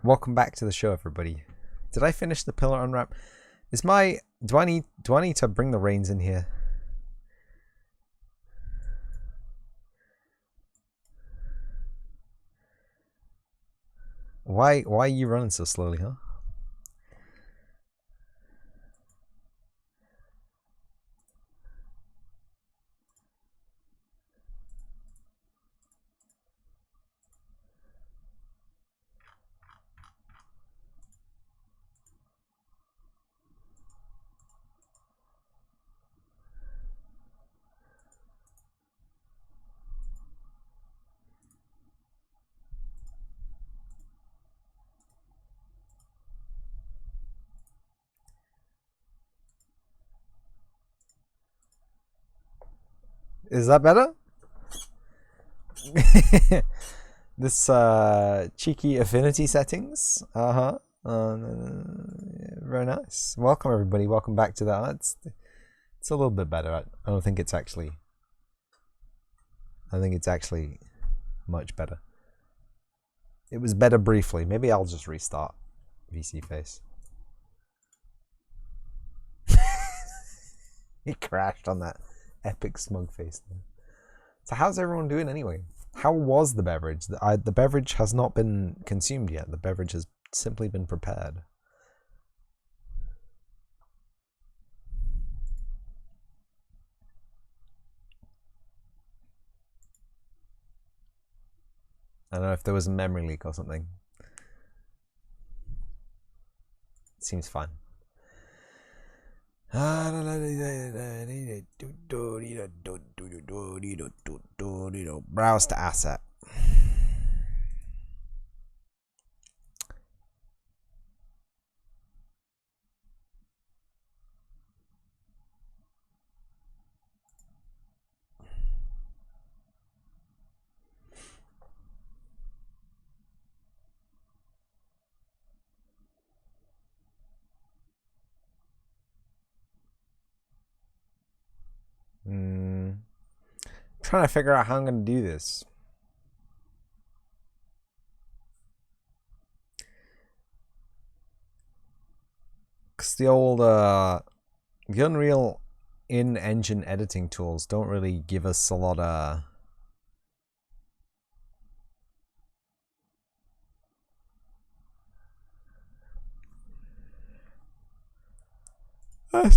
Welcome back to the show, everybody. Did I finish the pillar unwrap? Do I need to bring the reins in here? Why are you running so slowly, huh? Is that better? This cheeky affinity settings. Very nice. Welcome everybody. Welcome back to that. It's a little bit better. I don't think it's actually. I think it's actually much better. It was better briefly. Maybe I'll just restart VC face. He crashed on that epic smug face there. So how's everyone doing anyway? How was the beverage? The beverage has not been consumed yet. The beverage has simply been prepared. I don't know if there was a memory leak or something. It seems fine. Browse to asset. Trying to figure out how I'm going to do this. Because the old the Unreal in-engine editing tools don't really give us a lot of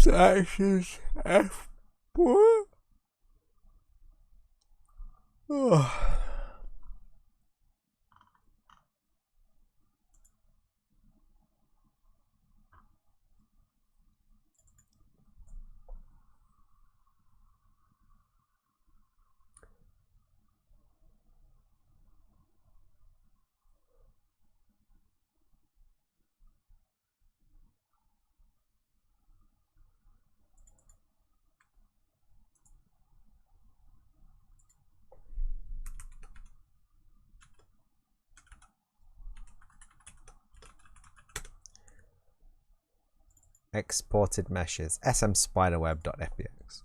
actions F4. Exported meshes smspiderweb.fbx.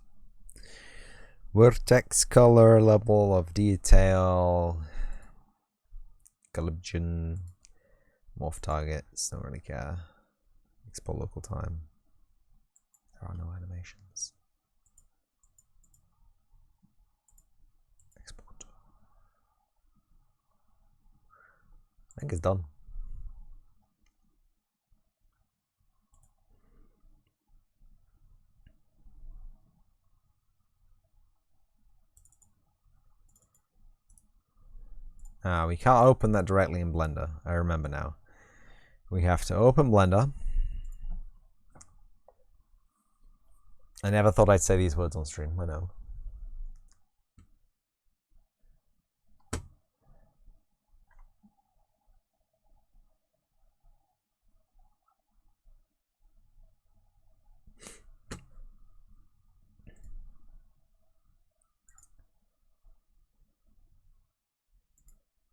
Vertex color, level of detail, collision, morph targets, don't really care. Export local time. There are no animations. Export. I think it's done. We can't open that directly in Blender. I remember now. We have to open Blender. I never thought I'd say these words on stream. I know.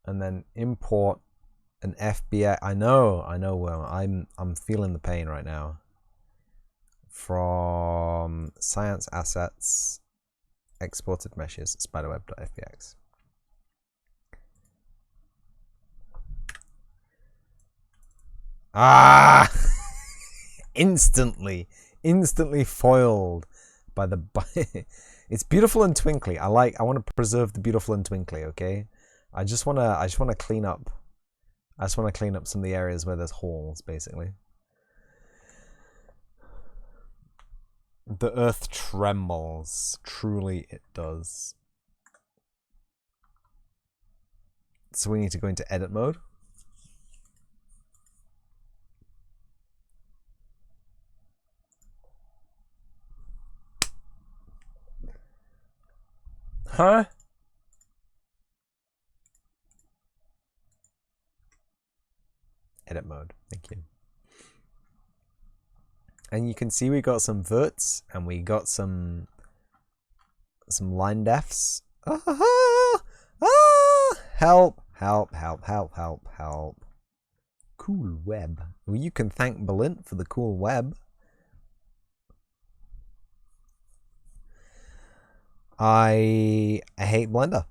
And then import an FBX. I know. Well, I'm feeling the pain right now. From science assets, exported meshes, spiderweb.fbx. Ah! Instantly foiled by the. It's beautiful and twinkly. I want to preserve the beautiful and twinkly. Okay, I just wanna clean up. I just want to clean up some of the areas where there's holes, basically. The earth trembles. Truly, it does. So we need to go into edit mode. Huh? Edit mode. Thank you. And you can see we got some verts and we got some line defs. Ah, help, help, help, help, help, help. Cool web. Well, you can thank Balint for the cool web. I hate Blender.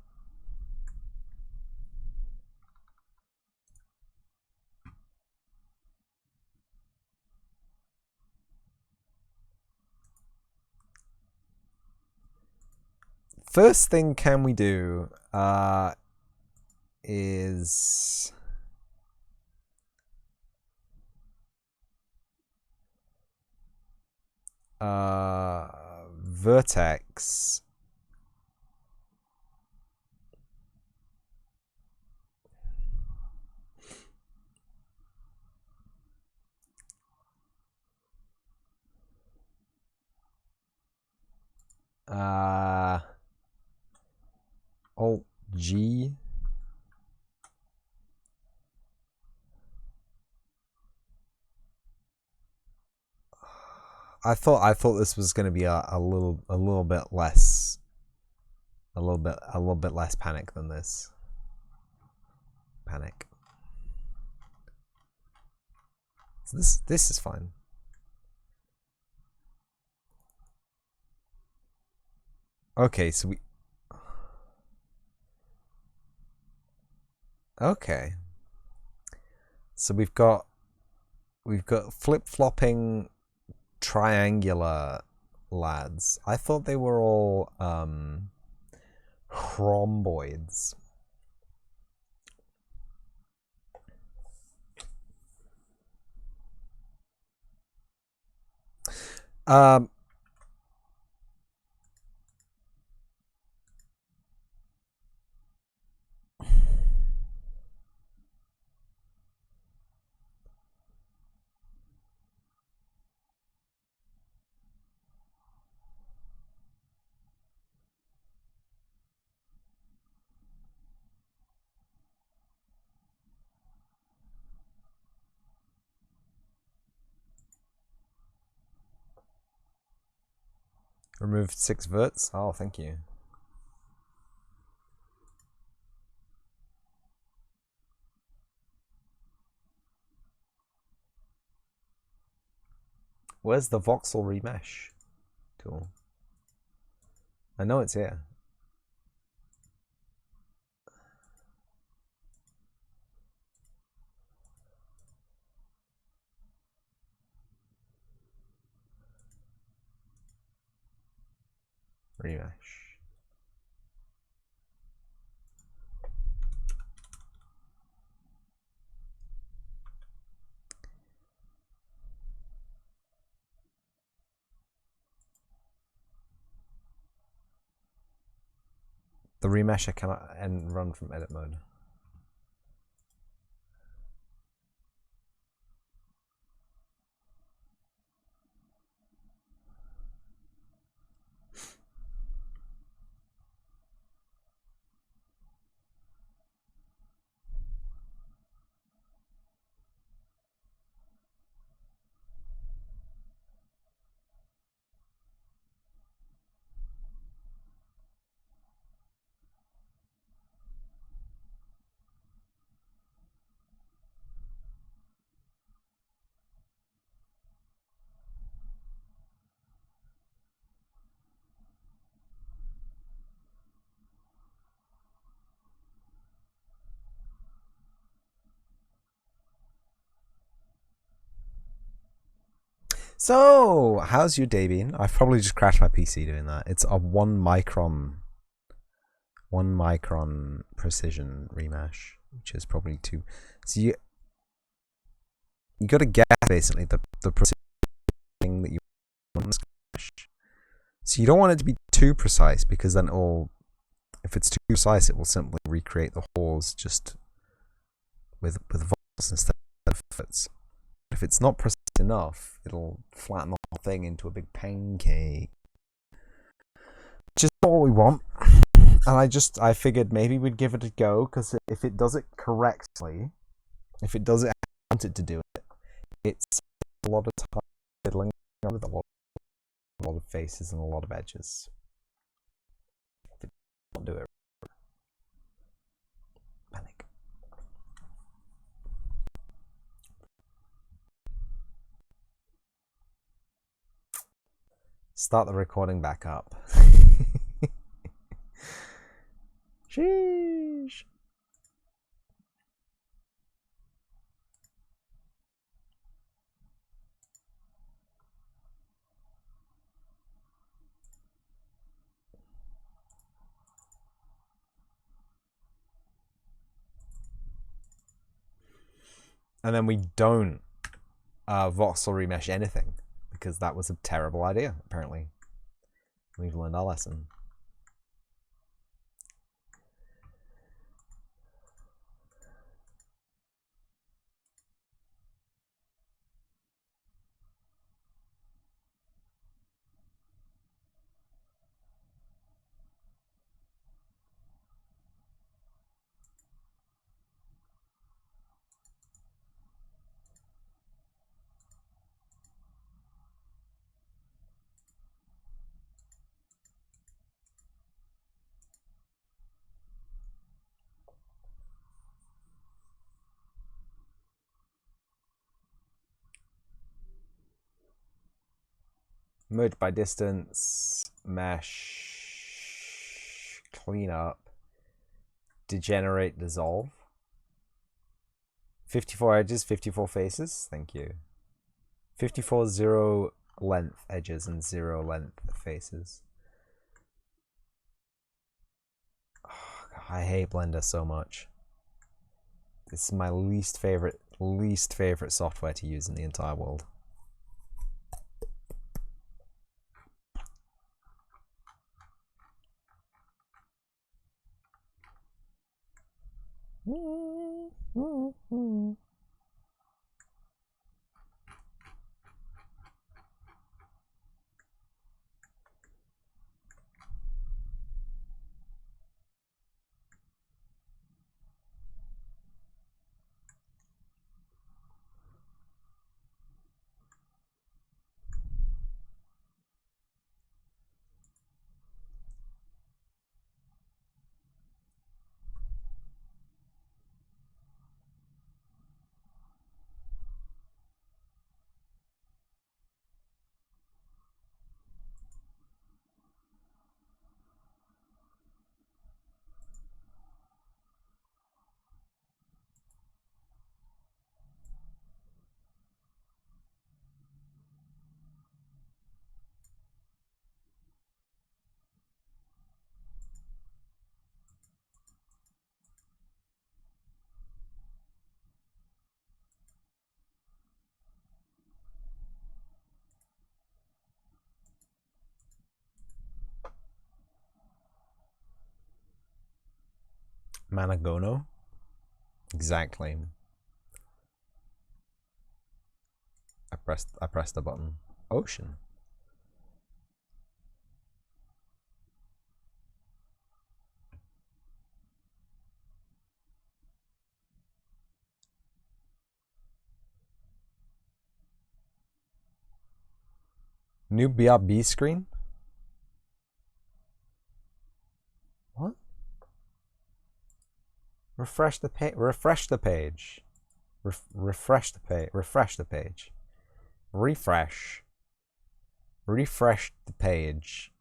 First thing can we do is vertex. Alt G. I thought this was going to be a little bit less, a little bit less panic than this. Panic. So this is fine. Okay, so we. Okay. So we've got flip-flopping triangular lads. I thought they were all rhomboids. Removed 6 verts. Oh, thank you. Where's the voxel remesh tool? I know it's here. Remesh. The remesher cannot run from edit mode. So, how's your day been? I've probably just crashed my PC doing that. It's a 1 micron precision remesh, which is probably too. So you got to guess basically the precision thing that you want. So you don't want it to be too precise because then if it's too precise, it will simply recreate the holes just with volts instead of foots. If it's not precise enough, it'll flatten the whole thing into a big pancake. Which is not what we want. And I figured maybe we'd give it a go, because if it does it correctly, if it does it how I want it to do it, it's a lot of time fiddling with a lot of faces and a lot of edges. If it doesn't do it, panic. Start the recording back up. Sheesh. And then we don't voxel remesh anything, because that was a terrible idea, apparently. We've learned our lesson. Merge by distance, mesh, clean up, degenerate, dissolve. 54 edges, 54 faces. Thank you. 54 0 length edges and 0 length faces. Oh, God, I hate Blender so much. It's my least favorite software to use in the entire world. Managono? Exactly. I pressed the button. Ocean. New BRB screen? What? Refresh the page. Refresh the page. Refresh the page. Refresh the page. Refresh. Refresh the page.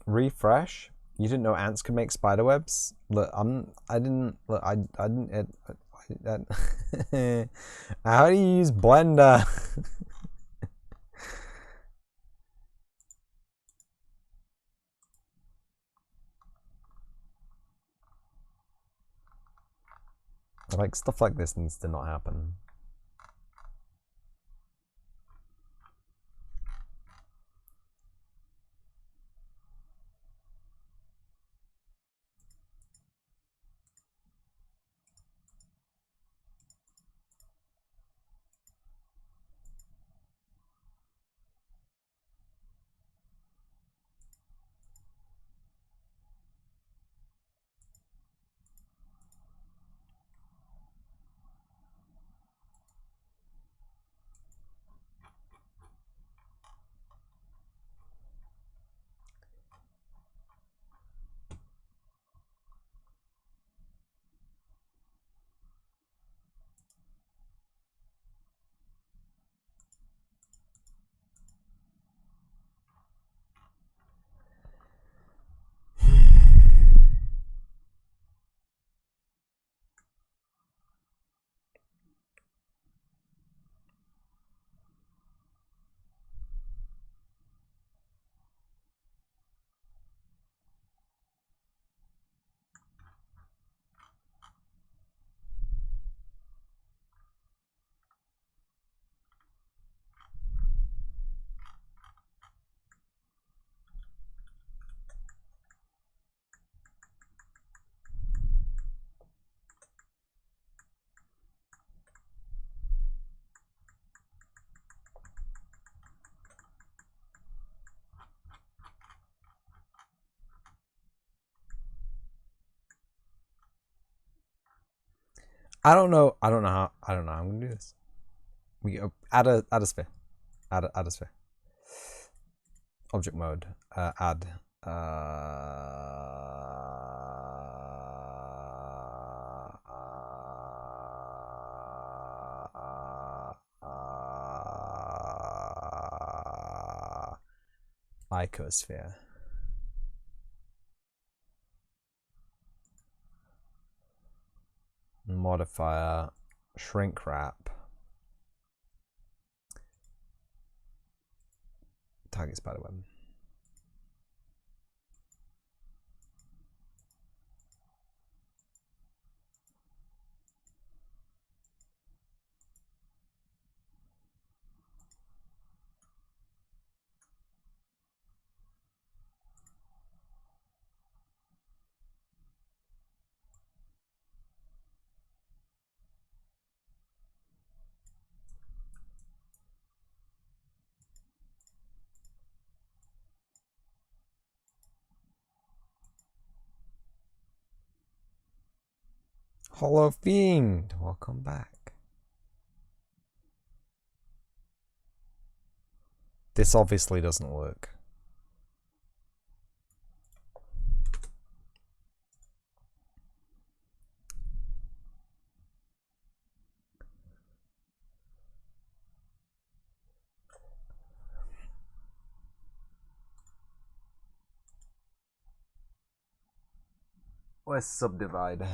Refresh. You didn't know ants could make spider webs? Look, I didn't. Look, I didn't. How do you use Blender? Like, stuff like this needs to not happen. I don't know how I'm gonna do this. We add a sphere. Add a sphere. Object mode. Add. Icosphere. Modifier. Shrink wrap. Target spiderweb. Hollow Fiend, welcome back. This obviously doesn't work. Let's subdivide.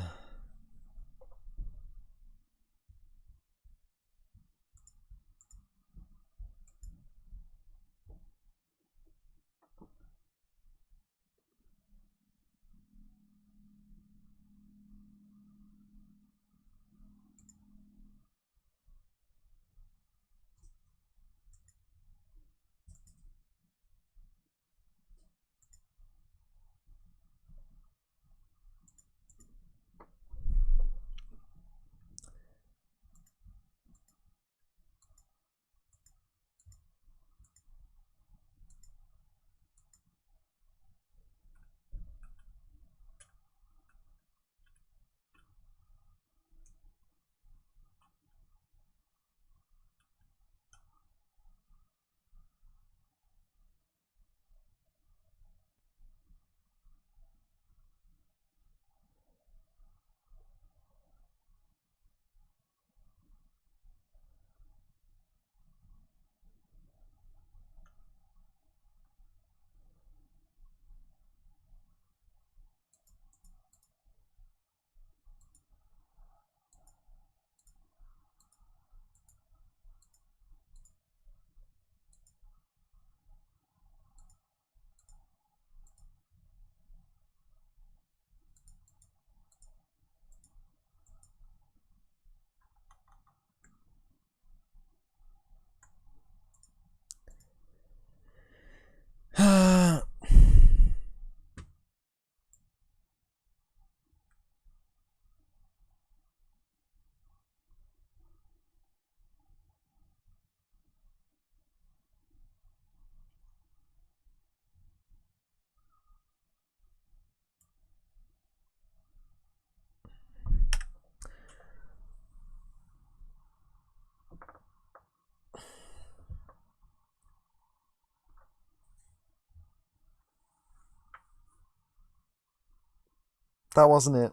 That wasn't it.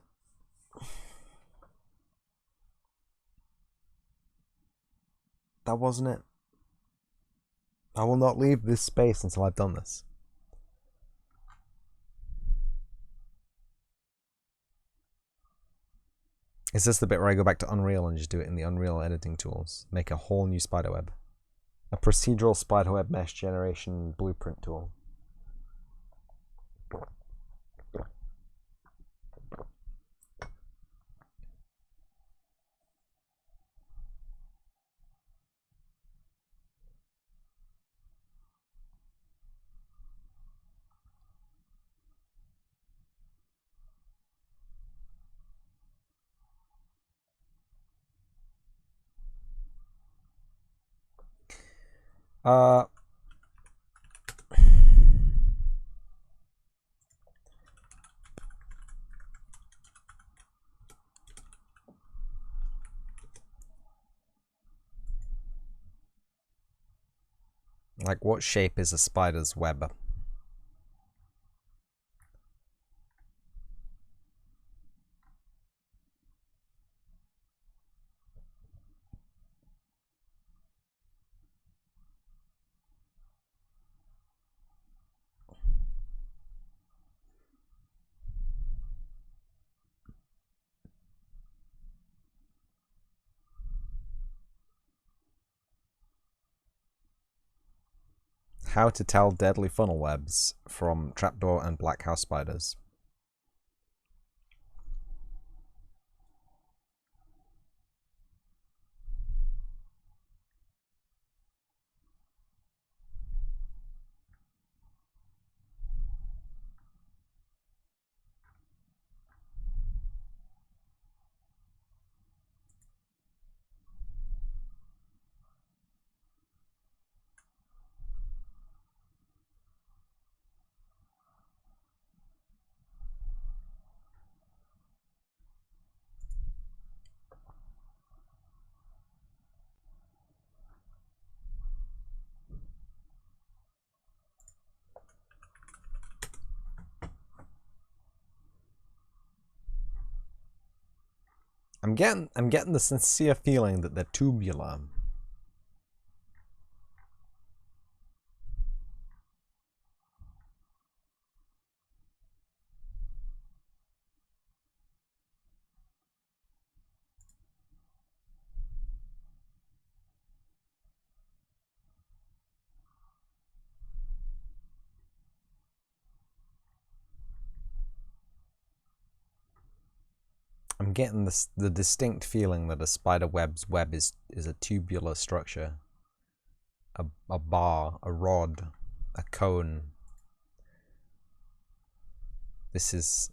That wasn't it. I will not leave this space until I've done this. Is this the bit where I go back to Unreal and just do it in the Unreal editing tools? Make a whole new spiderweb. A procedural spiderweb mesh generation blueprint tool. Like, what shape is a spider's web? How to tell deadly funnel webs from trapdoor and black house spiders. I'm getting the sincere feeling that they're tubular. I'm getting the distinct feeling that a spider web's web is a tubular structure. A bar, a rod, a cone. This is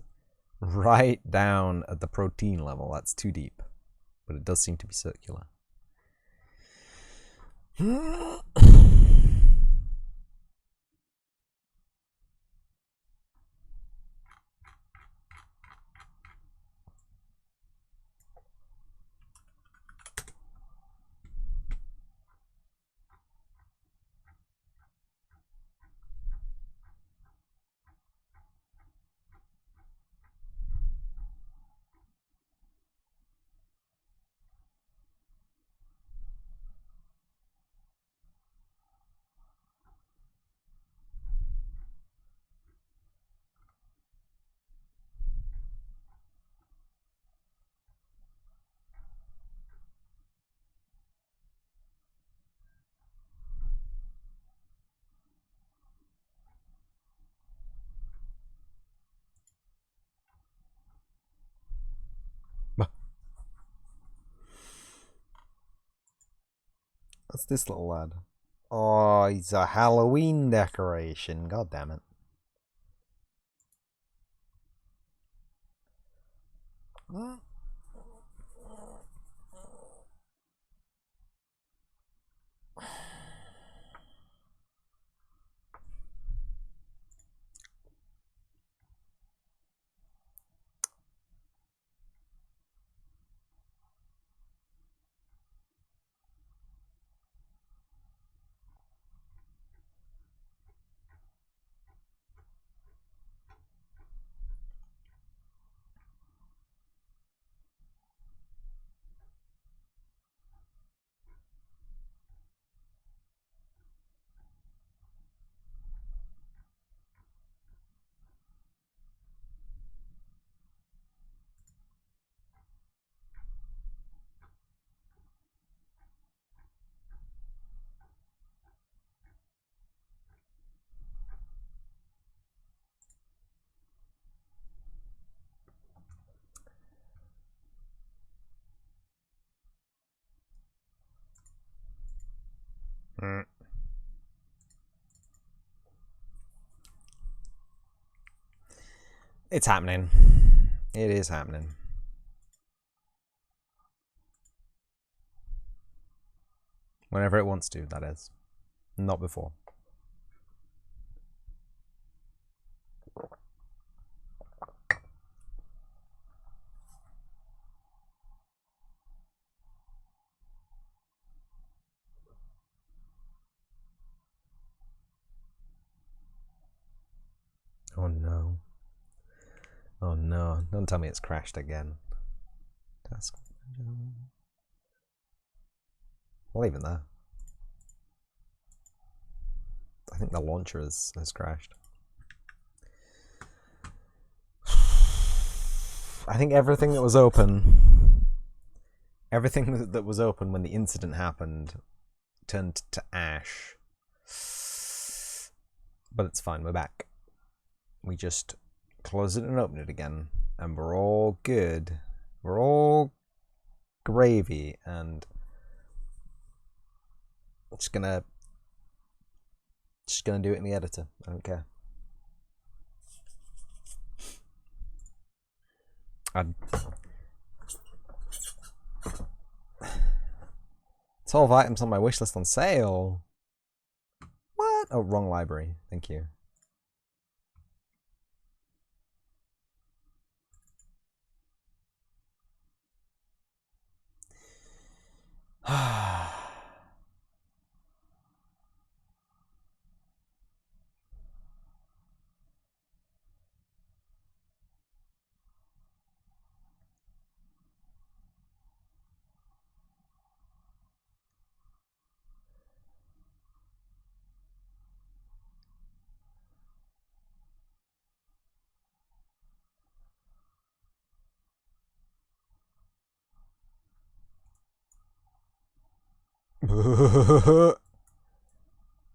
right down at the protein level. That's too deep. But it does seem to be circular. What's this little lad? Oh, he's a Halloween decoration. God damn it. Mm. It's happening. It is happening. Whenever it wants to, that is. Not before. Oh no. Oh no. Don't tell me it's crashed again. Task. Well, even there. I think the launcher has crashed. I think everything that was open when the incident happened turned to ash. But it's fine, we're back. We just close it and open it again, and we're all good. We're all gravy, and just gonna do it in the editor. I don't care. 12 items on my wish list on sale. What? Oh, wrong library. Thank you.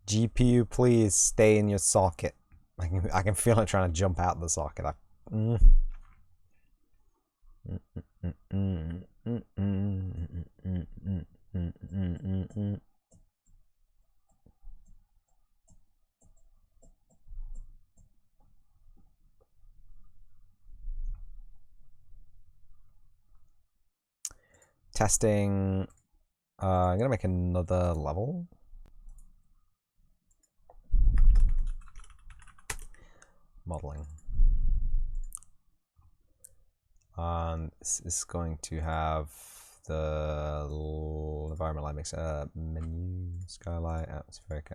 GPU, please stay in your socket. I can feel it trying to jump out of the socket. Testing. I'm gonna make another level. Modeling. This is going to have the environment light mix, menu, skylight, atmospheric,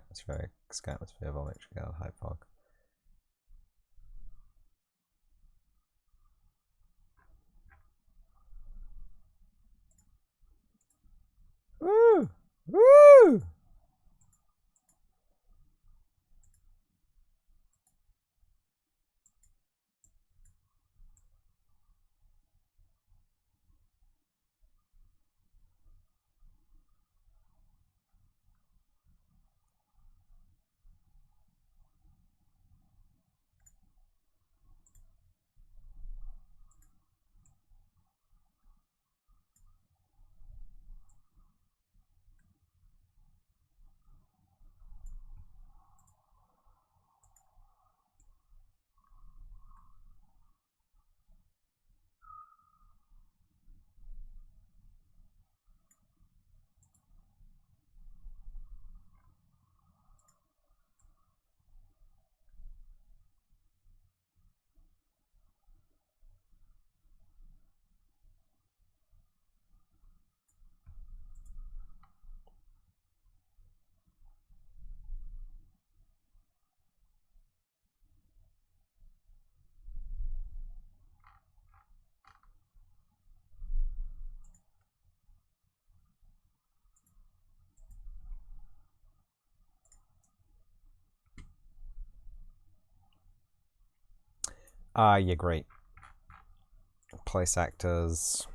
sky atmosphere, volumetric, high fog. Woo! Woo! Yeah, great. Place actors.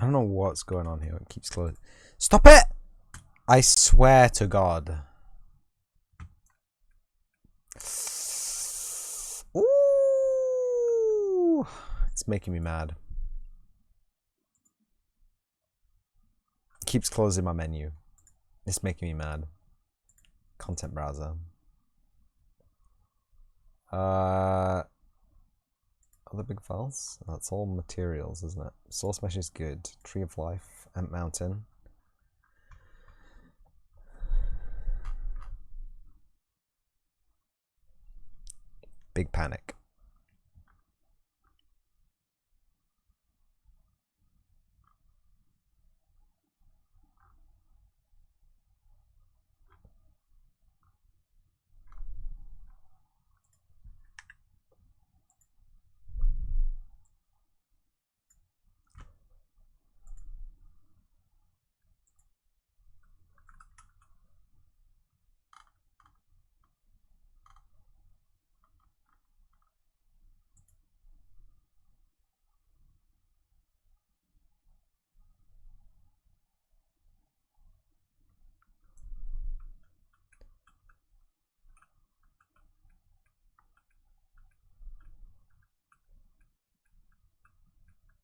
don't know what's going on here. It keeps closing. Stop it! I swear to God. Ooh, it's making me mad. It keeps closing my menu. It's making me mad. Content browser. Other big files? That's all materials, isn't it? Source mesh is good. Tree of Life, Ant Mountain. Big Panic.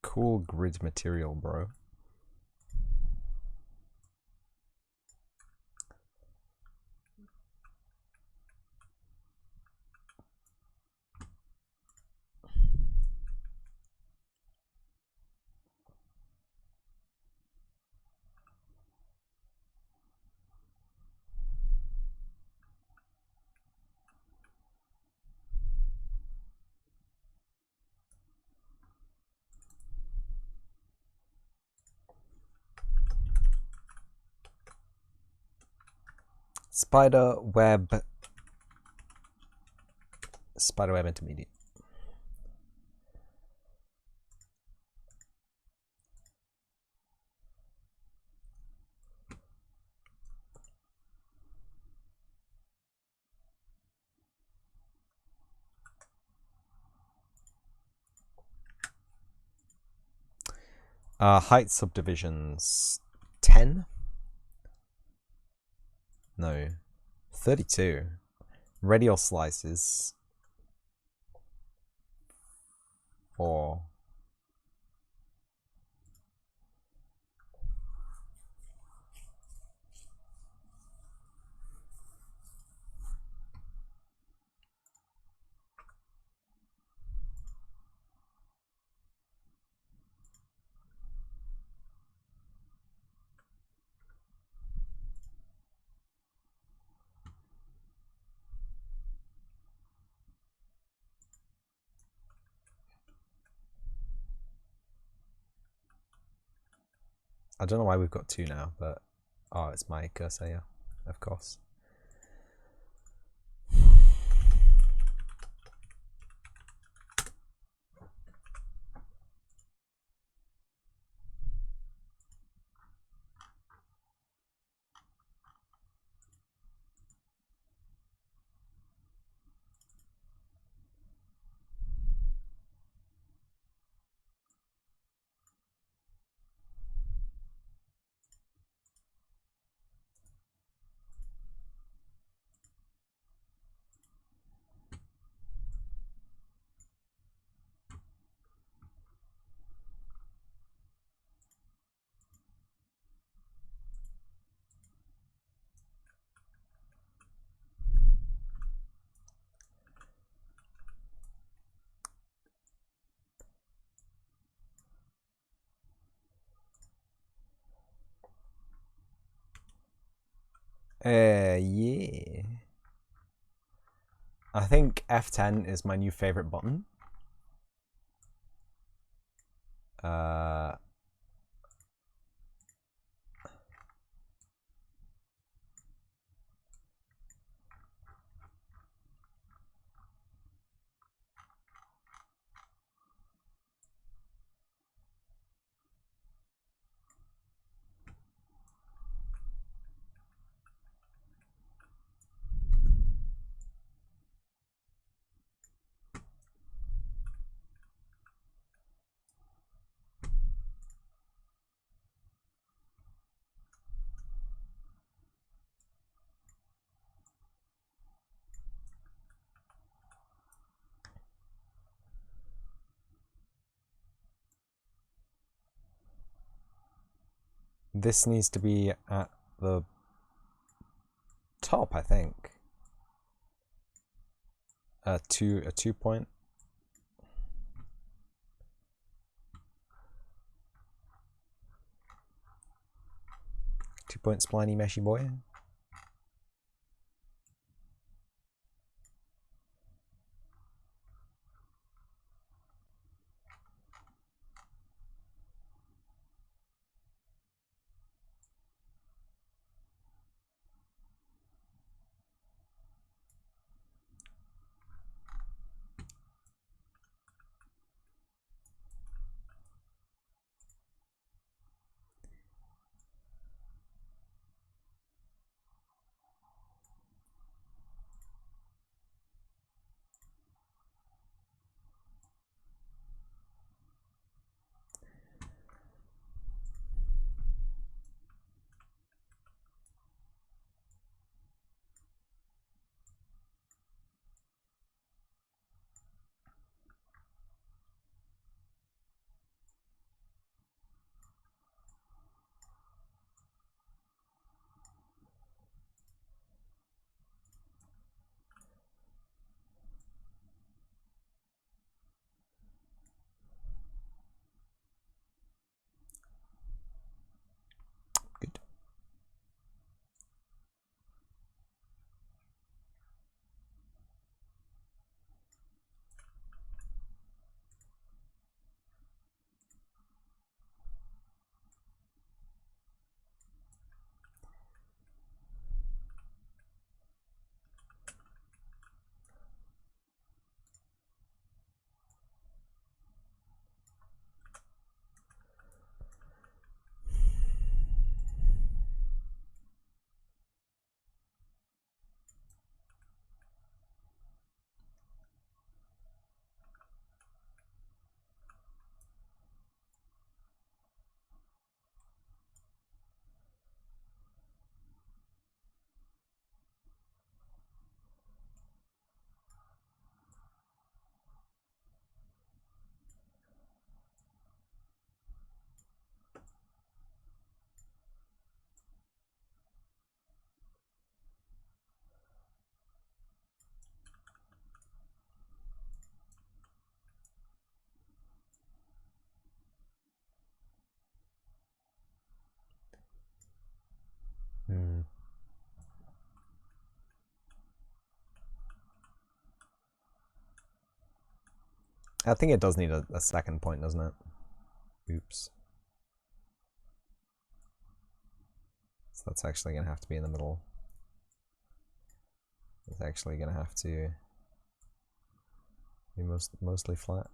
Cool grid material, bro. Spiderweb intermediate. Height subdivisions 10? No. 32. Radial slices 4. I don't know why we've got 2 now, but oh, it's my cursor, yeah, of course. Yeah. I think F10 is my new favorite button. this needs to be at the top, I think. A 2 point. 2 point spliny meshy boy. Good. I think it does need a second point, doesn't it? Oops. So that's actually going to have to be in the middle. It's actually going to have to be mostly flat.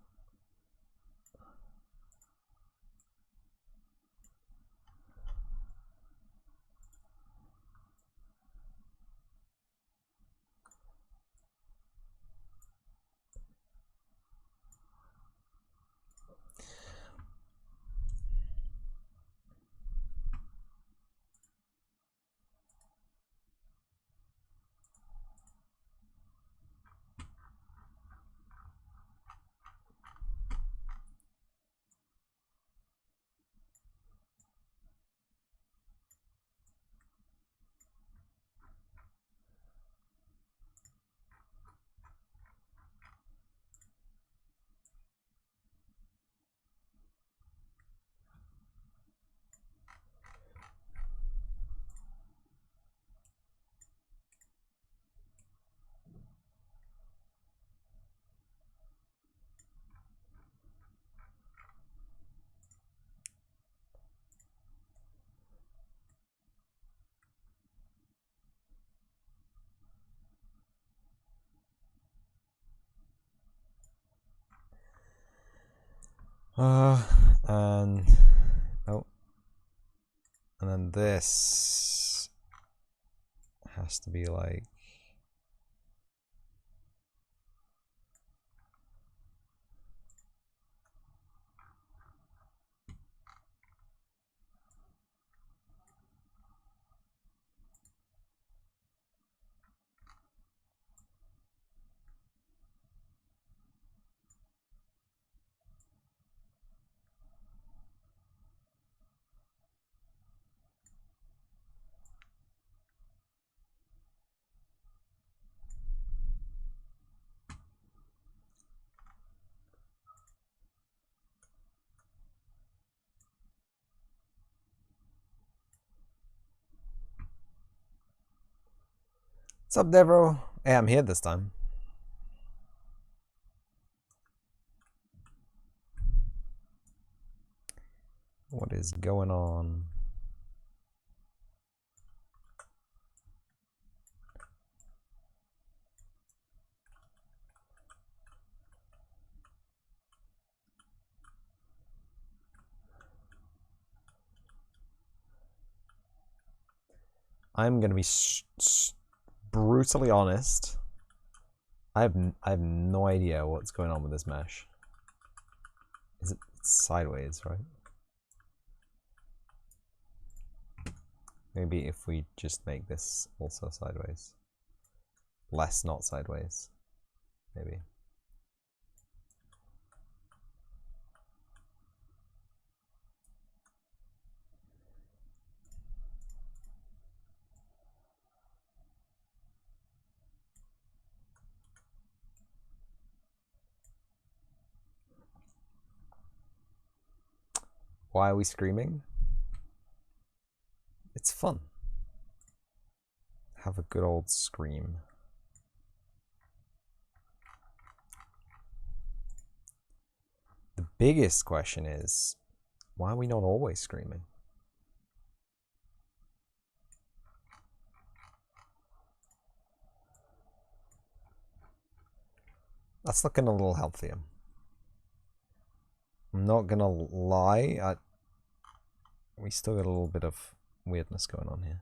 And oh, and then this has to be like What's up, Devro? Hey, I'm here this time. What is going on? I'm gonna be brutally honest. I have no idea what's going on with this mesh. Is it sideways, right? Maybe if we just make this also sideways. Less not sideways. Maybe. Why are we screaming? It's fun. Have a good old scream. The biggest question is, why are we not always screaming? That's looking a little healthier. I'm not gonna lie, we still got a little bit of weirdness going on here.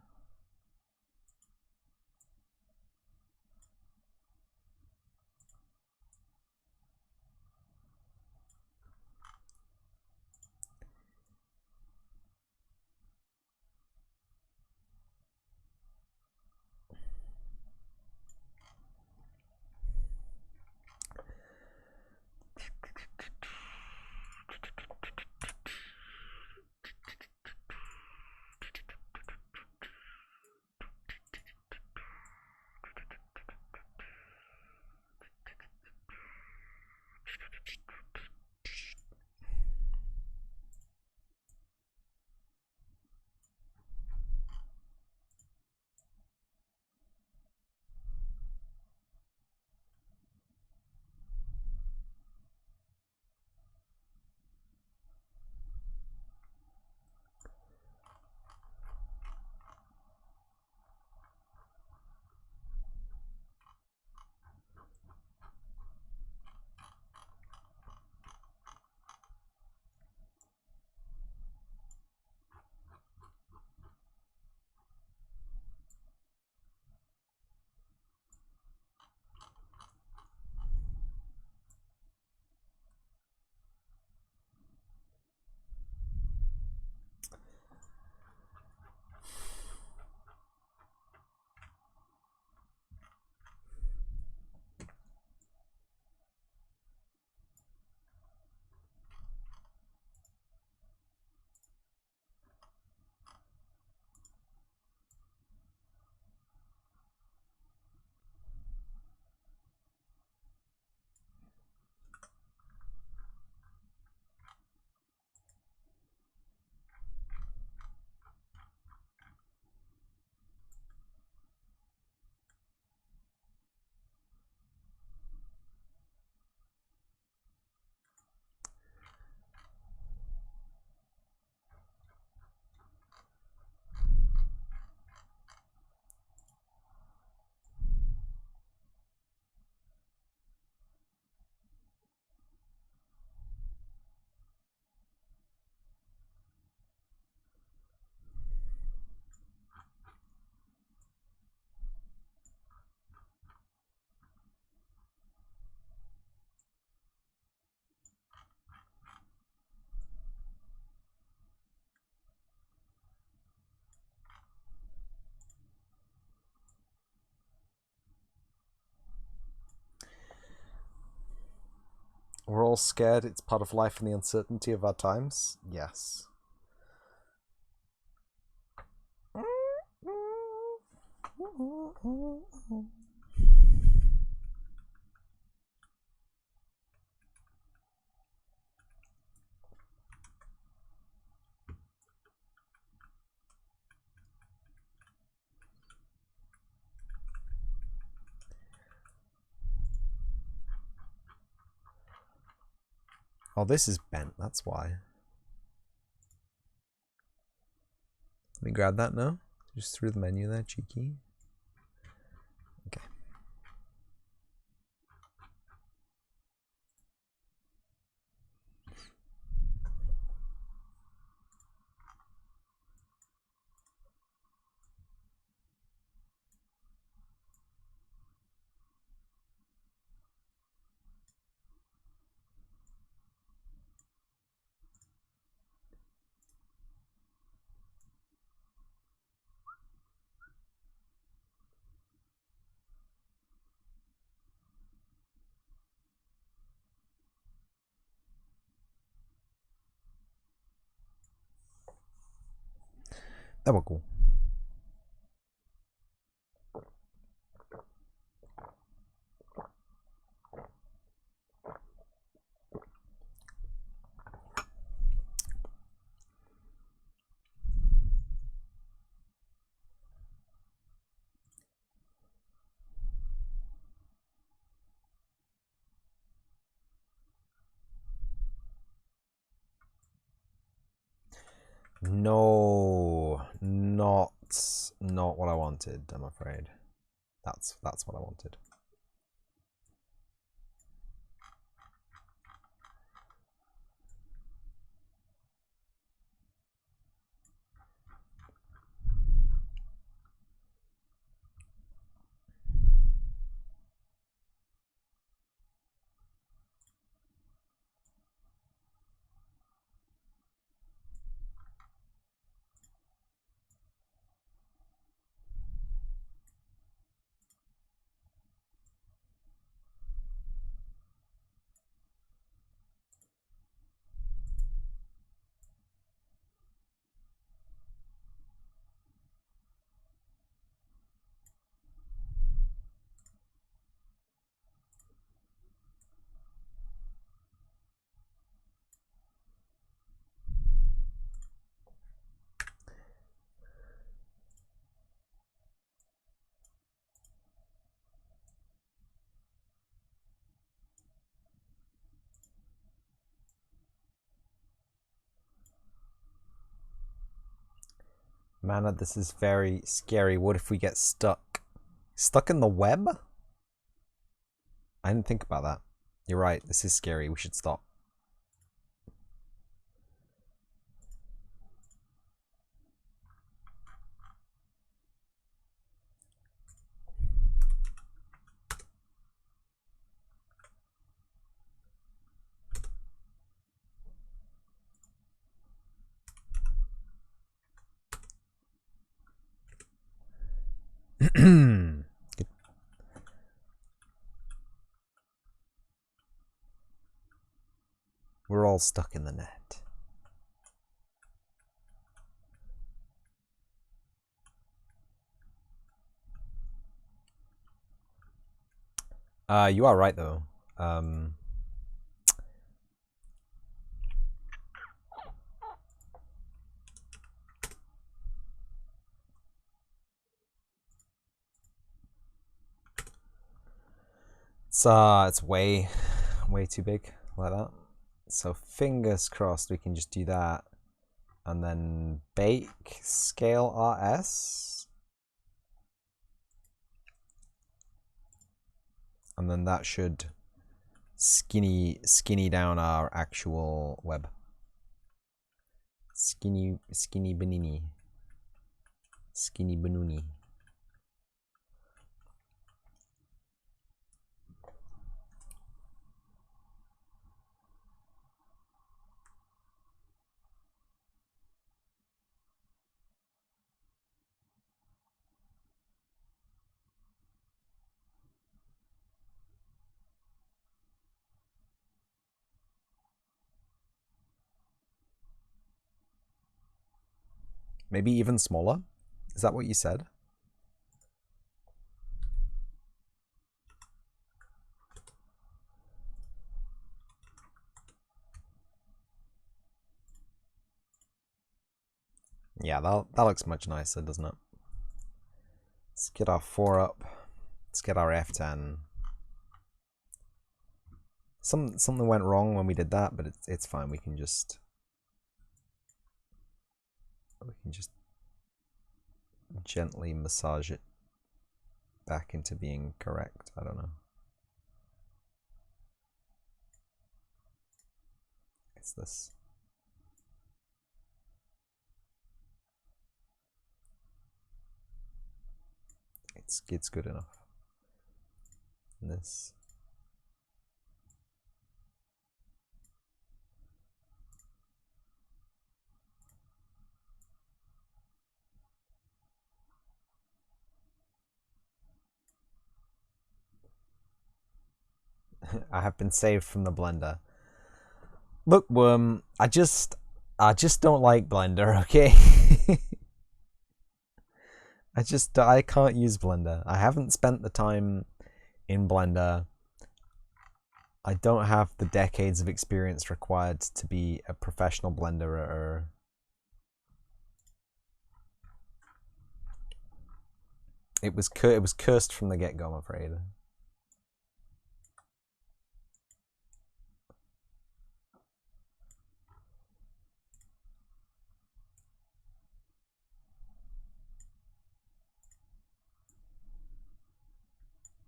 We're all scared. It's part of life and the uncertainty of our times. Yes. Oh, this is bent, that's why. Let me grab that now. Just through the menu there, cheeky. Okay. That was cool. No, not what I wanted, I'm afraid. That's what I wanted. Mana, this is very scary. What if we get stuck? Stuck in the web? I didn't think about that. You're right, this is scary. We should stop. We're all stuck in the net. You are right though. It's way too big like that. So fingers crossed we can just do that and then bake scale RS. And then that should skinny down our actual web. Skinny banini. Skinny banuni. Maybe even smaller? Is that what you said? Yeah, that looks much nicer, doesn't it? Let's get our 4 up. Let's get our F10. Something went wrong when we did that, but it's fine. We can just gently massage it back into being correct. I don't know. It's this. It's good enough. And this. I have been saved from the blender. Look, Worm, I just don't like Blender, okay? I can't use Blender. I haven't spent the time in Blender. I don't have the decades of experience required to be a professional Blenderer. It was cursed from the get-go, I'm afraid.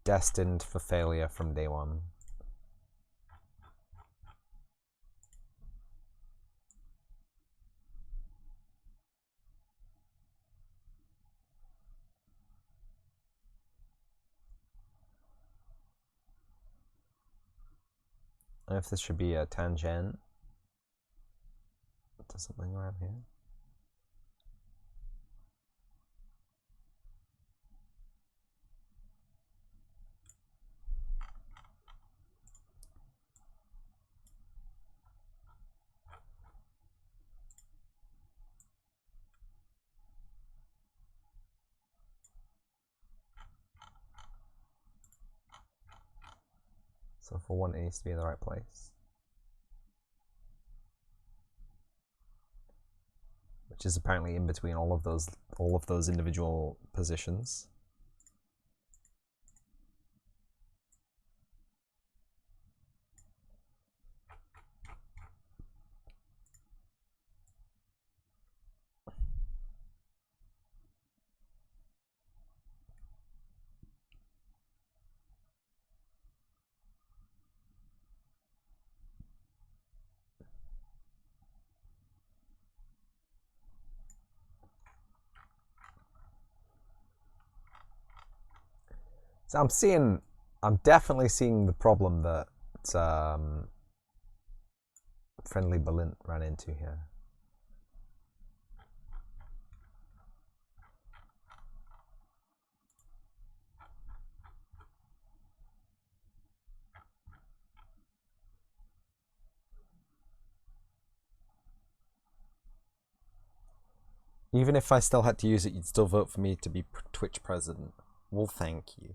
Destined for failure from day one. I don't know if this should be a tangent to something around here. So for one, it needs to be in the right place. Which is apparently in between all of those individual positions. So I'm definitely seeing the problem that Friendly Balint ran into here. Even if I still had to use it, you'd still vote for me to be Twitch president. Well, thank you.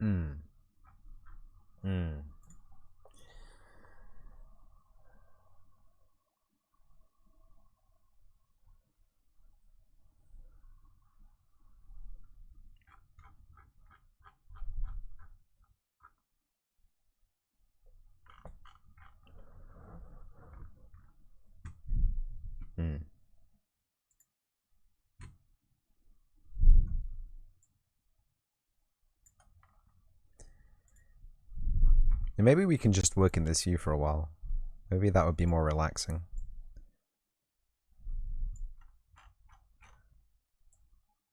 Mm. Mm. Mm. And maybe we can just work in this view for a while. Maybe that would be more relaxing.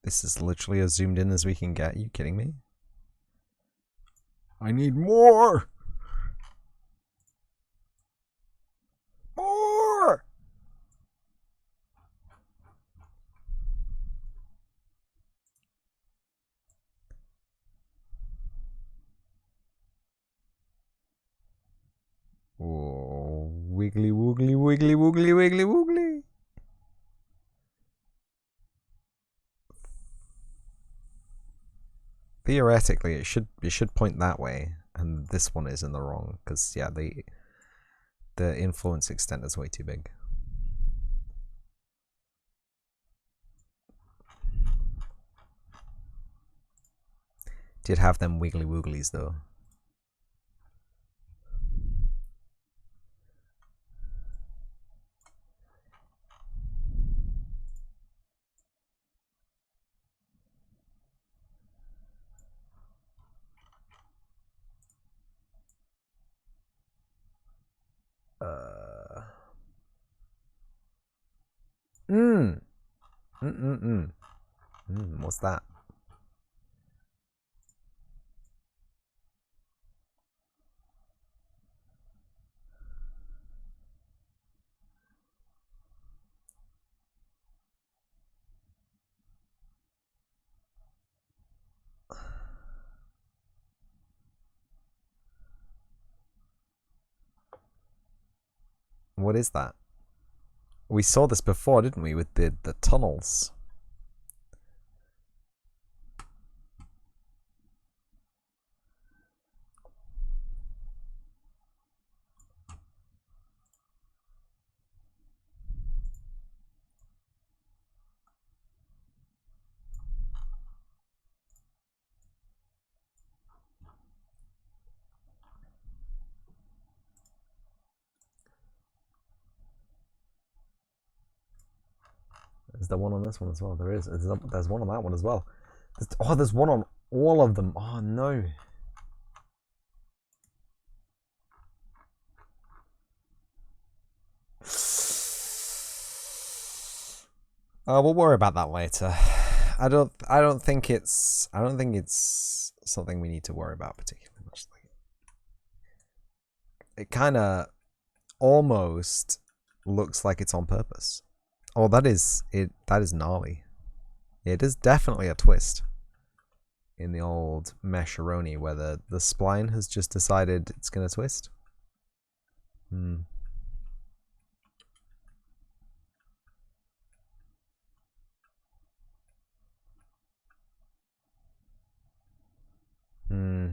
This is literally as zoomed in as we can get. Are you kidding me? I need more! More! Oh, wiggly woogly wiggly woogly wiggly woogly. Theoretically, it should point that way, and this one is in the wrong because yeah, the influence extent is way too big. Did have them wiggly wooglies though. Mm. Mm. What's that? What is that? We saw this before, didn't we, with the tunnels? Is there one on this one as well? There is. There's one on that one as well. There's one on all of them. Oh no. We'll worry about that later. I don't think it's something we need to worry about particularly much. It kind of almost looks like it's on purpose. Oh, that is it. That is gnarly. It is definitely a twist in the old mesheroni where the spline has just decided it's going to twist. Hmm. Hmm.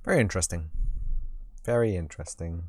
Very interesting. Very interesting.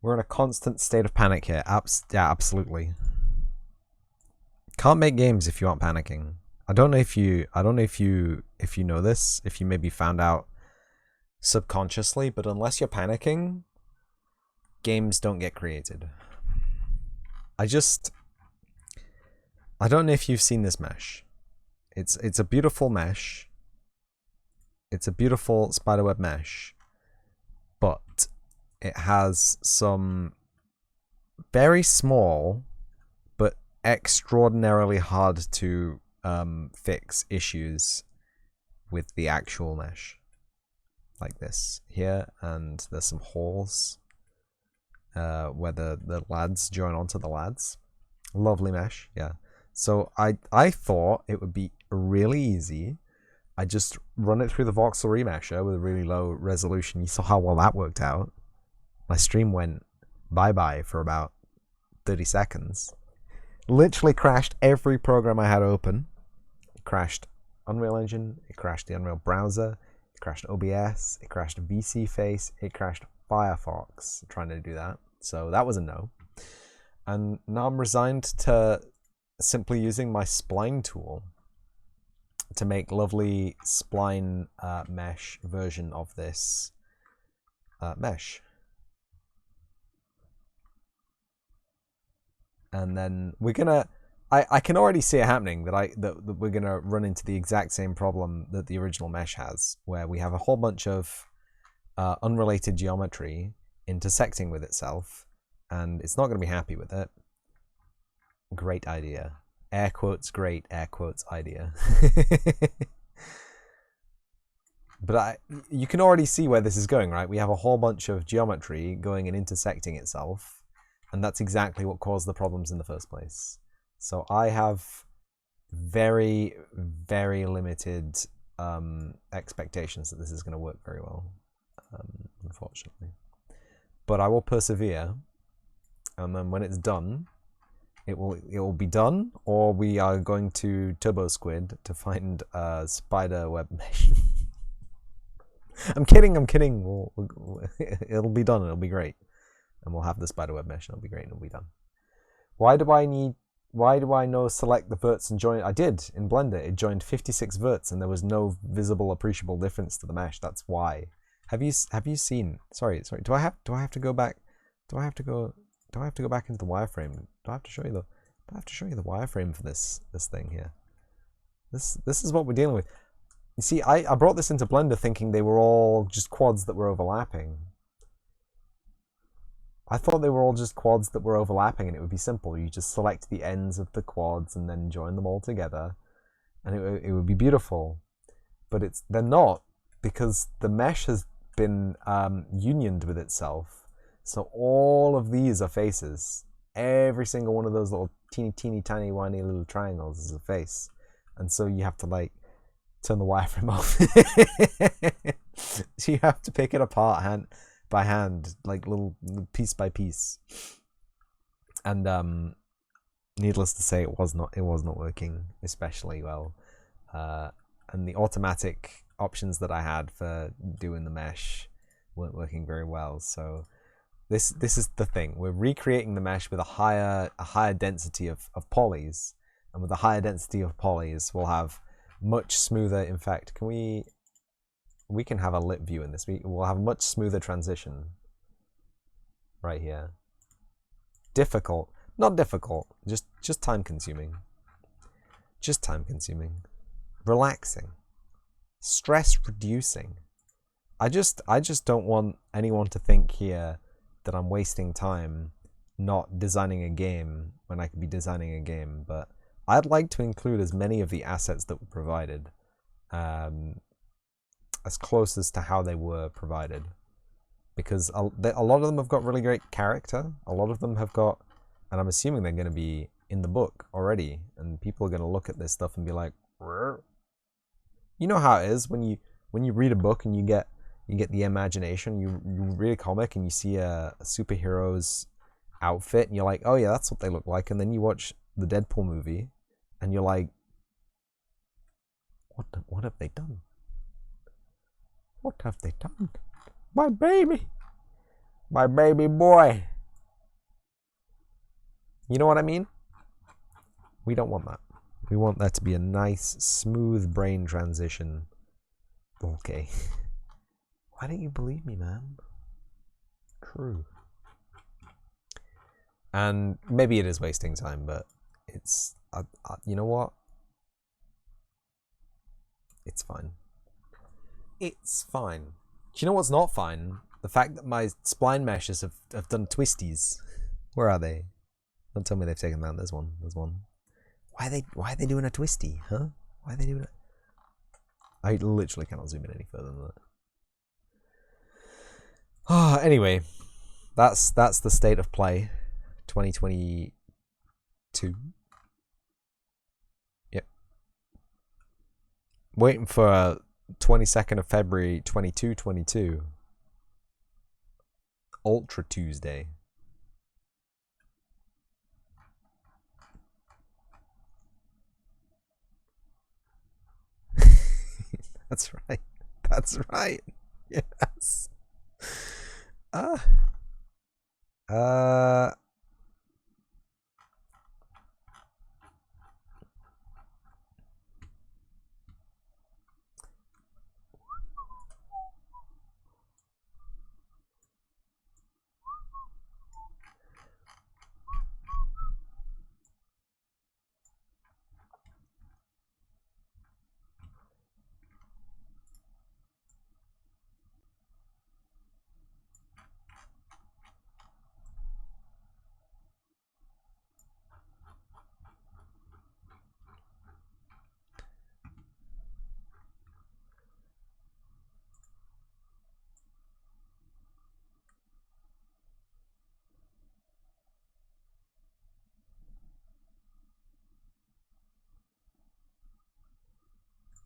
We're in a constant state of panic here. Yeah, absolutely. Can't make games if you aren't panicking. I don't know if you know this, if you maybe found out subconsciously, but unless you're panicking, games don't get created. I don't know if you've seen this mesh. It's a beautiful mesh. It's a beautiful spiderweb mesh, but it has some very small but extraordinarily hard to fix issues with the actual mesh, like this here, and there's some holes where the lads join onto the lads. Lovely mesh, yeah. So I thought it would be really easy. I just run it through the voxel remesher with a really low resolution. You saw how well that worked out. My stream went bye-bye for about 30 seconds. Literally crashed every program I had open. It crashed Unreal Engine, it crashed the Unreal browser, it crashed OBS, it crashed VC Face, it crashed Firefox trying to do that. So that was a no. And now I'm resigned to simply using my spline tool to make lovely spline mesh version of this mesh. And then we're gonna, I can already see it happening, that we're gonna run into the exact same problem that the original mesh has, where we have a whole bunch of unrelated geometry intersecting with itself, and it's not gonna be happy with it. Great idea. Air quotes great, air quotes idea. But you can already see where this is going, right? We have a whole bunch of geometry going and intersecting itself, and that's exactly what caused the problems in the first place. So I have very, very limited expectations that this is going to work very well, unfortunately. But I will persevere, and then when it's done, it will be done, or we are going to Turbo Squid to find a spider web mesh. I'm kidding. It'll be done. It'll be great, and we'll have the spider web mesh. And it'll be great. And it'll be done. Why do I know select the verts and join? I did in Blender. It joined 56 verts, and there was no visible appreciable difference to the mesh. That's why. Have you seen? Sorry. Do I have to go back? Do I have to go back into the wireframe? Do I have to show you the wireframe for this thing here? This is what we're dealing with. You see, I brought this into Blender thinking they were all just quads that were overlapping. I thought they were all just quads that were overlapping, and it would be simple. You just select the ends of the quads and then join them all together, and it would be beautiful. But they're not, because the mesh has been unioned with itself. So all of these are faces. Every single one of those little teeny tiny whiny little triangles is a face, and so you have to like turn the wireframe off. So you have to pick it apart by hand, like little piece by piece. And needless to say, it was not working especially well. And the automatic options that I had for doing the mesh weren't working very well. So this is the thing. We're recreating the mesh with a higher density of polys, and with a higher density of polys, we'll have much smoother. In fact, we can have a lit view in this. We'll have a much smoother transition right here. Not difficult, just time consuming. Just time consuming. Relaxing. Stress reducing. I just don't want anyone to think here that I'm wasting time not designing a game when I could be designing a game, but I'd like to include as many of the assets that were provided as close as to how they were provided, because a lot of them have got really great character. A lot of them have got, and I'm assuming they're going to be in the book already, and people are going to look at this stuff and be like, you know how it is when you read a book and you get the imagination. You read a comic and you see a superhero's outfit and you're like, oh yeah, that's what they look like, and then you watch the Deadpool movie and you're like, what have they done? What have they done? My baby boy. You know what I mean? We don't want that. We want that to be a nice, smooth brain transition. Okay. Why don't you believe me, man? True. And maybe it is wasting time, but it's... you know what? It's fine. It's fine. Do you know what's not fine? The fact that my spline meshes have done twisties. Where are they? Don't tell me they've taken them out. There's one. There's one. Why are they doing a twisty, huh? Why are they doing it? I literally cannot zoom in any further than that. Anyway, that's the state of play. 2022. Yep. Waiting for 22nd of February 2222. Ultra Tuesday. That's right. That's right. Yes.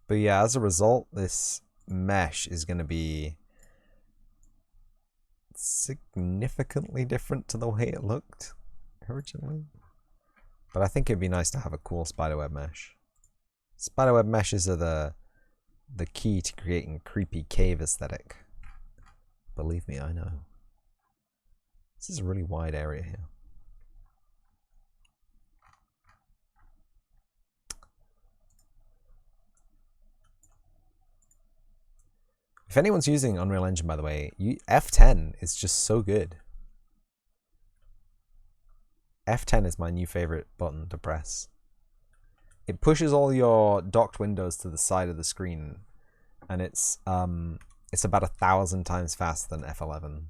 But yeah, as a result, this mesh is going to be significantly different to the way it looked originally. But I think it'd be nice to have a cool spiderweb mesh. Spiderweb meshes are the key to creating creepy cave aesthetic. Believe me, I know. This is a really wide area here. If anyone's using Unreal Engine, by the way, F10 is just so good. F10 is my new favorite button to press. It pushes all your docked windows to the side of the screen, and it's about 1,000 times faster than F11.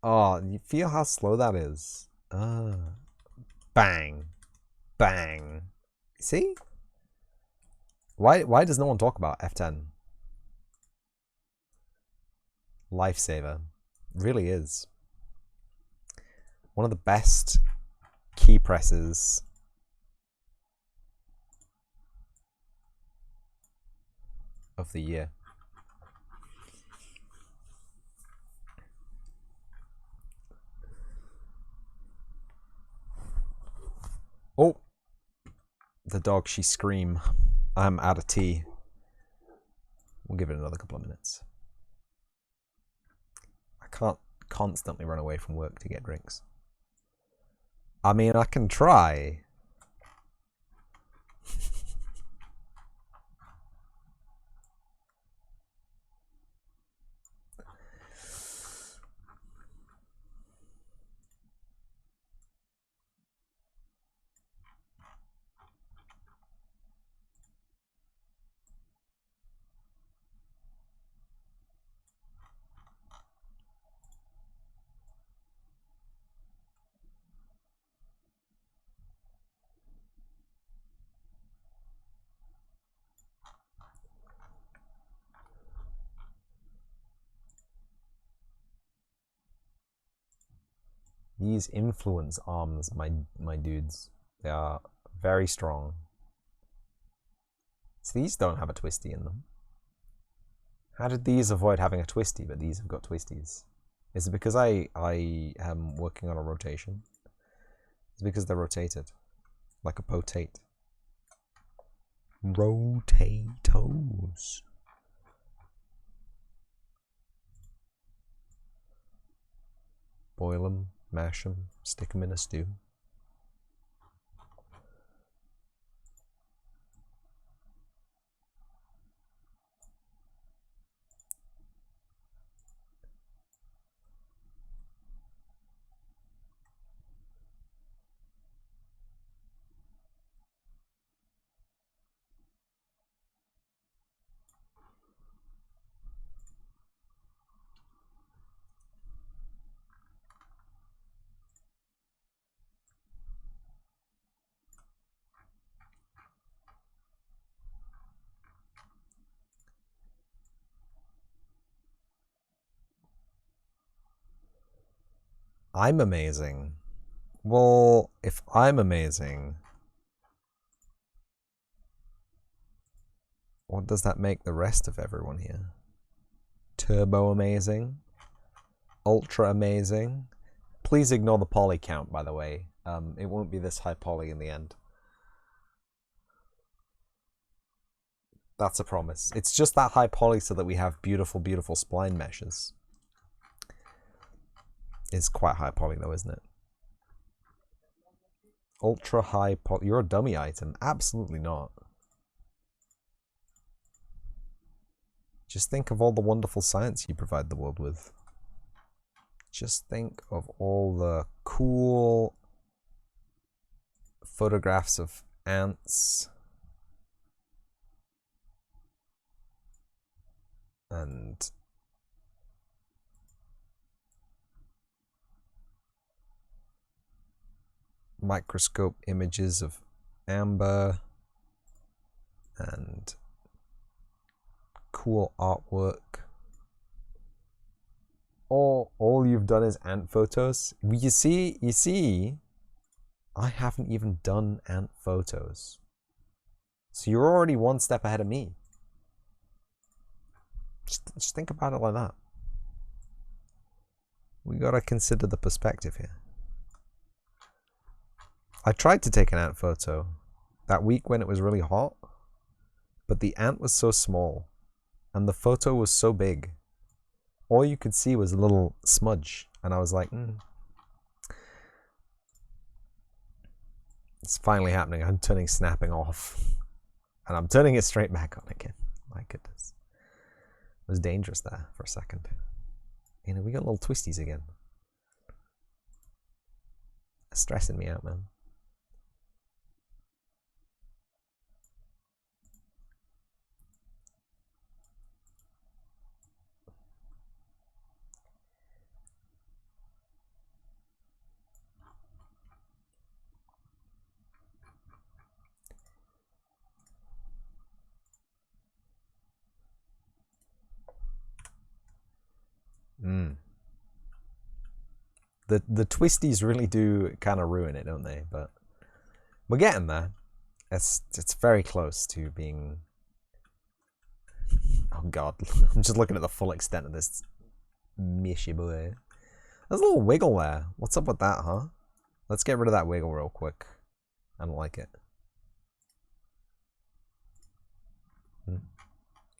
Oh, you feel how slow that is? Bang, bang. See? Why does no one talk about F10? Lifesaver. Really is. One of the best key presses of the year. Oh, the dog, she scream. I'm out of tea. We'll give it another couple of minutes. I can't constantly run away from work to get drinks. I mean, I can try. These influence arms, my dudes, they are very strong. So these don't have a twisty in them. How did these avoid having a twisty, but these have got twisties? Is it because I am working on a rotation? It's because they're rotated, like a potate. Rotatos. Boil them, mash them, stick them in a stew. I'm amazing. Well, if I'm amazing, what does that make the rest of everyone here? Turbo amazing? Ultra amazing? Please ignore the poly count, by the way. It won't be this high poly in the end. That's a promise. It's just that high poly so that we have beautiful, beautiful spline meshes. It's quite high poly though, isn't it? Ultra high poly. You're a dummy item. Absolutely not. Just think of all the wonderful science you provide the world with. Just think of all the cool photographs of ants and microscope images of amber and cool artwork. All you've done is ant photos. You see, I haven't even done ant photos. So you're already one step ahead of me. Just think about it like that. We gotta consider the perspective here. I tried to take an ant photo that week when it was really hot, but the ant was so small and the photo was so big. All you could see was a little smudge, and I was like, It's finally happening. I'm turning snapping off, and I'm turning it straight back on again. My goodness. It was dangerous there for a second. You know, we got little twisties again. It's stressing me out, man. The twisties really do kind of ruin it, don't they? But we're getting there. It's very close to being. Oh god, I'm just looking at the full extent of this mishy boy. There's a little wiggle there. What's up with that, huh? Let's get rid of that wiggle real quick. I don't like it.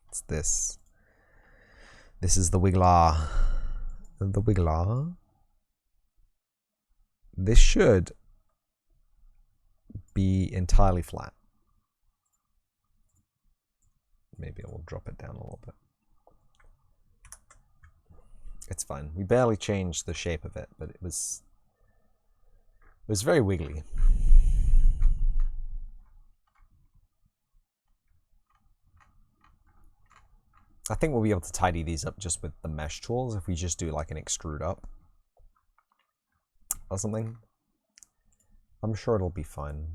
It's this. This is the wiggler. The wiggler. This should be entirely flat. Maybe I will drop it down a little bit. It's fine. We barely changed the shape of it, but it was very wiggly. I think we'll be able to tidy these up just with the mesh tools if we just do like an extrude up or something. I'm sure it'll be fine.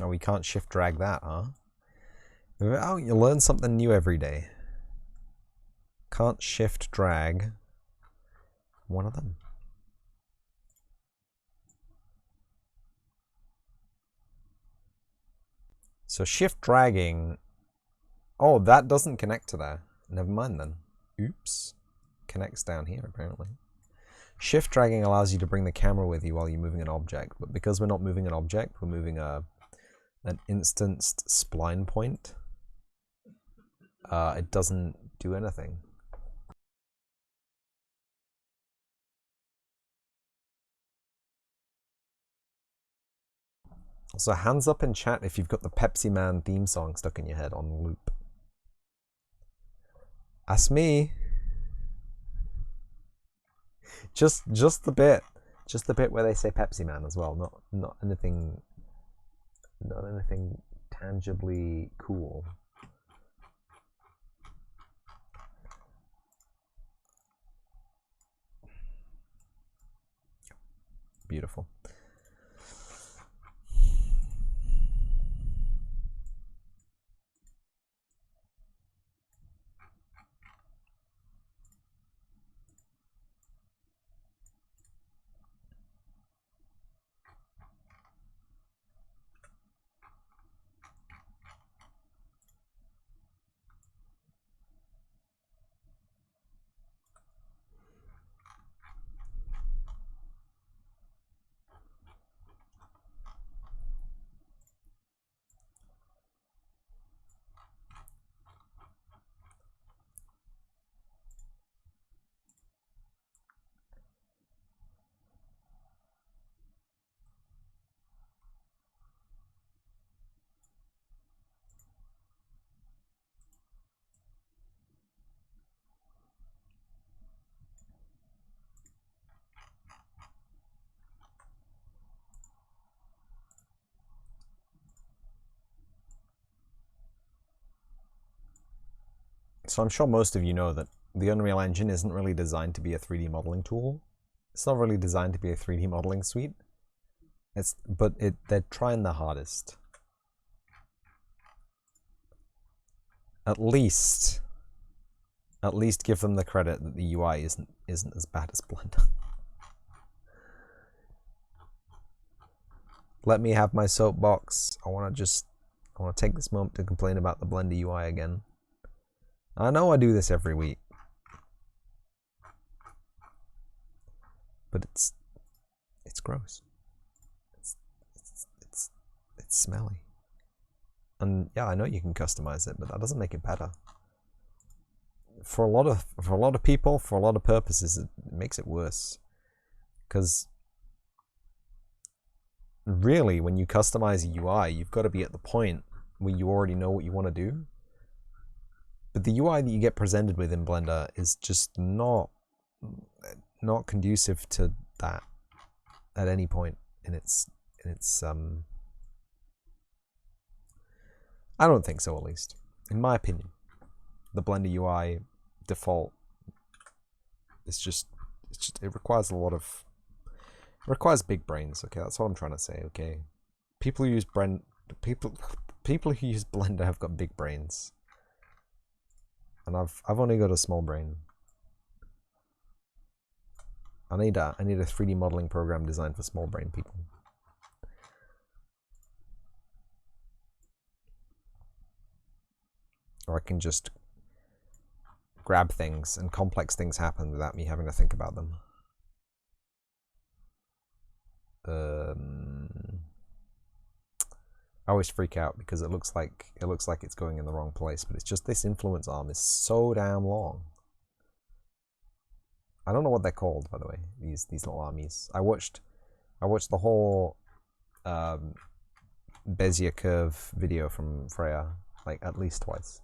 Oh, we can't shift drag that, huh? Oh, you learn something new every day. Can't shift drag one of them. So shift dragging. Oh, that doesn't connect to there. Never mind then. Oops. Connects down here apparently. Shift dragging allows you to bring the camera with you while you're moving an object, but because we're not moving an object, we're moving an instanced spline point. It doesn't do anything. Also, hands up in chat if you've got the Pepsi Man theme song stuck in your head on loop. Ask me. just the bit where they say Pepsi Man as well. Not anything tangibly cool. Beautiful. So I'm sure most of you know that the Unreal Engine isn't really designed to be a 3D modeling tool. It's not really designed to be a 3D modeling suite. They're trying their hardest. At least give them the credit that the UI isn't as bad as Blender. Let me have my soapbox. I want to take this moment to complain about the Blender UI again. I know I do this every week, but it's gross. It's smelly. And yeah, I know you can customize it, but that doesn't make it better. For a lot of people, for a lot of purposes, it makes it worse. Because really, when you customize a UI, you've got to be at the point where you already know what you want to do. But the UI that you get presented with in Blender is just not conducive to that at any point in its I don't think so, at least. In my opinion. The Blender UI default is just it requires big brains, okay? That's what I'm trying to say, okay? People who use Blender have got big brains. And I've only got a small brain. I need a 3D modeling program designed for small brain people. Or I can just grab things and complex things happen without me having to think about them. I always freak out because it looks like it's going in the wrong place, but it's just this influence arm is so damn long. I don't know what they're called, by the way. These little armies. I watched the whole Bezier curve video from Freya like at least twice,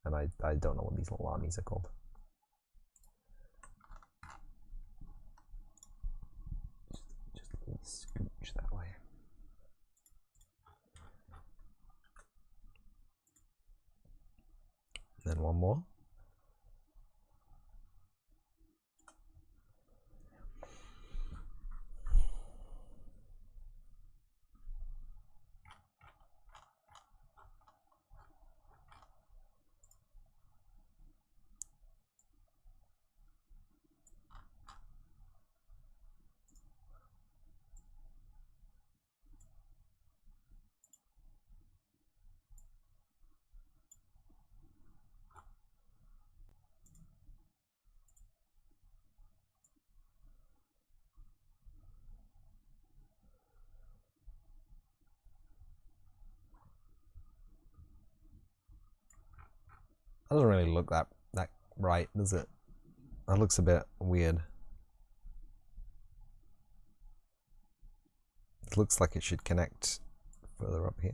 and I don't know what these little armies are called. Just scooch that way. Then one more. That doesn't really look that right, does it? That looks a bit weird. It looks like it should connect further up here.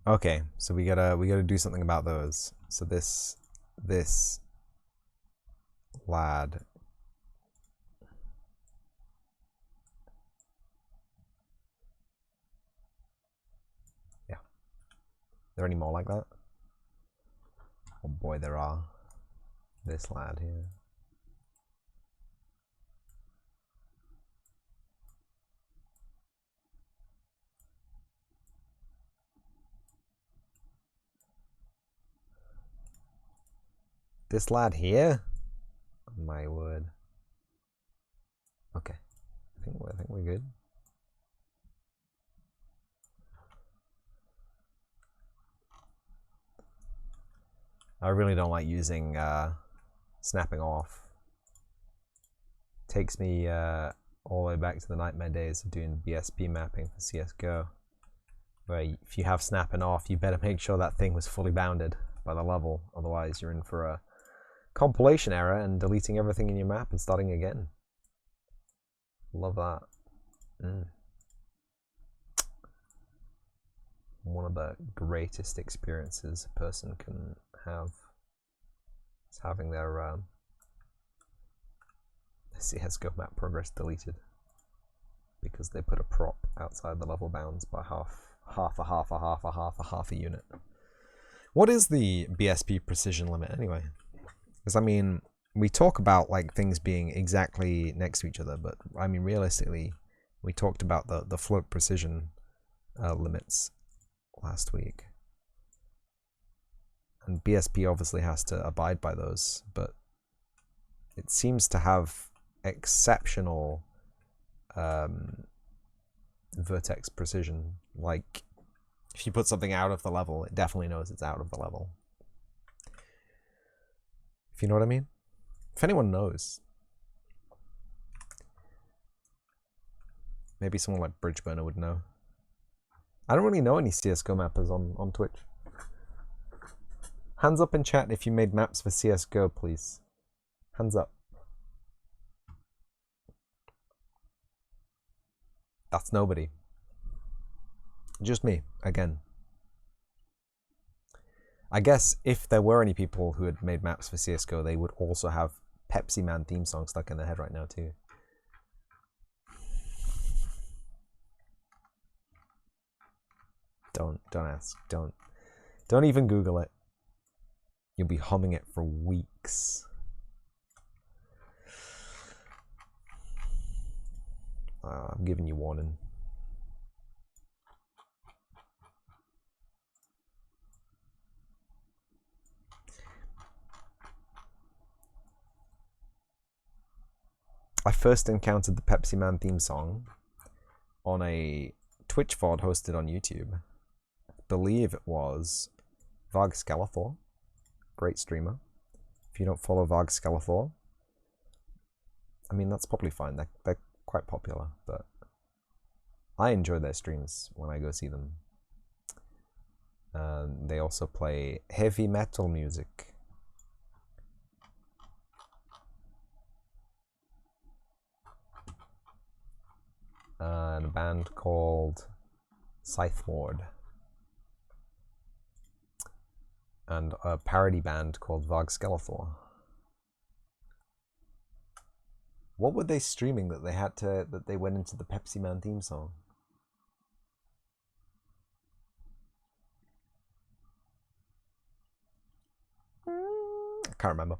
Okay, so we gotta do something about those. So this lad. Yeah. Are there any more like that? Oh boy, there are. This lad here. This lad here? Oh, my word. Okay. I think we're good. I really don't like using snapping off. Takes me all the way back to the nightmare days of doing BSP mapping for CSGO. Where if you have snapping off, you better make sure that thing was fully bounded by the level. Otherwise, you're in for a compilation error and deleting everything in your map and starting again. Love that. One of the greatest experiences a person can have is having their CSGO map progress deleted because they put a prop outside the level bounds by half a unit. What is the BSP precision limit anyway? Because I mean, we talk about like things being exactly next to each other, but I mean realistically, we talked about the float precision limits last week, and BSP obviously has to abide by those, but it seems to have exceptional vertex precision. Like if you put something out of the level, it definitely knows it's out of the level. If you know what I mean? If anyone knows. Maybe someone like Bridgeburner would know. I don't really know any CSGO mappers on Twitch. Hands up in chat if you made maps for CSGO, please. Hands up. That's nobody. Just me, again. I guess if there were any people who had made maps for CSGO, they would also have Pepsi Man theme song stuck in their head right now too. Don't ask. Don't even Google it. You'll be humming it for weeks. I'm giving you warning. I first encountered the Pepsi Man theme song on a Twitch VOD hosted on YouTube. I believe it was Varg Skeletor. Great streamer. If you don't follow Varg Skeletor, I mean, that's probably fine. They're quite popular, but I enjoy their streams when I go see them. They also play heavy metal music. And a band called Scythe Lord. And a parody band called Varg Skeletor. What were they streaming that they went into the Pepsi Man theme song? I can't remember.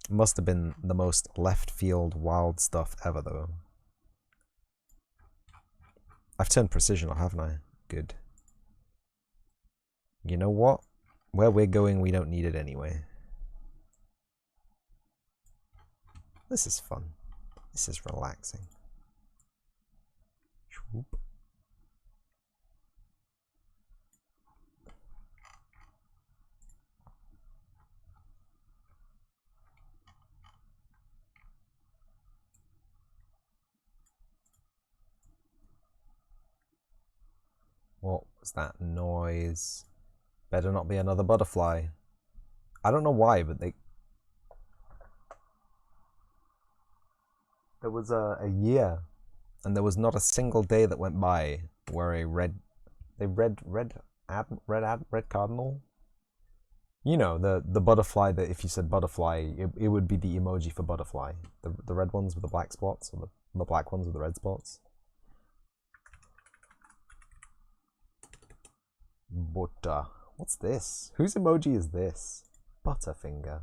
It must have been the most left field wild stuff ever though. I've turned precision off, haven't I? Good. You know what? Where we're going, we don't need it anyway. This is fun. This is relaxing. Swoop. What was that noise? Better not be another butterfly. I don't know why, but there was a year, and there was not a single day that went by where a red red cardinal. You know, the butterfly that if you said butterfly, it would be the emoji for butterfly. The red ones with the black spots, or the black ones with the red spots. Butter. What's this? Whose emoji is this? Butterfinger.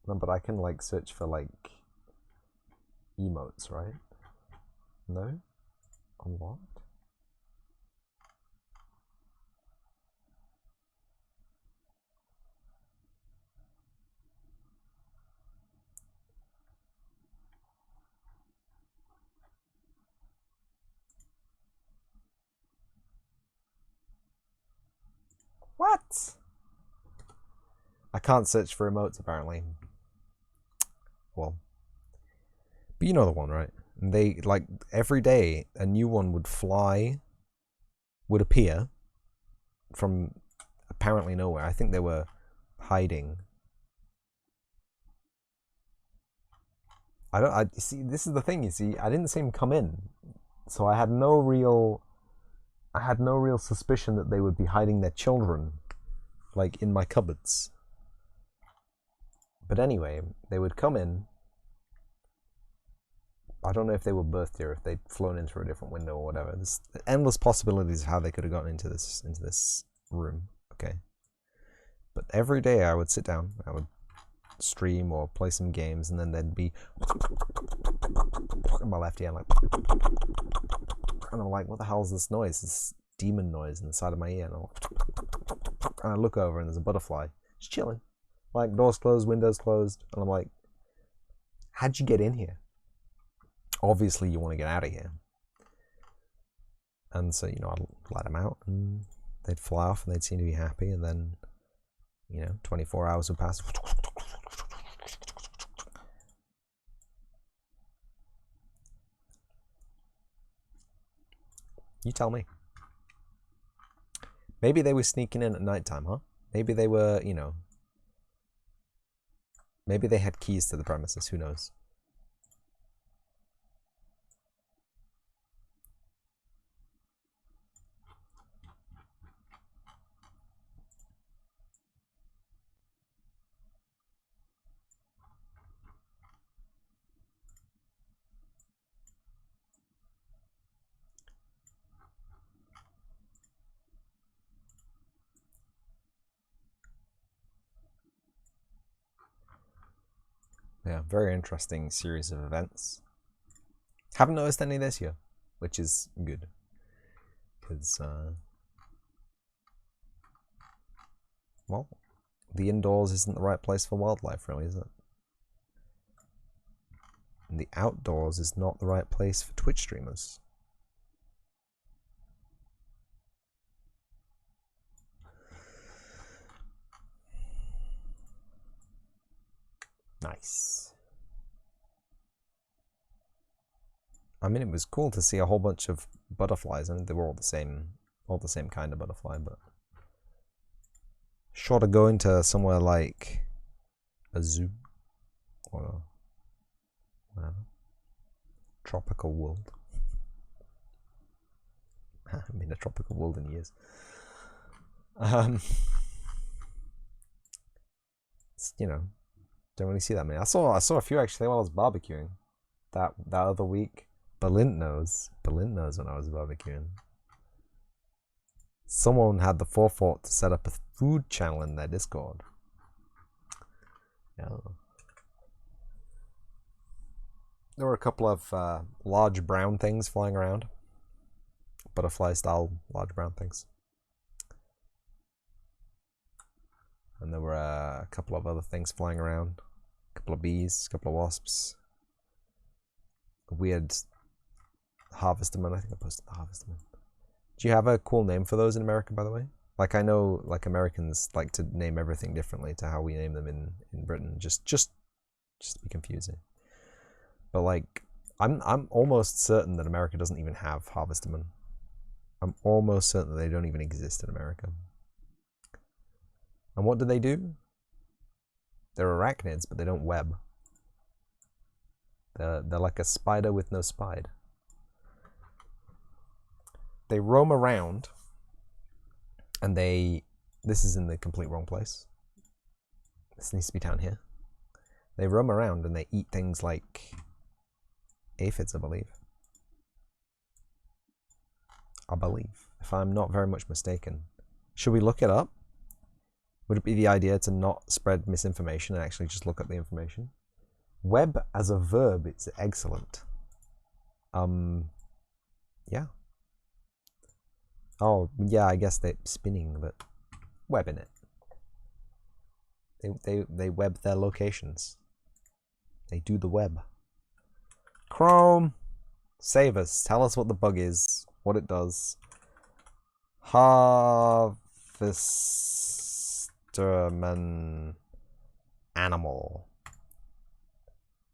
No, but I can like search for like emotes, right? No? On what? What? I can't search for emotes apparently. Well, but you know the one, right? And they like every day a new one would appear from apparently nowhere. I think they were hiding. I see. This is the thing. You see, I didn't see them come in, so I had no real suspicion that they would be hiding their children, like in my cupboards. But anyway, they would come in. I don't know if they were birthed here, if they'd flown in through a different window or whatever. There's endless possibilities of how they could have gotten into this room. Okay. But every day I would sit down, I would stream or play some games, and then there'd be in my left ear, like, and I'm like, what the hell is this noise? This demon noise in the side of my ear. And I look over and there's a butterfly. It's chilling. Like, doors closed, windows closed. And I'm like, how'd you get in here? Obviously you want to get out of here. And so, you know, I'd let them out and they'd fly off and they'd seem to be happy. And then, you know, 24 hours would pass. You tell me. Maybe they were sneaking in at nighttime, huh? Maybe they were, you know, maybe they had keys to the premises. Who knows? Yeah, very interesting series of events. Haven't noticed any this year, which is good. Because, well, the indoors isn't the right place for wildlife, really, is it? And the outdoors is not the right place for Twitch streamers. Nice. I mean, it was cool to see a whole bunch of butterflies. I mean, they were all the same kind of butterfly, but sure to go into somewhere like a zoo or whatever. Tropical world. I haven't been a tropical world in years. You know, don't really see that many. I saw a few actually while I was barbecuing. That other week. Balint knows when I was barbecuing. Someone had the forethought to set up a food channel in their Discord. Yeah. There were a couple of large brown things flying around. Butterfly style large brown things. And there were a couple of other things flying around. A couple of bees, a couple of wasps. A weird harvesterman. I think I posted the harvesterman. Do you have a cool name for those in America, by the way? Like, I know, like, Americans like to name everything differently to how we name them in Britain. Just to be confusing. But like, I'm almost certain that America doesn't even have harvestermen. I'm almost certain that they don't even exist in America. And what do? They're arachnids, but they don't web. They're like a spider with no spide. they roam around, and this is in the complete wrong place. This needs to be down here. They roam around and they eat things like aphids, I believe. If I'm not very much mistaken. Should we look it up? Would it be the idea to not spread misinformation and actually just look up the information? Web as a verb, it's excellent. Yeah. Oh, yeah, I guess they're spinning, but webbing it. They web their locations. They do the web. Chrome, save us. Tell us what the bug is, what it does. Harvesterman animal.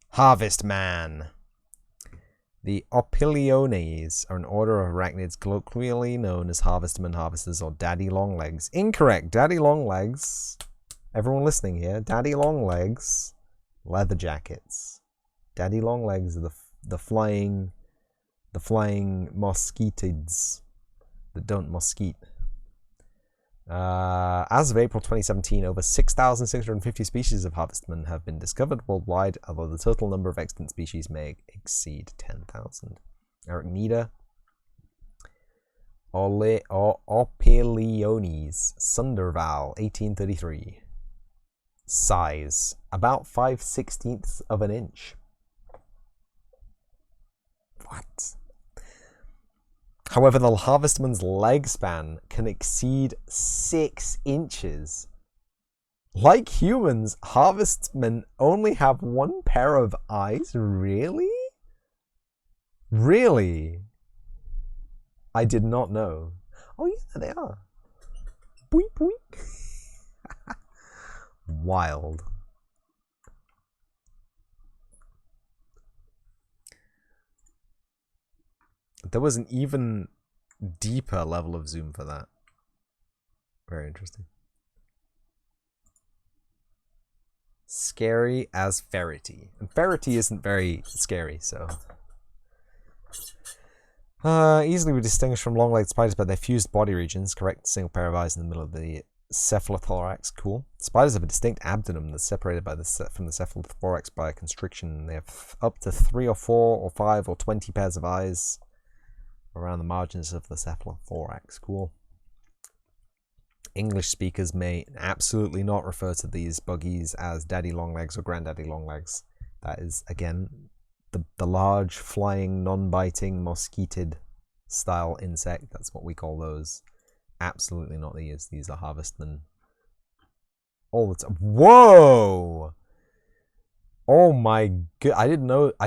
Harvest man. The Opiliones are an order of arachnids colloquially known as harvestermen, harvesters, or daddy longlegs. Incorrect. Daddy longlegs. Everyone listening here, daddy longlegs, leather jackets. Daddy longlegs are the flying mosquitids that don't mosquite. As of April 2017, over 6,650 species of harvestmen have been discovered worldwide, although the total number of extant species may exceed 10,000. Arachnida Opiliones, Sunderval, 1833. Size, about 5/16 of an inch. What? However, the harvestman's leg span can exceed 6 inches. Like humans, harvestmen only have one pair of eyes? Really? Really? I did not know. Oh yeah, there they are. Boink, boink. Wild. There was an even deeper level of zoom for that. Very interesting. Scary as ferrety. And ferrety isn't very scary, so. Easily be distinguished from long-legged spiders by their fused body regions. Correct, single pair of eyes in the middle of the cephalothorax. Cool. Spiders have a distinct abdomen that's separated from the cephalothorax by a constriction. They have up to 3 or 4 or 5 or 20 pairs of eyes around the margins of the cephalothorax. Cool. English speakers may absolutely not refer to these buggies as daddy longlegs or granddaddy longlegs. That is, again, the large, flying, non-biting, mosquitid style insect. That's what we call those. Absolutely not these. These are harvestmen. All the time. Whoa! Oh my god! I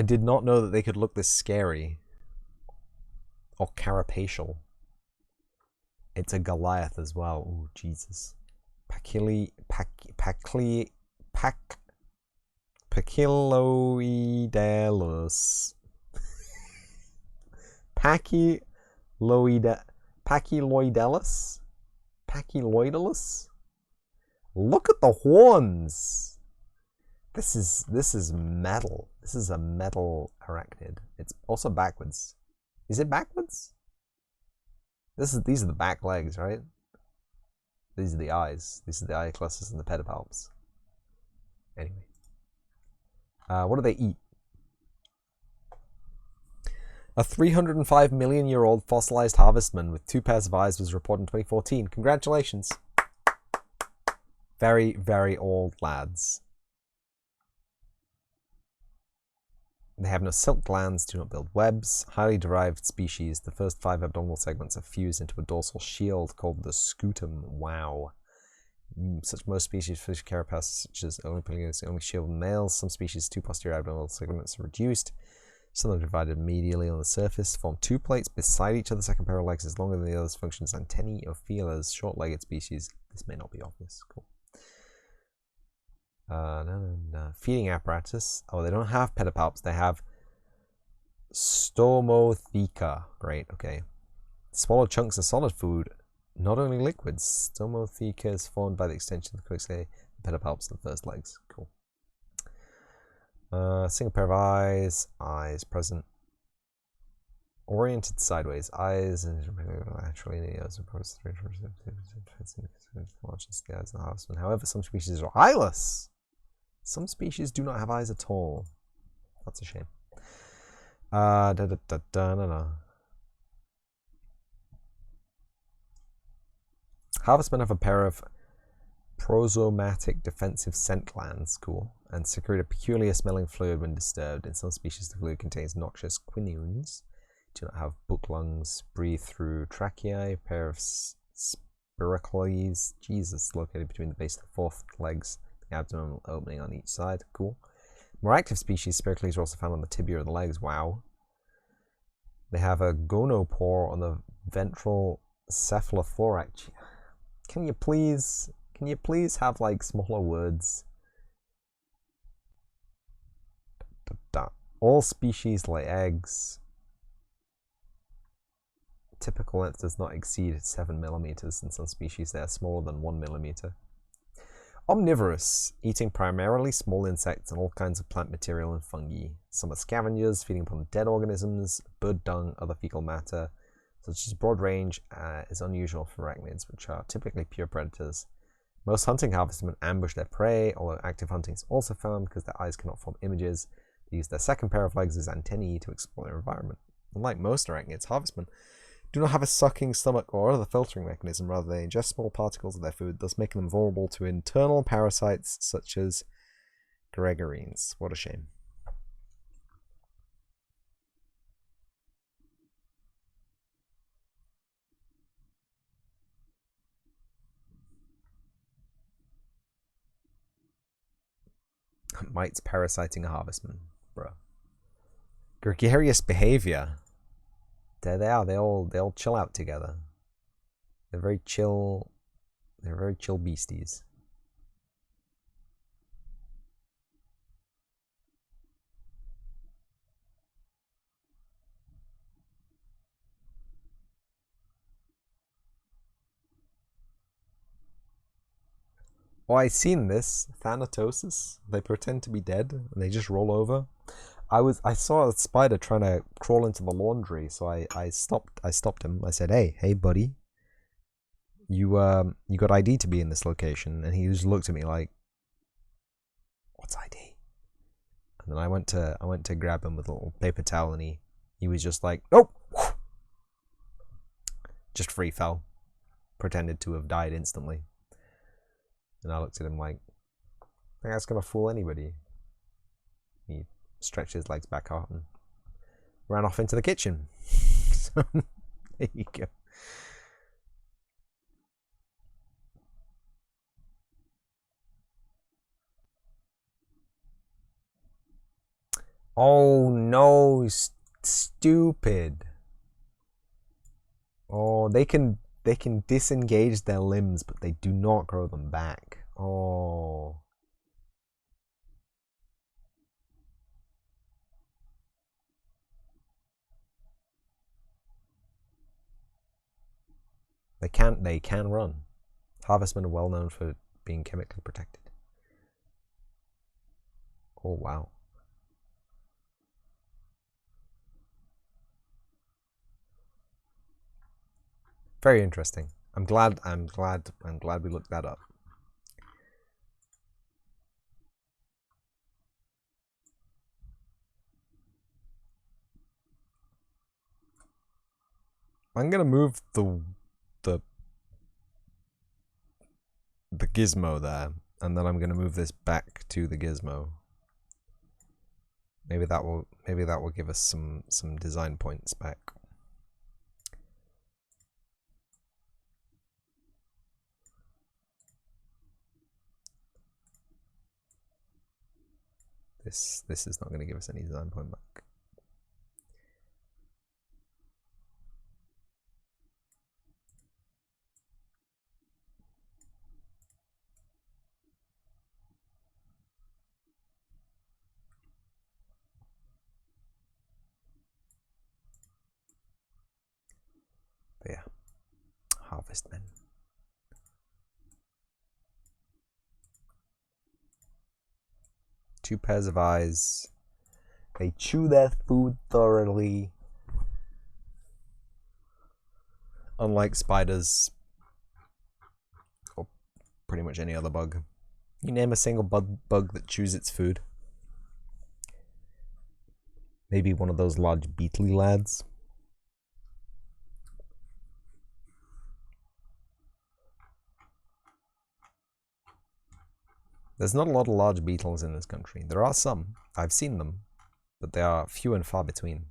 did not know that they could look this scary. Or carapacial. It's a Goliath as well. Oh Jesus. Pachyloidelus. Pachyloidelus. Look at the horns. This is metal. This is a metal arachnid. It's also backwards. Is it backwards? These are the back legs, right? These are the eyes. These are the eye clusters and the pedipalps. Anyway. What do they eat? A 305 million year old fossilized harvestman with 2 pairs of eyes was reported in 2014. Congratulations. Very, very old lads. They have no silk glands, do not build webs. Highly derived species. The first 5 abdominal segments are fused into a dorsal shield called the scutum. Wow. Most species fish carapaces, such as only shield males. Some species 2 posterior abdominal segments are reduced. Some are divided medially on the surface, form 2 plates beside each other. Second pair of legs is longer than the others. Functions antennae or feelers. Short-legged species. This may not be obvious. Cool. Feeding apparatus. Oh, they don't have pedipalps. They have stomotheca. Great, okay. Swallow chunks of solid food, not only liquids. Stomotheca is formed by the extension of the coxae, the pedipalps, and the first legs. Cool. Single pair of eyes. Eyes present. Oriented sideways. Eyes and naturally the eyes of the harvestman. However, some species are eyeless. Some species do not have eyes at all. That's a shame. Harvestmen have a pair of prosomatic defensive scent glands, cool, and secrete a peculiar smelling fluid when disturbed. In some species, the fluid contains noxious quinones. Do not have book lungs, breathe through tracheae, pair of spiracles, Jesus, located between the base of the fourth legs, the abdominal opening on each side, cool. More active species, spiracles are also found on the tibia of the legs, wow. They have a gonopore on the ventral cephalothorax. Can you please have like smaller words? All species lay eggs. Typical length does not exceed 7 millimeters. In some species, they are smaller than 1 millimeter. Omnivorous, eating primarily small insects and all kinds of plant material and fungi. Some are scavengers, feeding upon dead organisms, bird dung, other fecal matter. Such as broad range is unusual for arachnids, which are typically pure predators. Most hunting harvestmen ambush their prey, although active hunting is also found because their eyes cannot form images. They use their second pair of legs as antennae to explore their environment. Unlike most arachnids, harvestmen do not have a sucking stomach or other filtering mechanism, rather they ingest small particles of their food, thus making them vulnerable to internal parasites such as gregarines. What a shame. Mites parasiting a harvestman, bro. Gregarious behavior. There they are. They all chill out together. They're very chill. They're very chill beasties. Oh, I seen this. Thanatosis. They pretend to be dead and they just roll over. I saw a spider trying to crawl into the laundry, so I stopped him. I said, Hey buddy. You got ID to be in this location, and he just looked at me like, what's ID? And then I went to grab him with a little paper towel, and he was just like, nope. Just free fell. Pretended to have died instantly. And I looked at him like, I think that's gonna fool anybody. He stretched his legs back out and ran off into the kitchen. So there you go. Oh no, stupid. Oh, they can disengage their limbs, but they do not grow them back. Oh. They can run. Harvestmen are well known for being chemically protected. Oh wow. Very interesting. I'm glad we looked that up. I'm gonna move the gizmo there, and then I'm gonna move this back to the gizmo. Maybe that will give us some design points back. This is not going to give us any design point back. But yeah, harvestmen. Two pairs of eyes. They chew their food thoroughly. Unlike spiders, or pretty much any other bug. You name a single bug that chews its food. Maybe one of those large beetly lads. There's not a lot of large beetles in this country. There are some. I've seen them, but they are few and far between.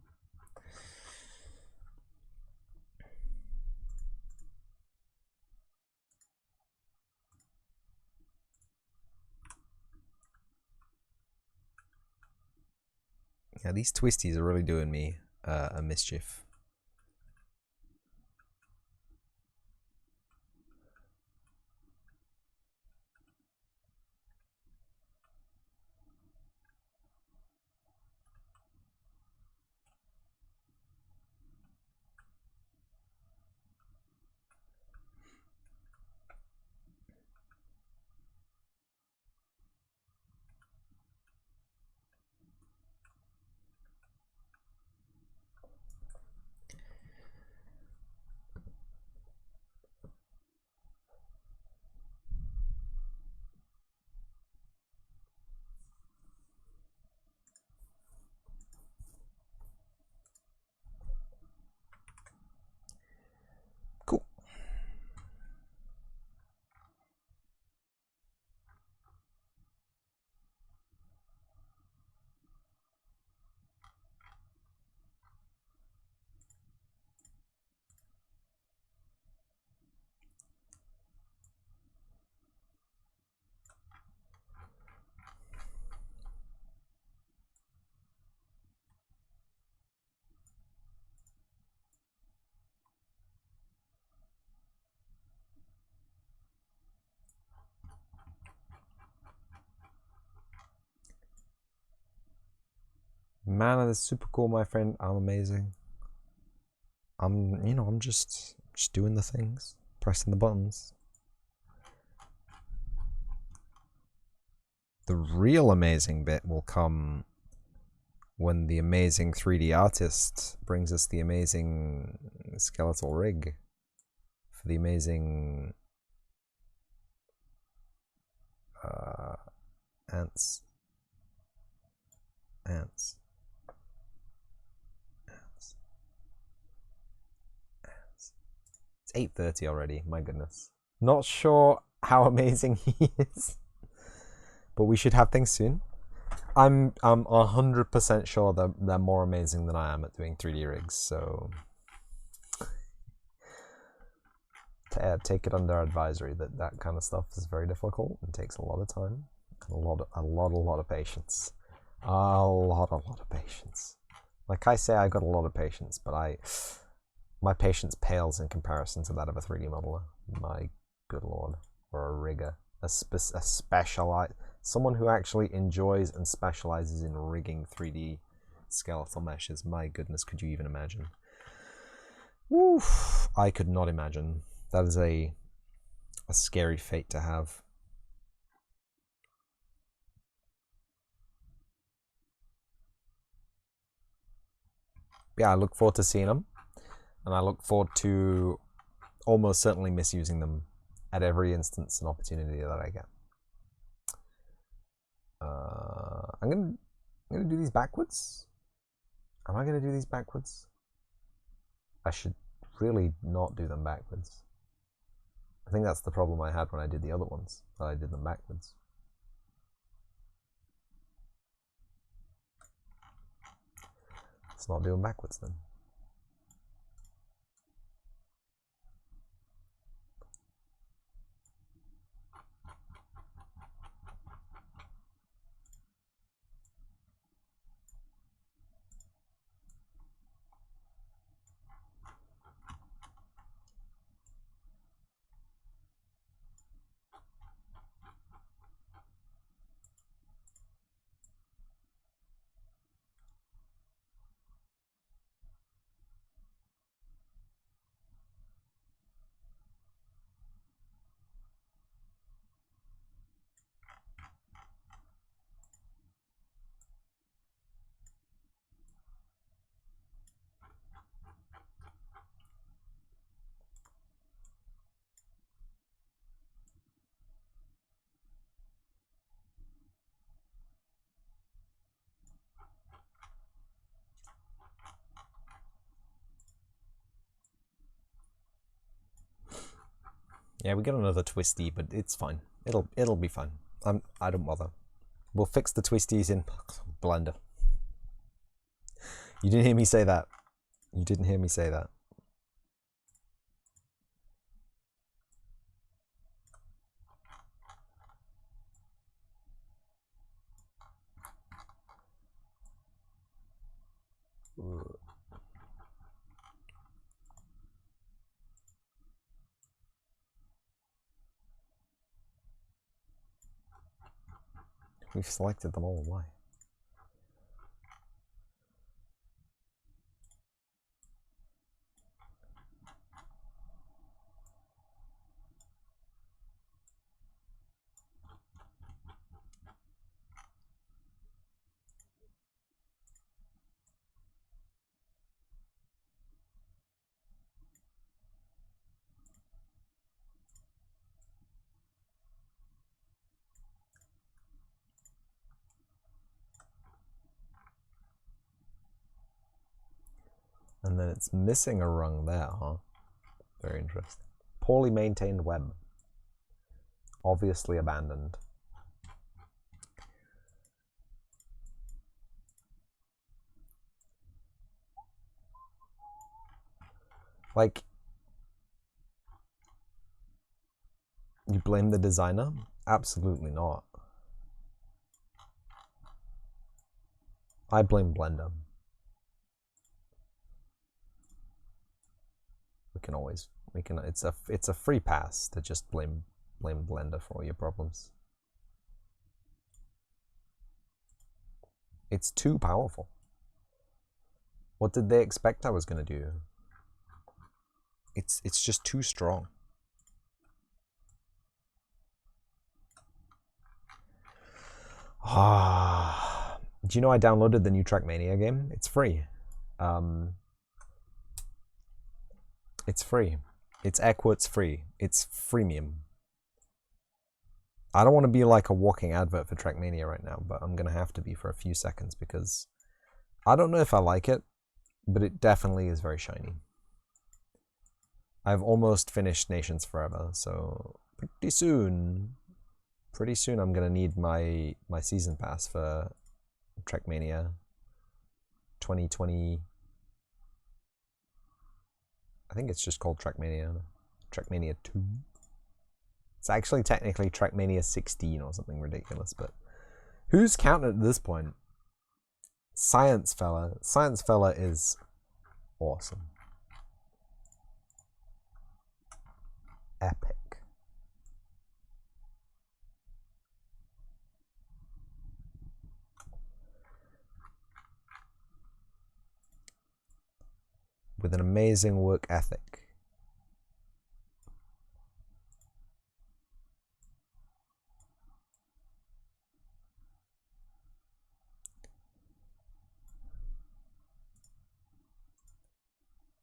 Yeah, these twisties are really doing me a mischief. Cool. Man, that is super cool, my friend. I'm amazing. I'm just doing the things, pressing the buttons. The real amazing bit will come when the amazing 3D artist brings us the amazing skeletal rig for the amazing ants. It's 8:30 already, my goodness. Not sure how amazing he is, but we should have things soon. I'm 100% sure that they're more amazing than I am at doing 3D rigs, so take it under advisory that kind of stuff is very difficult and takes a lot of time and a lot of patience. A lot of patience. Like I say, I got a lot of patience, but my patience pales in comparison to that of a 3D modeler. My good lord, or a rigger, a specialized, someone who actually enjoys and specializes in rigging 3D skeletal meshes. My goodness, could you even imagine? Woof! I could not imagine. That is a scary fate to have. Yeah, I look forward to seeing them, and I look forward to almost certainly misusing them at every instance and opportunity that I get. I'm gonna do these backwards. Am I gonna do these backwards? I should really not do them backwards. I think that's the problem I had when I did the other ones, that I did them backwards. Let's not do them backwards then. Yeah, we got another twisty, but it's fine. It'll be fine. I don't bother. We'll fix the twisties in Blender. You didn't hear me say that. You didn't hear me say that. We've selected them all. Why? And then it's missing a rung there, huh? Very interesting. Poorly maintained web. Obviously abandoned. Like, you blame the designer? Absolutely not. I blame Blender. It's a free pass to just blame Blender for all your problems. It's too powerful. What did they expect I was gonna do? It's just too strong. Ah, do you know I downloaded the new Trackmania game? It's free. It's free. It's air quotes free. It's freemium. I don't want to be like a walking advert for Trackmania right now, but I'm gonna have to be for a few seconds because I don't know if I like it, but it definitely is very shiny. I've almost finished Nations Forever, so pretty soon I'm gonna need my season pass for Trackmania 2020. I think it's just called Trackmania 2. It's actually technically Trackmania 16 or something ridiculous, but who's counting at this point? Science Fella. Science Fella is awesome. Epic. With an amazing work ethic.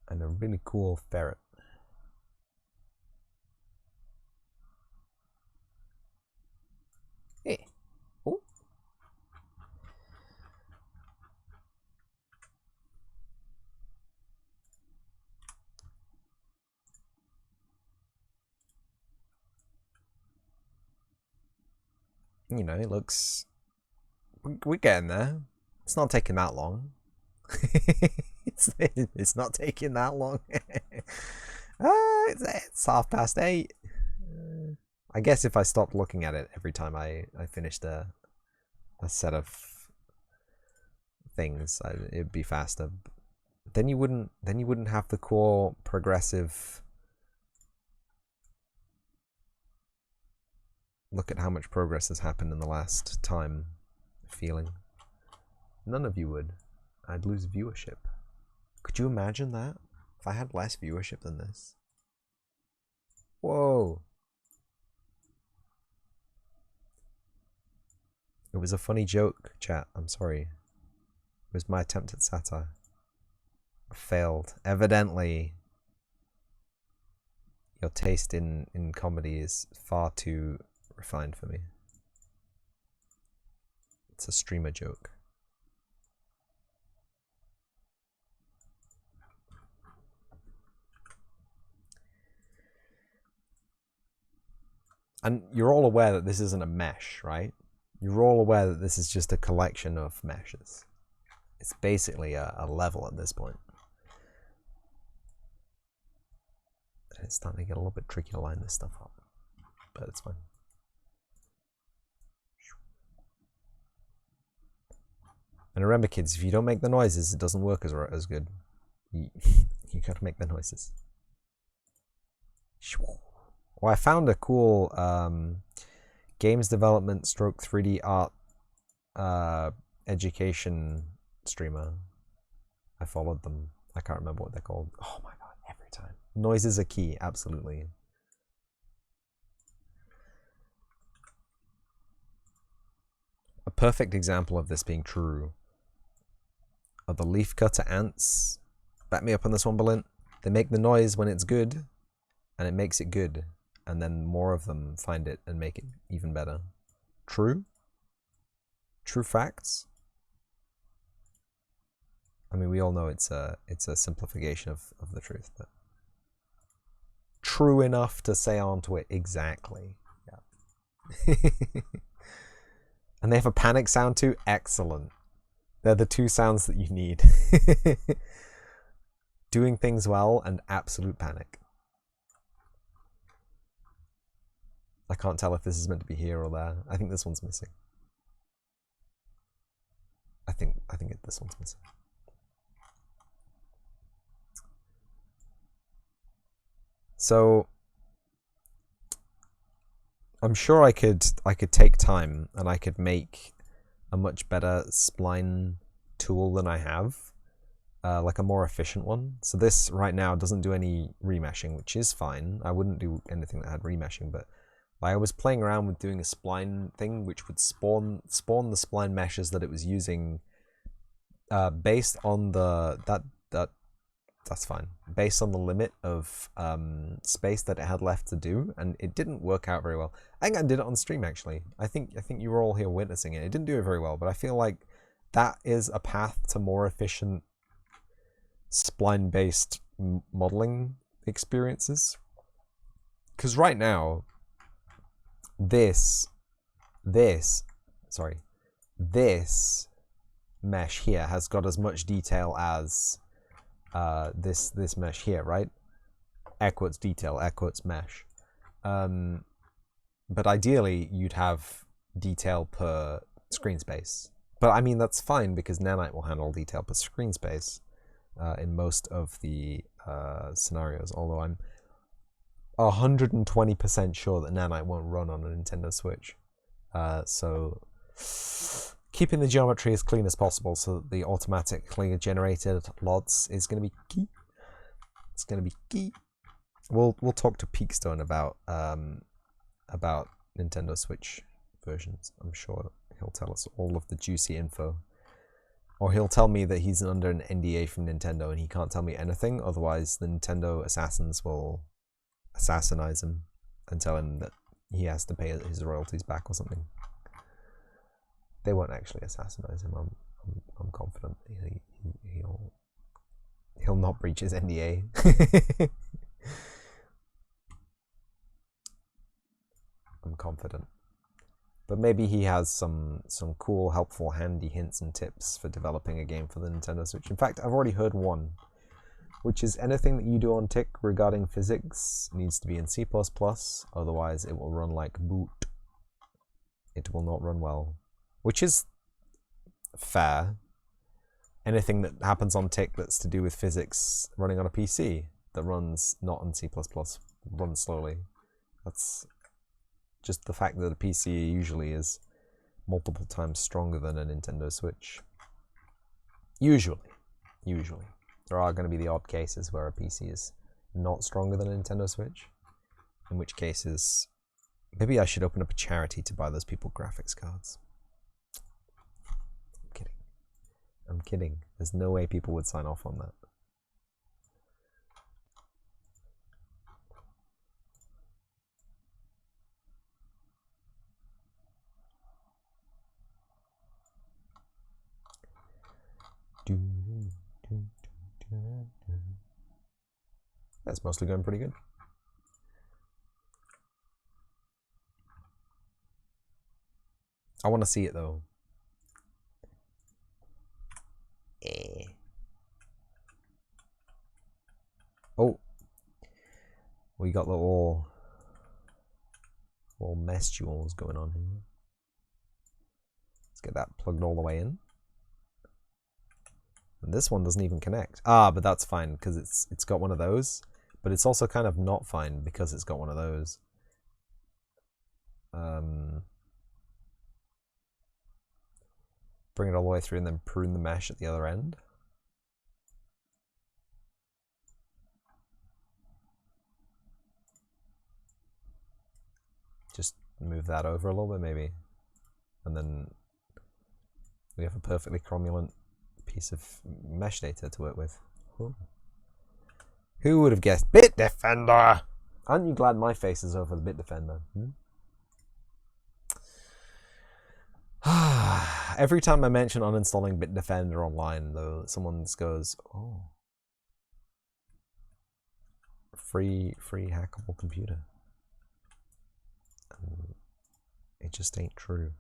And a really cool ferret. Hey. Oh. You know, it looks... We're getting there. It's not taking that long. it's not taking that long. It's 8:30. I guess if I stopped looking at it every time I finished a set of things, it'd be faster. Then you wouldn't have the core progressive. Look at how much progress has happened in the last time feeling. None of you would. I'd lose viewership. Could you imagine that? If I had less viewership than this? Whoa. It was a funny joke, chat. I'm sorry. It was my attempt at satire. I failed. Evidently, your taste in comedy is far too refined for me. It's a streamer joke. And you're all aware that this isn't a mesh, right? You're all aware that this is just a collection of meshes. It's basically a level at this point. And it's starting to get a little bit tricky to line this stuff up, but it's fine. And remember, kids, if you don't make the noises, it doesn't work as good. You gotta make the noises. Well, I found a cool games development stroke 3D art education streamer. I followed them. I can't remember what they're called. Oh my god, every time. Noises are key, absolutely. A perfect example of this being true are the leafcutter ants. Back me up on this one, Berlin. They make the noise when it's good, and it makes it good. And then more of them find it and make it even better. True? True facts? I mean, we all know it's a simplification of the truth, but true enough to say onto it exactly. Yeah. And they have a panic sound too? Excellent. They're the two sounds that you need. Doing things well and absolute panic. I can't tell if this is meant to be here or there. I think this one's missing. I think this one's missing. So I'm sure I could take time and I could make a much better spline tool than I have, like a more efficient one. So this right now doesn't do any remeshing, which is fine. I wouldn't do anything that had remeshing, but I was playing around with doing a spline thing, which would spawn the spline meshes that it was using, based on that's fine. Based on the limit of space that it had left to do, and it didn't work out very well. I think I did it on stream actually. I think you were all here witnessing it. It didn't do it very well, but I feel like that is a path to more efficient spline-based modeling experiences. Because right now, this mesh here has got as much detail as this mesh here, right? Air quotes detail, air quotes mesh. But ideally, you'd have detail per screen space. But I mean, that's fine because Nanite will handle detail per screen space in most of the scenarios, although I'm 120% sure that Nanite won't run on a Nintendo Switch. So keeping the geometry as clean as possible so that the automatically generated LODs is going to be key. It's going to be key. We'll talk to Peakstone about Nintendo Switch versions. I'm sure he'll tell us all of the juicy info. Or he'll tell me that he's under an NDA from Nintendo and he can't tell me anything, otherwise the Nintendo assassins will assassinize him and tell him that he has to pay his royalties back or something. They won't actually assassinize him. I'm confident he'll not breach his NDA. I'm confident. But maybe he has some cool, helpful, handy hints and tips for developing a game for the Nintendo Switch. In fact, I've already heard one, which is anything that you do on TIC regarding physics needs to be in C++, otherwise it will run like boot. It will not run well. Which is fair. Anything that happens on TIC that's to do with physics running on a PC that runs not on C++ runs slowly. That's just the fact that a PC usually is multiple times stronger than a Nintendo Switch. Usually. There are going to be the odd cases where a PC is not stronger than a Nintendo Switch, in which cases maybe I should open up a charity to buy those people graphics cards. I'm kidding. There's no way people would sign off on that. That's mostly going pretty good. I want to see it though. Eh. Oh, we got little mesh jewels going on here. Let's get that plugged all the way in. And this one doesn't even connect. Ah, but that's fine because it's got one of those. But it's also kind of not fine because it's got one of those. Bring it all the way through and then prune the mesh at the other end. Just move that over a little bit maybe. And then we have a perfectly cromulent piece of mesh data to work with. Ooh. Who would have guessed Bitdefender? Aren't you glad my face is over the Bitdefender? Every time I mention uninstalling Bitdefender online, though, someone just goes, "Oh, free hackable computer." And it just ain't true.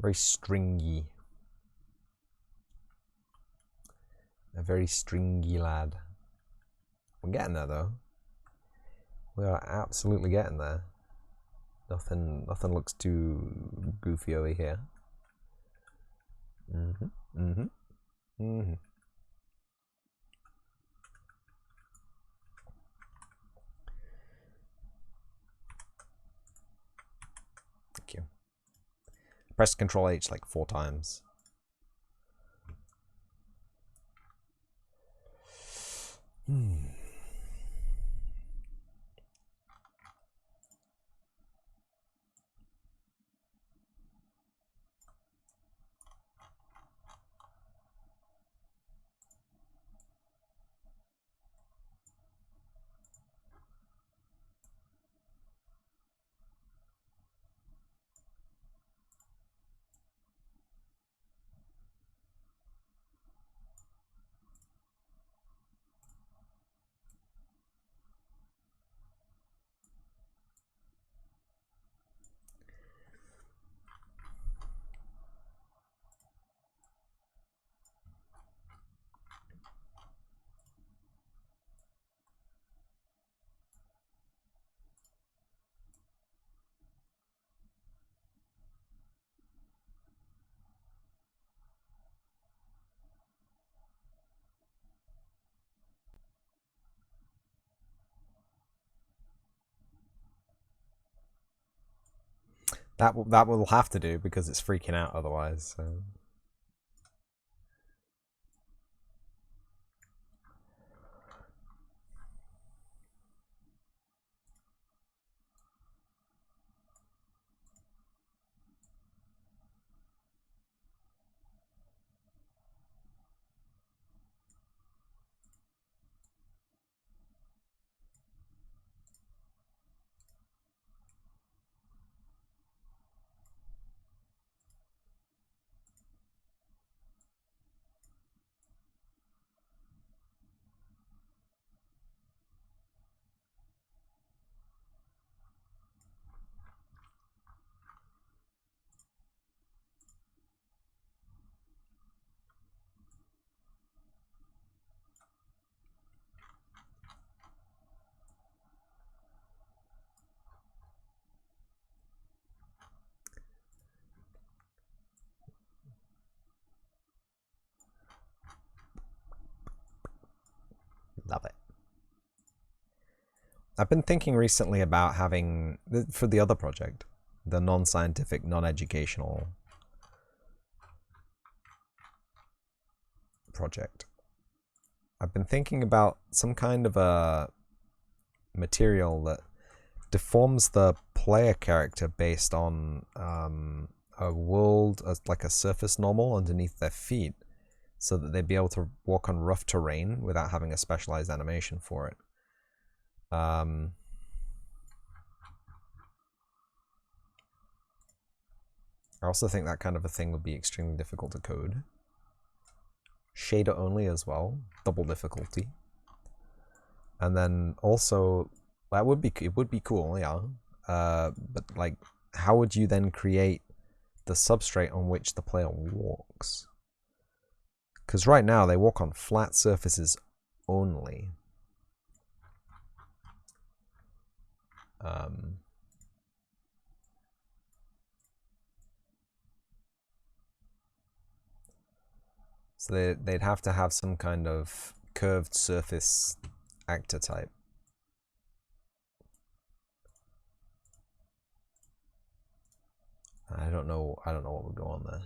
Very stringy. A very stringy lad. We're getting there though. We are absolutely getting there. Nothing looks too goofy over here. Thank you. Press Control H like 4 times. That will have to do because it's freaking out otherwise. So. Love it. I've been thinking recently about having, for the other project, the non-scientific, non-educational project. I've been thinking about some kind of a material that deforms the player character based on a world, like a surface normal underneath their feet, so that they'd be able to walk on rough terrain without having a specialized animation for it. I also think that kind of a thing would be extremely difficult to code. Shader only as well, double difficulty. And then also, it would be cool, yeah. But like, how would you then create the substrate on which the player walks? Because right now they walk on flat surfaces only. So they'd have to have some kind of curved surface actor type. I don't know what would go on there.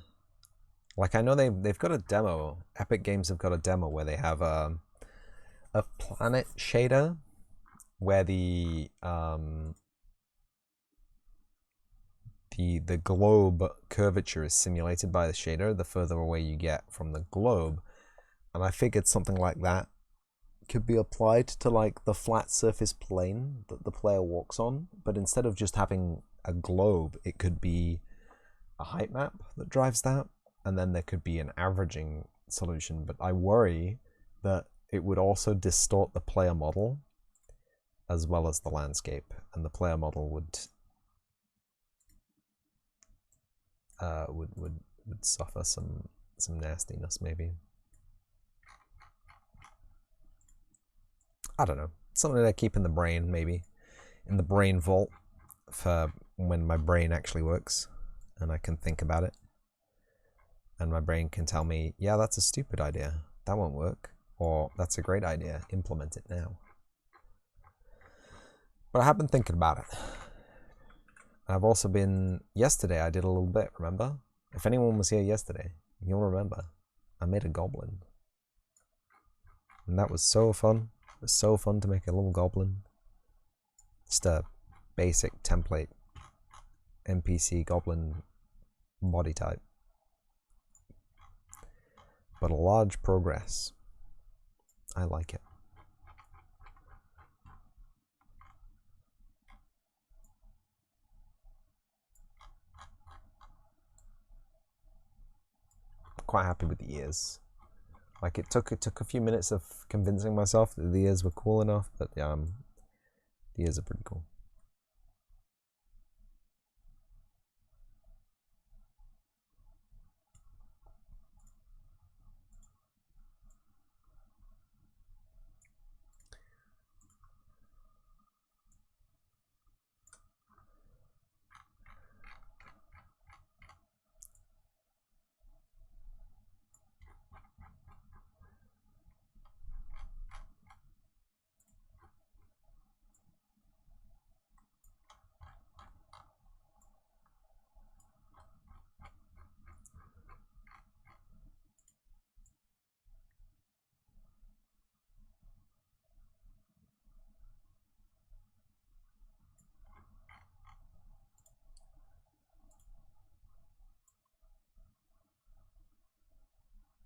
Like, I know they've got a demo. Epic Games have got a demo where they have a planet shader where the globe curvature is simulated by the shader the further away you get from the globe. And I figured something like that could be applied to like the flat surface plane that the player walks on, but instead of just having a globe, it could be a height map that drives that, and then there could be an averaging solution. But I worry that it would also distort the player model as well as the landscape, and the player model would suffer some nastiness, maybe. I don't know. Something to keep in the brain, maybe. In the brain vault for when my brain actually works and I can think about it. And my brain can tell me, yeah, that's a stupid idea. That won't work. Or that's a great idea. Implement it now. But I have been thinking about it. I've also been... Yesterday I did a little bit, remember? If anyone was here yesterday, you'll remember. I made a goblin. And that was so fun. It was so fun to make a little goblin. Just a basic template NPC goblin body type. But a large progress. I like it. I'm quite happy with the ears. Like it took a few minutes of convincing myself that the ears were cool enough, but yeah, the ears are pretty cool.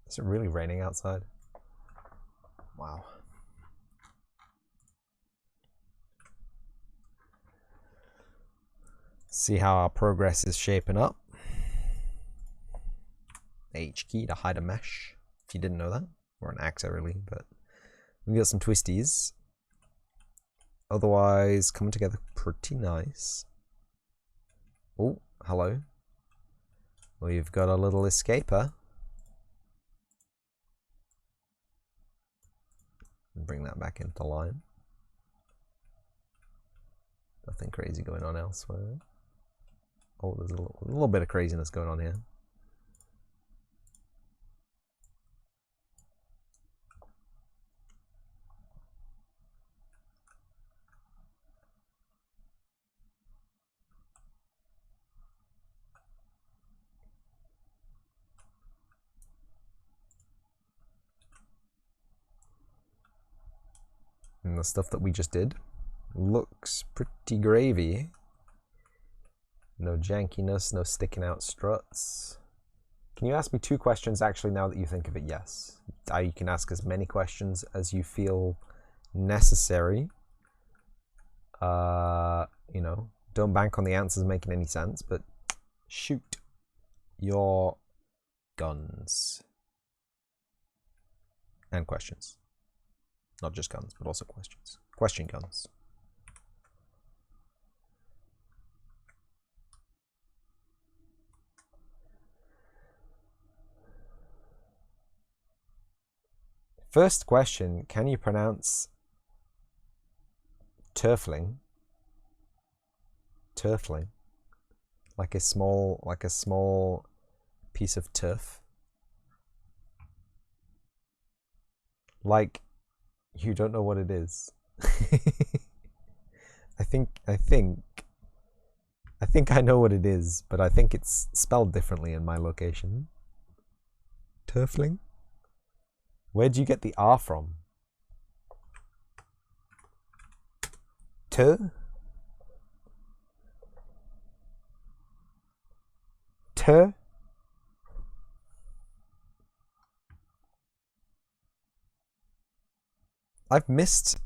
Is it really raining outside? Wow. See how our progress is shaping up. H key to hide a mesh, if you didn't know that. Or an actor really, but we got some twisties. Otherwise, coming together pretty nice. Oh, hello. We've got a little escaper. Bring that back into line. Nothing crazy going on elsewhere. Oh, there's a little bit of craziness going on here. And the stuff that we just did looks pretty gravy. No jankiness, no sticking out struts. Can you ask me 2 questions actually now that you think of it? Yes. You can ask as many questions as you feel necessary. You know, don't bank on the answers making any sense, but shoot your guns. And questions. Not just guns, but also questions. Question guns. First question, can you pronounce turfling? Turfling. Like a small piece of turf. Like you don't know what it is. I think I know what it is, but I think it's spelled differently in my location. Turfling? Where'd you get the R from? Tur? Tur? I've missed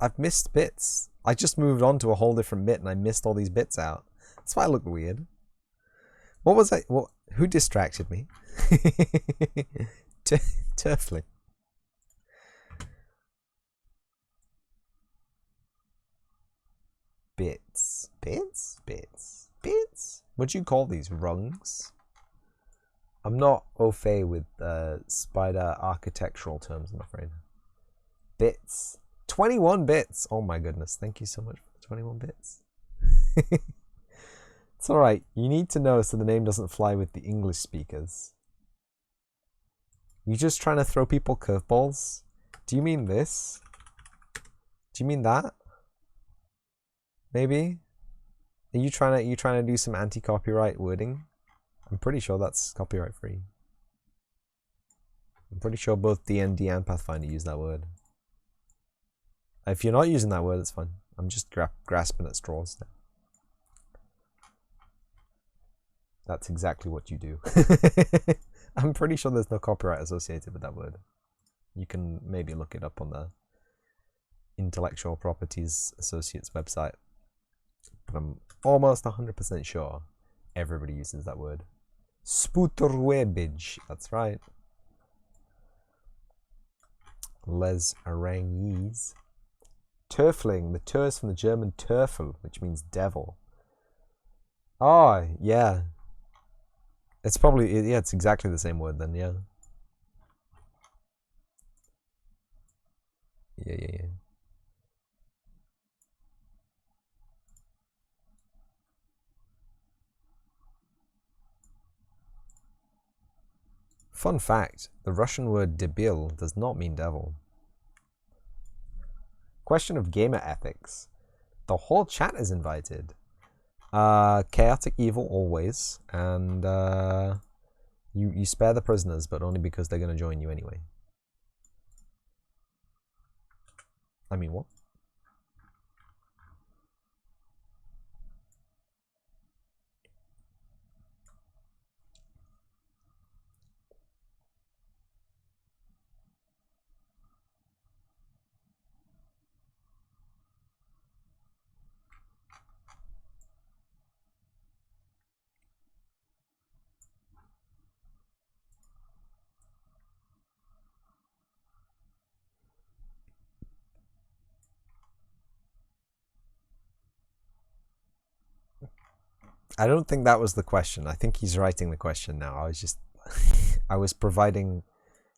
bits. I just moved on to a whole different bit and I missed all these bits out. That's why I look weird. What was I? What? Who distracted me? Turfling. Bits. What'd you call these? Rungs? I'm not au fait with spider architectural terms, I'm afraid. Bits. 21 bits. Oh my goodness. Thank you so much for the 21 bits. It's alright. You need to know so the name doesn't fly with the English speakers. You just trying to throw people curveballs? Do you mean this? Do you mean that? Maybe? Are you trying to do some anti-copyright wording? I'm pretty sure that's copyright free. I'm pretty sure both D&D and Pathfinder use that word. If you're not using that word, it's fine. I'm just grasping at straws now. That's exactly what you do. I'm pretty sure there's no copyright associated with that word. You can maybe look it up on the Intellectual Properties Associates website. But I'm almost 100% sure everybody uses that word. Spooterwebage. That's right. Les Arangies. Turfling. The tur is from the German Teufel, which means devil. Oh, yeah. It's probably, yeah, it's exactly the same word then, yeah. Yeah. Fun fact, the Russian word debil does not mean devil. Question of gamer ethics. The whole chat is invited. Chaotic evil always, and you spare the prisoners, but only because they're going to join you anyway. I mean, what? I don't think that was the question. I think he's writing the question now. I was just, I was providing,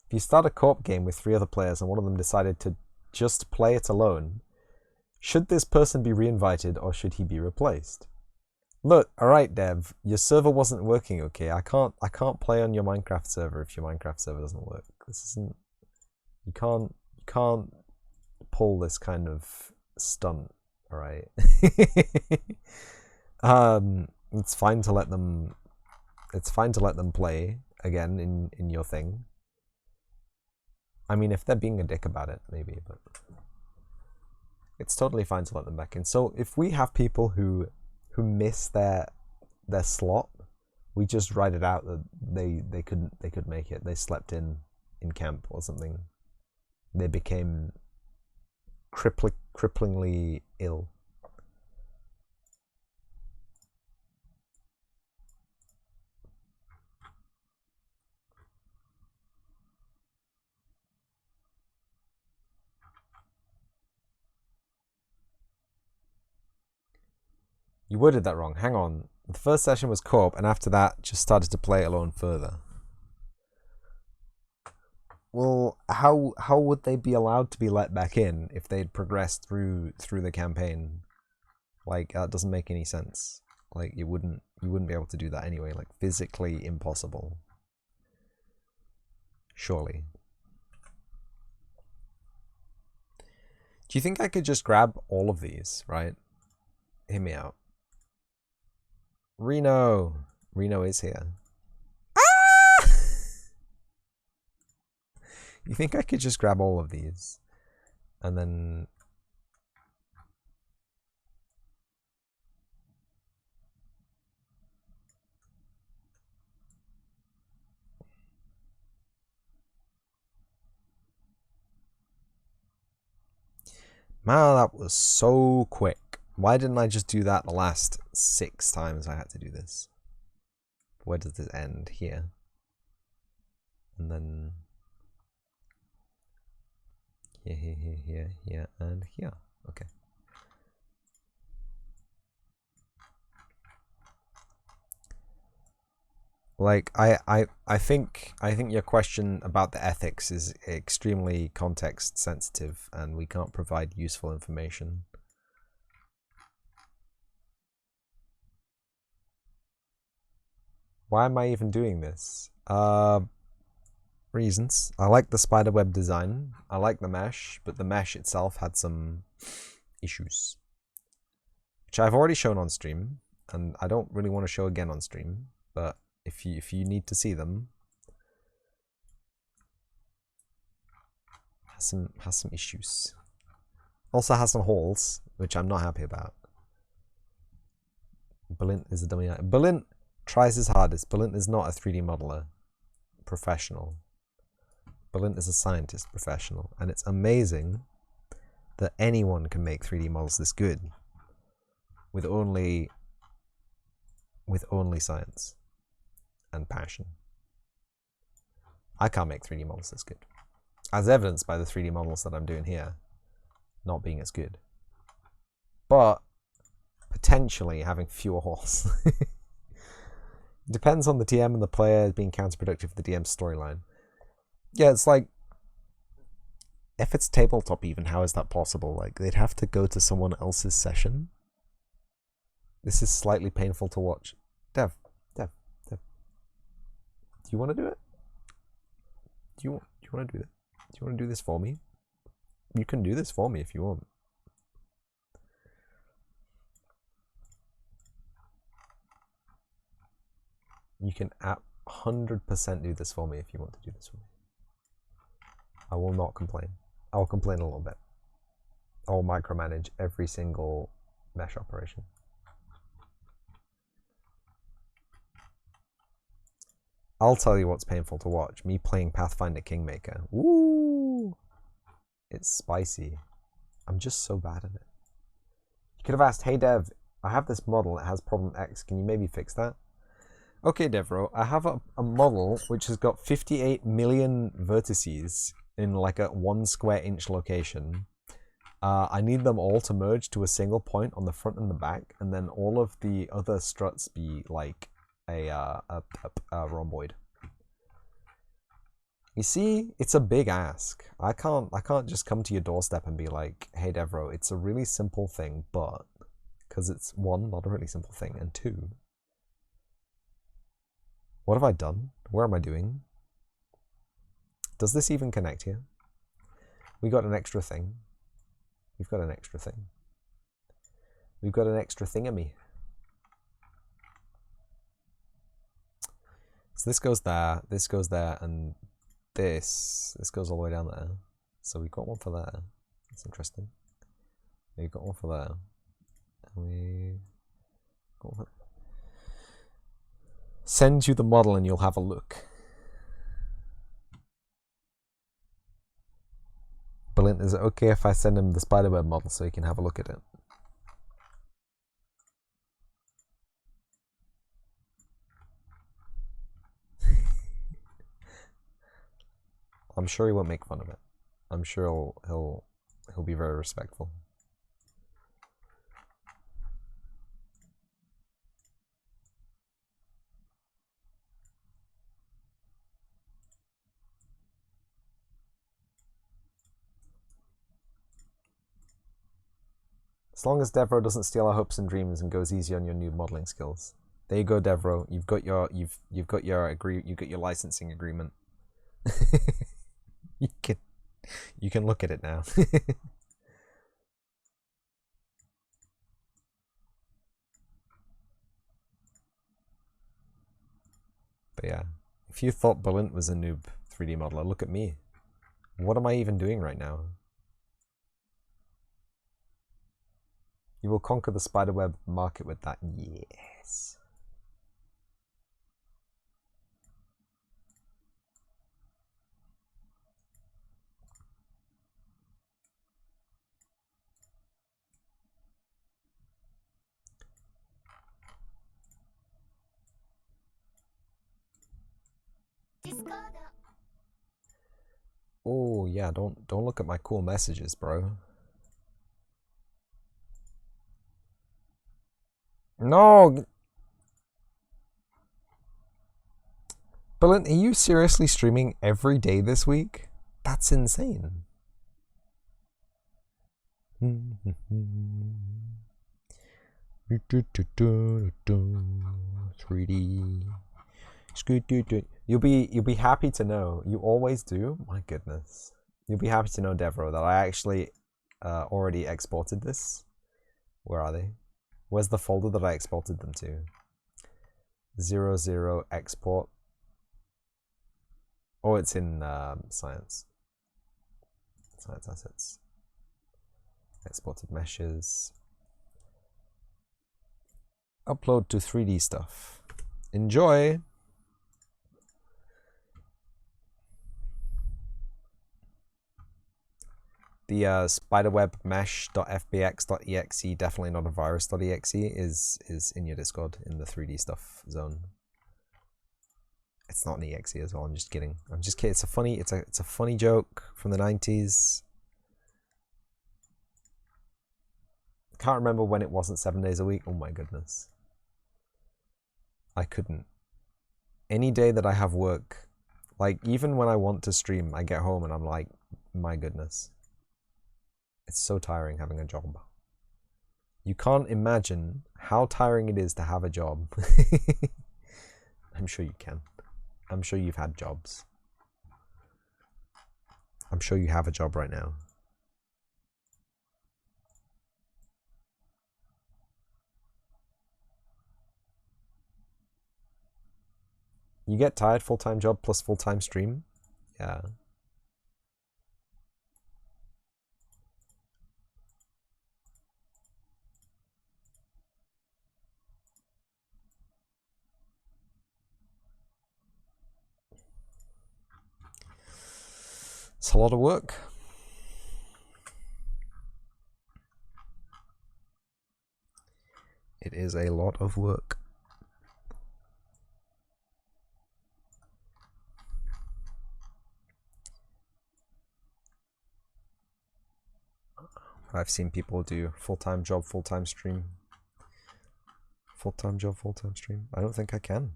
if you start a co-op game with 3 other players and one of them decided to just play it alone, should this person be reinvited or should he be replaced? Look, alright Dev, your server wasn't working okay. I can't play on your Minecraft server if your Minecraft server doesn't work. This isn't, you can't pull this kind of stunt, alright? It's fine to let them play again in your thing. I mean, if they're being a dick about it, maybe, but it's totally fine to let them back in. So if we have people who miss their their slot. We just write it out that they could make it. They slept in camp or something. They became cripplingly ill. You worded that wrong. Hang on. The first session was co-op, and after that, just started to play alone further. Well, how would they be allowed to be let back in if they'd progressed through the campaign? Like, that doesn't make any sense. Like, you wouldn't be able to do that anyway. Like, physically impossible. Surely. Do you think I could just grab all of these, right? Hear me out. Reno is here. Ah! You think I could just grab all of these and then man, that was so quick. Why didn't I just do that the last 6 times I had to do this? Where does this end? Here. And then here, and here. Okay. Like, I think your question about the ethics is extremely context sensitive, and we can't provide useful information. Why am I even doing this? Reasons. I like the spiderweb design. I like the mesh, but the mesh itself had some issues, which I've already shown on stream, and I don't really want to show again on stream. But if you need to see them, has some issues. Also has some holes, which I'm not happy about. Balint is a dummy. Balint tries his hardest. Balint is not a 3D modeler professional. Balint is a scientist professional, and it's amazing that anyone can make 3D models this good with only science and passion. I can't make 3D models this good, as evidenced by the 3D models that I'm doing here not being as good, but potentially having fewer holes. Depends on the DM and the player being counterproductive for the DM's storyline. Yeah, it's like, if it's tabletop even, how is that possible? Like, they'd have to go to someone else's session. This is slightly painful to watch. Dev. Do you want to do it? Do you want to do that? Do you want to do this for me? You can do this for me if you want. You can 100% do this for me if you want to do this for me. I will not complain. I will complain a little bit. I will micromanage every single mesh operation. I'll tell you what's painful to watch. Me playing Pathfinder Kingmaker. Ooh! It's spicy. I'm just so bad at it. You could have asked, hey Dev, I have this model, it has problem X, can you maybe fix that? Okay, Devro, I have a model which has got 58 million vertices in like a 1 square inch location. I need them all to merge to a single point on the front and the back, and then all of the other struts be like a rhomboid. You see, it's a big ask. I can't just come to your doorstep and be like, hey Devro, it's a really simple thing, but because it's 1, not a really simple thing, and 2, what have I done? Where am I doing? Does this even connect here? We got an extra thing. We've got an extra thing. We've got an extra thingamy. So this goes there, and this goes all the way down there. So we've got one for there. That's interesting. We've got one for there. And we got one for... send you the model and you'll have a look. Brilliant. Is it okay if I send him the spiderweb model so he can have a look at it? I'm sure he won't make fun of it. I'm sure he'll be very respectful. As long as Devro doesn't steal our hopes and dreams and goes easy on your new modeling skills. There you go, Devro. You've got your licensing agreement. you can look at it now. But yeah, if you thought Balint was a noob 3D modeler, look at me. What am I even doing right now? You will conquer the spiderweb market with that. Yes. Oh yeah, don't look at my cool messages, bro. No. Balint, are you seriously streaming every day this week? That's insane. 3D. You'll be happy to know. You always do. My goodness. You'll be happy to know, Devro, that I actually already exported this. Where are they? Where's the folder that I exported them to? 00 export. Oh, it's in science. Science assets. Exported meshes. Upload to 3D stuff. Enjoy! The spiderweb mesh.fbx.exe, definitely not a virus.exe, is in your Discord in the 3D stuff zone. It's not an exe as well. I'm just kidding. I'm just kidding. It's a funny joke from the 90s. Can't remember when it wasn't 7 days a week. Oh my goodness. I couldn't. Any day that I have work, like even when I want to stream, I get home and I'm like, my goodness. It's so tiring having a job. You can't imagine how tiring it is to have a job. I'm sure you can. I'm sure you've had jobs. I'm sure you have a job right now. You get tired, full-time job plus full-time stream? Yeah. It's a lot of work. It is a lot of work. I've seen people do full-time job, full-time stream. Full-time job, full-time stream. I don't think I can.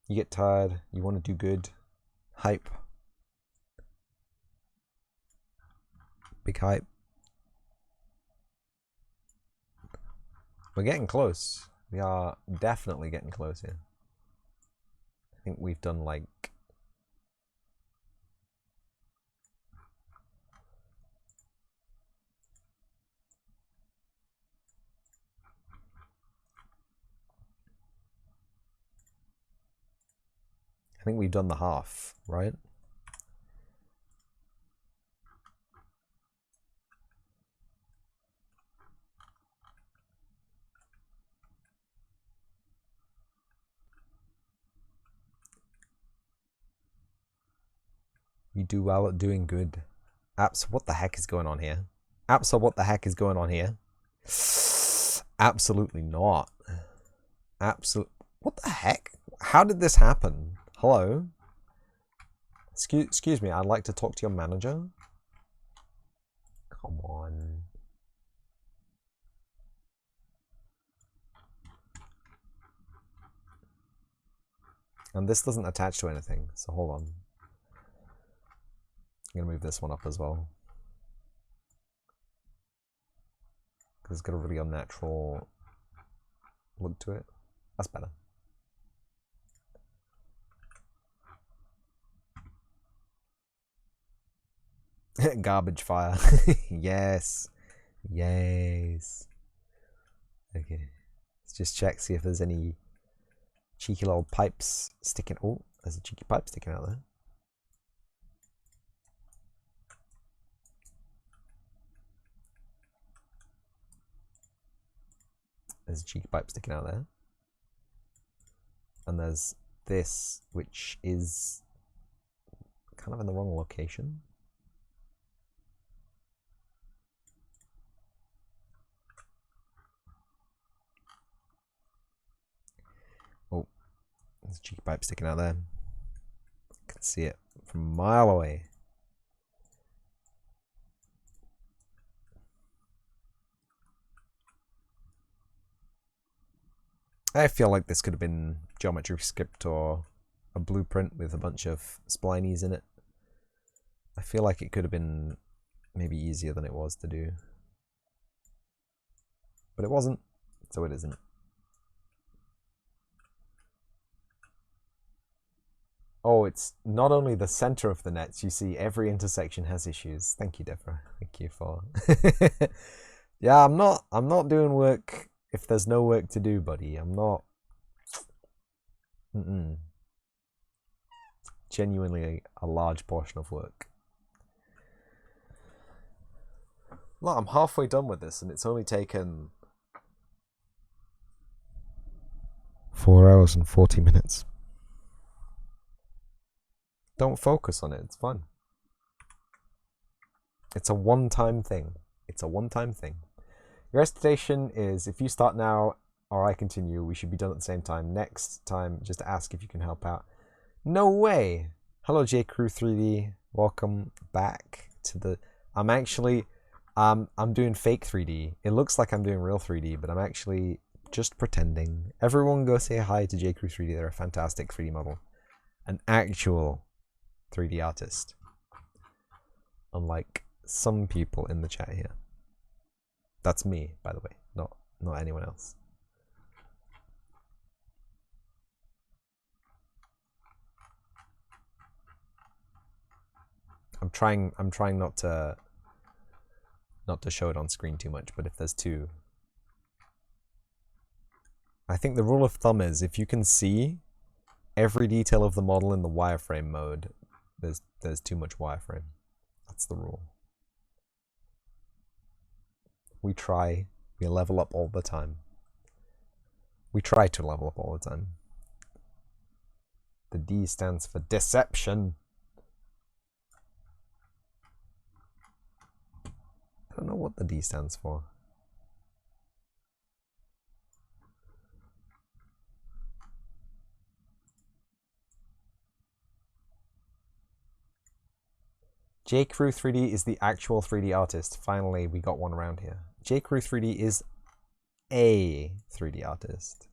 You get tired, you want to do good. Hype. Big hype. We're getting close. We are definitely getting close here. I think we've done like... I think we've done the half, right? You do well at doing good. What the heck is going on here? What the heck is going on here? Absolutely not. What the heck? How did this happen? Hello? Excuse me, I'd like to talk to your manager. Come on. And this doesn't attach to anything, so hold on. I'm gonna move this one up as well. Because it's got a really unnatural look to it. That's better. Garbage fire. Yes. Yes. Okay. Let's just check, see if there's any cheeky little pipes sticking. Oh, there's a cheeky pipe sticking out there. There's a cheeky pipe sticking out there. And there's this, which is kind of in the wrong location. Oh, there's a cheeky pipe sticking out there. I can see it from a mile away. I feel like this could have been geometry script or a blueprint with a bunch of splinies in it. I feel like it could have been maybe easier than it was to do. But it wasn't, so it isn't. Oh, it's not only the center of the nets, you see every intersection has issues. Thank you, Deborah. Thank you for... Yeah, I'm not doing work if there's no work to do, buddy. I'm not... Genuinely a large portion of work. Look, I'm halfway done with this and it's only taken 4 hours and 40 minutes. Don't focus on it, it's fun. It's a one-time thing. It's a one-time thing. Your expectation is if you start now or I continue, we should be done at the same time. Next time, just ask if you can help out. No way! Hello JCrew3D, welcome back to the... I'm doing fake 3D. It looks like I'm doing real 3D, but I'm actually just pretending. Everyone go say hi to JCrew3D, they're a fantastic 3D model. An actual 3D artist. Unlike some people in the chat here. That's me, by the way, not anyone else. I'm trying not to show it on screen too much, but if there's two. I think the rule of thumb is if you can see every detail of the model in the wireframe mode, there's too much wireframe. That's the rule. We level up all the time. We try to level up all the time. The D stands for deception. I don't know what the D stands for. JCrew3D is the actual 3D artist. Finally, we got one around here. JCrew3D is a 3D artist.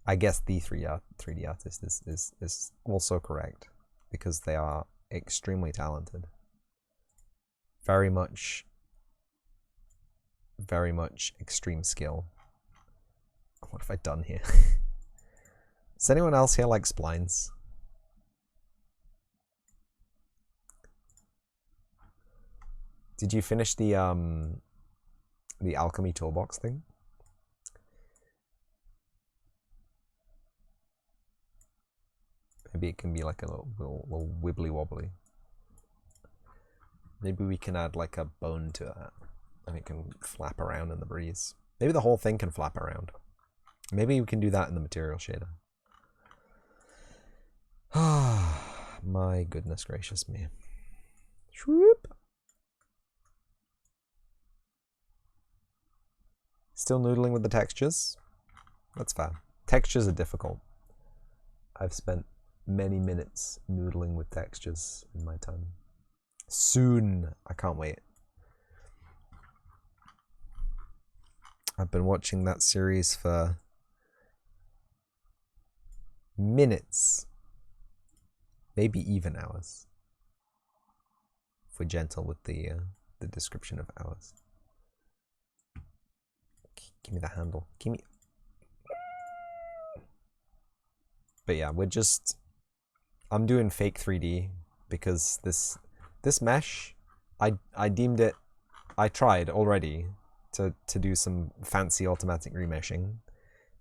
I guess the 3D artist is also correct because they are extremely talented. Very much extreme skill. What have I done here? Does anyone else here like splines? Did you finish the alchemy toolbox thing? Maybe it can be like a little wibbly wobbly. Maybe we can add like a bone to that and it can flap around in the breeze. Maybe the whole thing can flap around. Maybe we can do that in the material shader. My goodness gracious me. Shwoop. Still noodling with the textures? That's fair. Textures are difficult. I've spent many minutes noodling with textures in my time. Soon. I can't wait. I've been watching that series for minutes. Maybe even hours. If we're gentle with the description of hours. Give me the handle. Give me... But yeah, we're just... I'm doing fake 3D because this mesh, I deemed it... I tried already to do some fancy automatic remeshing,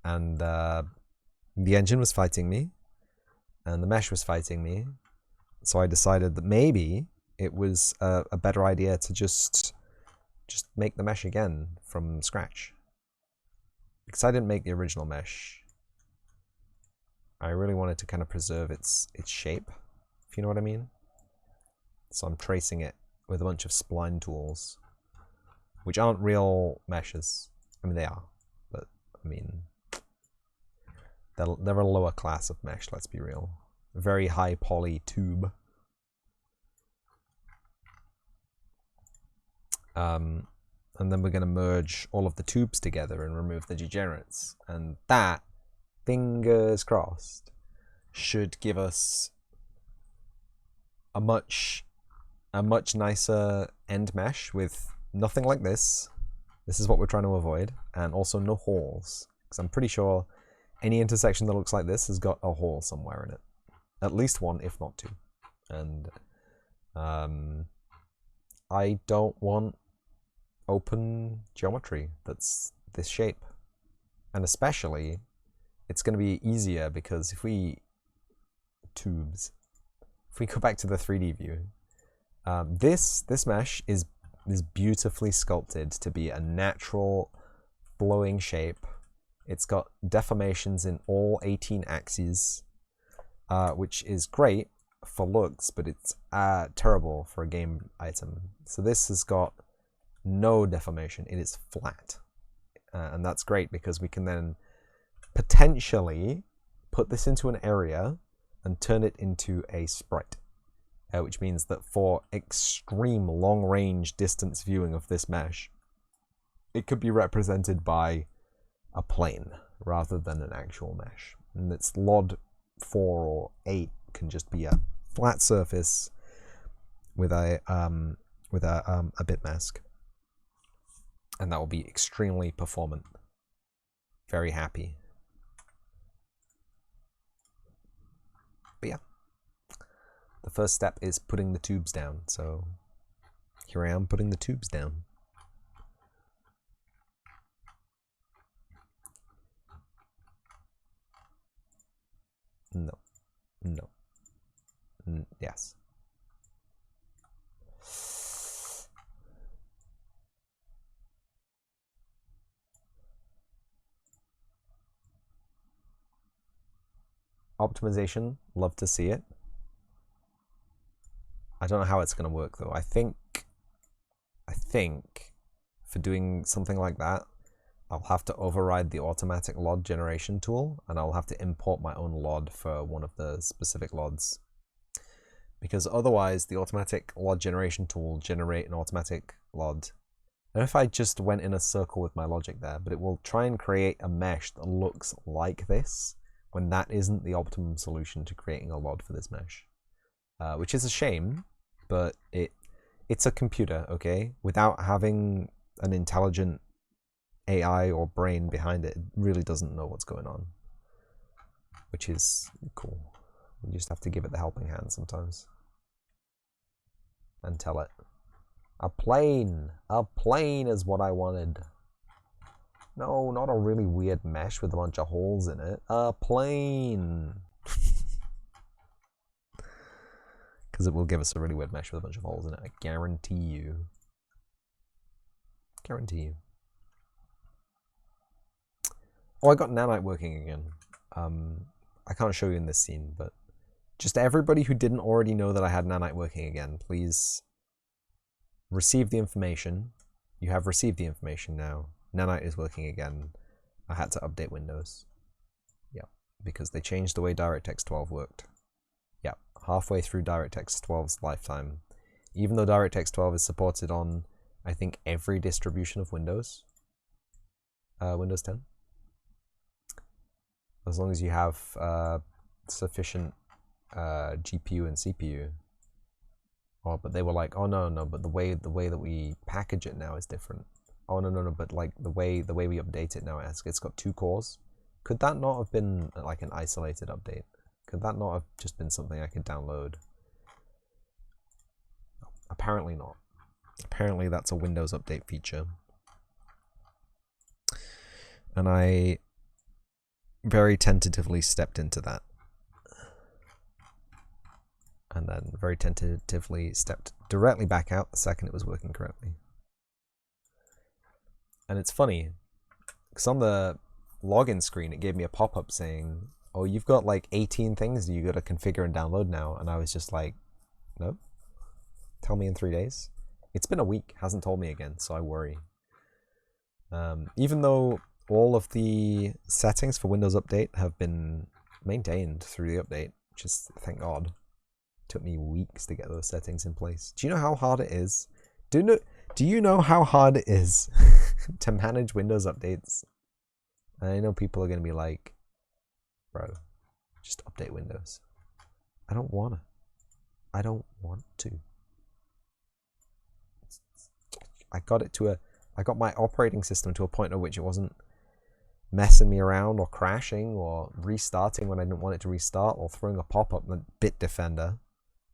and the engine was fighting me, and the mesh was fighting me, so I decided that maybe it was a better idea to just make the mesh again from scratch. Because I didn't make the original mesh. I really wanted to kind of preserve its shape, if you know what I mean. So I'm tracing it with a bunch of spline tools, which aren't real meshes. I mean, they are, but I mean, they're a lower class of mesh, let's be real. A very high poly tube. And then we're going to merge all of the tubes together and remove the degenerates. And that, fingers crossed, should give us a much nicer end mesh with nothing like this. This is what we're trying to avoid. And also no holes. Because I'm pretty sure any intersection that looks like this has got a hole somewhere in it. At least one, if not two. And I don't want open geometry that's this shape. And especially, it's going to be easier because if we go back to the 3D view, this mesh is beautifully sculpted to be a natural flowing shape. It's got deformations in all 18 axes, which is great for looks, but it's terrible for a game item. So this has got no deformation. It is flat. And that's great because we can then potentially put this into an area and turn it into a sprite. Which means that for extreme long-range distance viewing of this mesh, it could be represented by a plane rather than an actual mesh. And its LOD 4 or 8 can just be a flat surface with a bit mask. And that will be extremely performant. Very happy. But yeah. The first step is putting the tubes down, so here I am putting the tubes down. No. No. Yes. Optimization, love to see it. I don't know how it's going to work though. I think for doing something like that, I'll have to override the automatic LOD generation tool, and I'll have to import my own LOD for one of the specific LODs. Because otherwise, the automatic LOD generation tool will generate an automatic LOD. And if I just went in a circle with my logic there, but it will try and create a mesh that looks like this, when that isn't the optimum solution to creating a LOD for this mesh. Which is a shame, but it's a computer, okay? Without having an intelligent AI or brain behind it, it really doesn't know what's going on. Which is cool. You just have to give it the helping hand sometimes. And tell it. A plane! A plane is what I wanted. No, not a really weird mesh with a bunch of holes in it. A plane! Because it will give us a really weird mesh with a bunch of holes in it. I guarantee you. Guarantee you. Oh, I got nanite working again. I can't show you in this scene, but Just everybody who didn't already know that I had Nanite working again, please receive the information. You have received the information now. Nanite is working again. I had to update Windows. Yeah, because they changed the way DirectX 12 worked. Yeah, halfway through DirectX 12's lifetime. Even though DirectX 12 is supported on, I think, every distribution of Windows. Windows 10. As long as you have sufficient GPU and CPU. Oh, but they were like, oh no, but the way that we package it now is different. Oh no, but like the way we update it now, it's got 2 cores. Could that not have been like an isolated update? Could that not have just been something I could download? Apparently not. Apparently that's a Windows update feature. And I very tentatively stepped into that. And then very tentatively stepped directly back out the second it was working correctly. And it's funny, because on the login screen it gave me a pop-up saying, oh, you've got like 18 things you got to configure and download now. And I was just like, no, tell me in 3 days. It's been a week, hasn't told me again, so I worry. Even though all of the settings for Windows Update have been maintained through the update, just thank God. Took me weeks to get those settings in place. Do you know how hard it is? Do you know how hard it is to manage Windows updates? And I know people are going to be like, bro, just update Windows. I don't want to. I don't want to. I got my operating system to a point at which it wasn't messing me around or crashing or restarting when I didn't want it to restart or throwing a pop-up in Bitdefender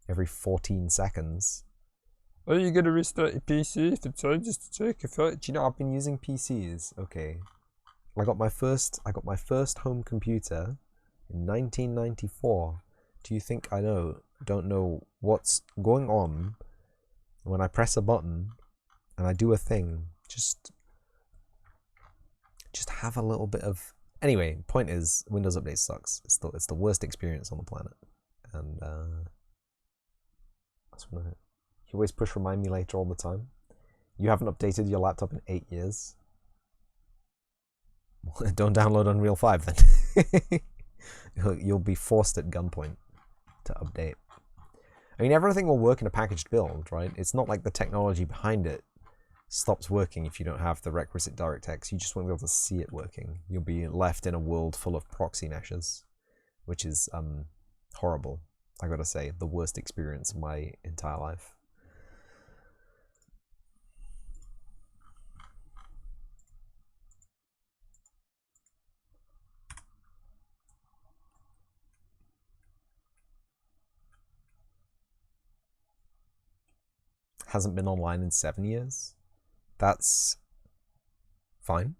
every 14 seconds. Are you going to restart your PC just to check if it? Do you know I've been using PCs? Okay. I got my first home computer in 1994. Do you think I don't know what's going on when I press a button and I do a thing? Just have a little bit of... Anyway, point is, Windows Update sucks. It's the worst experience on the planet. And that's what you always push remind me later all the time. You haven't updated your laptop in 8 years. Don't download Unreal 5 then. You'll be forced at gunpoint to update. I mean, everything will work in a packaged build, right? It's not like the technology behind it stops working if you don't have the requisite DirectX. You just won't be able to see it working. You'll be left in a world full of proxy meshes, which is horrible. I gotta say, the worst experience of my entire life. Hasn't been online in 7 years. That's fine.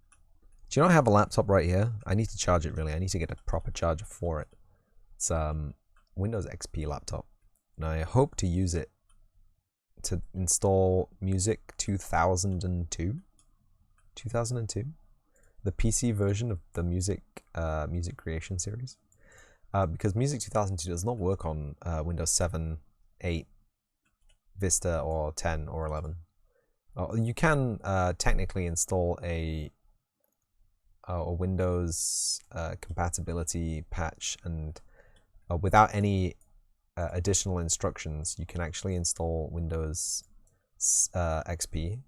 Do you know I have a laptop right here? I need to charge it really. I need to get a proper charger for it. It's Windows XP laptop. And I hope to use it to install Music 2002. 2002? The PC version of the music creation series. Because Music 2002 does not work on Windows 7, 8, Vista, or 10, or 11. You can technically install a Windows compatibility patch, and without any additional instructions, you can actually install Windows XP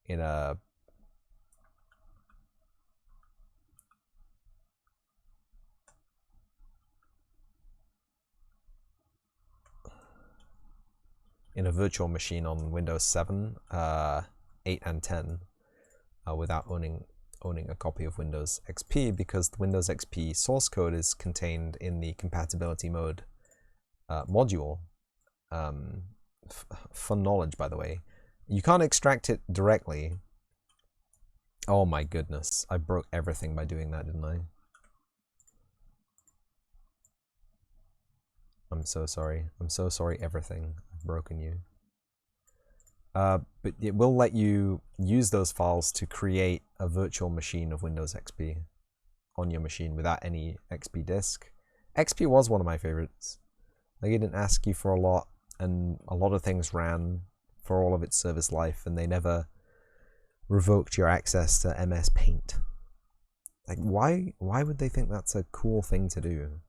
in a virtual machine on Windows 7, 8, and 10 without owning a copy of Windows XP, because the Windows XP source code is contained in the compatibility mode module. Fun knowledge, by the way. You can't extract it directly. Oh my goodness, I broke everything by doing that, didn't I? I'm so sorry. I'm so sorry, everything. I've broken you. But it will let you use those files to create a virtual machine of Windows XP on your machine without any XP disk. XP was one of my favorites. Like, it didn't ask you for a lot, and a lot of things ran for all of its service life, and they never revoked your access to MS Paint. Like, why would they think that's a cool thing to do?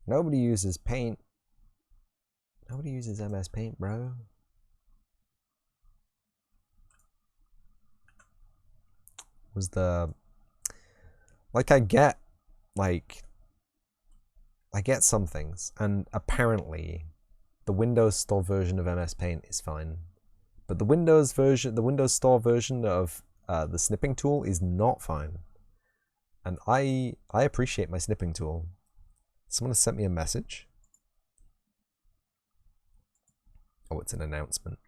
Nobody uses Paint. Nobody uses MS Paint, bro. Was the... Like, I get some things, and apparently the Windows Store version of MS Paint is fine. But the Windows Store version of the snipping tool is not fine. And I appreciate my snipping tool. Someone has sent me a message. Oh, it's an announcement.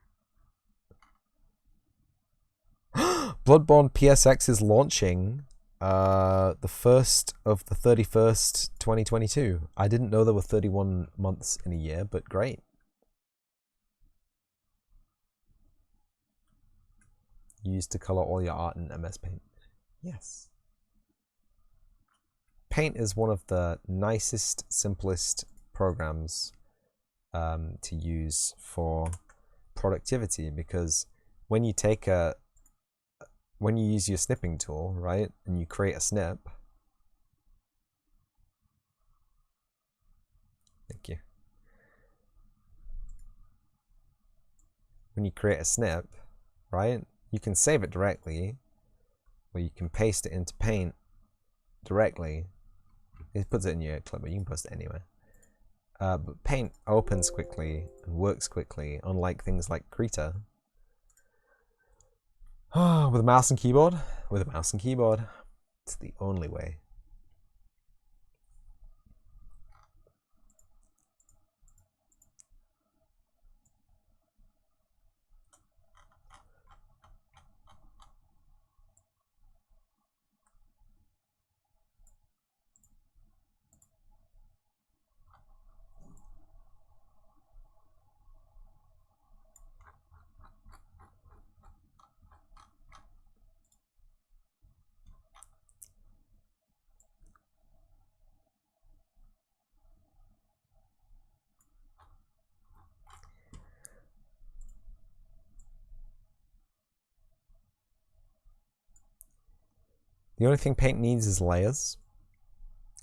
Bloodborne PSX is launching the 1st of the 31st, 2022. I didn't know there were 31 months in a year, but great. Used to color all your art in MS Paint. Yes. Paint is one of the nicest, simplest programs to use for productivity, because when you use your snipping tool, right, and you create a snip. Thank you. When you create a snip, right, you can save it directly, or you can paste it into Paint directly. It puts it in your clip, but you can post it anywhere. But Paint opens quickly and works quickly, unlike things like Krita. With a mouse and keyboard? With a mouse and keyboard. It's the only way. The only thing Paint needs is layers.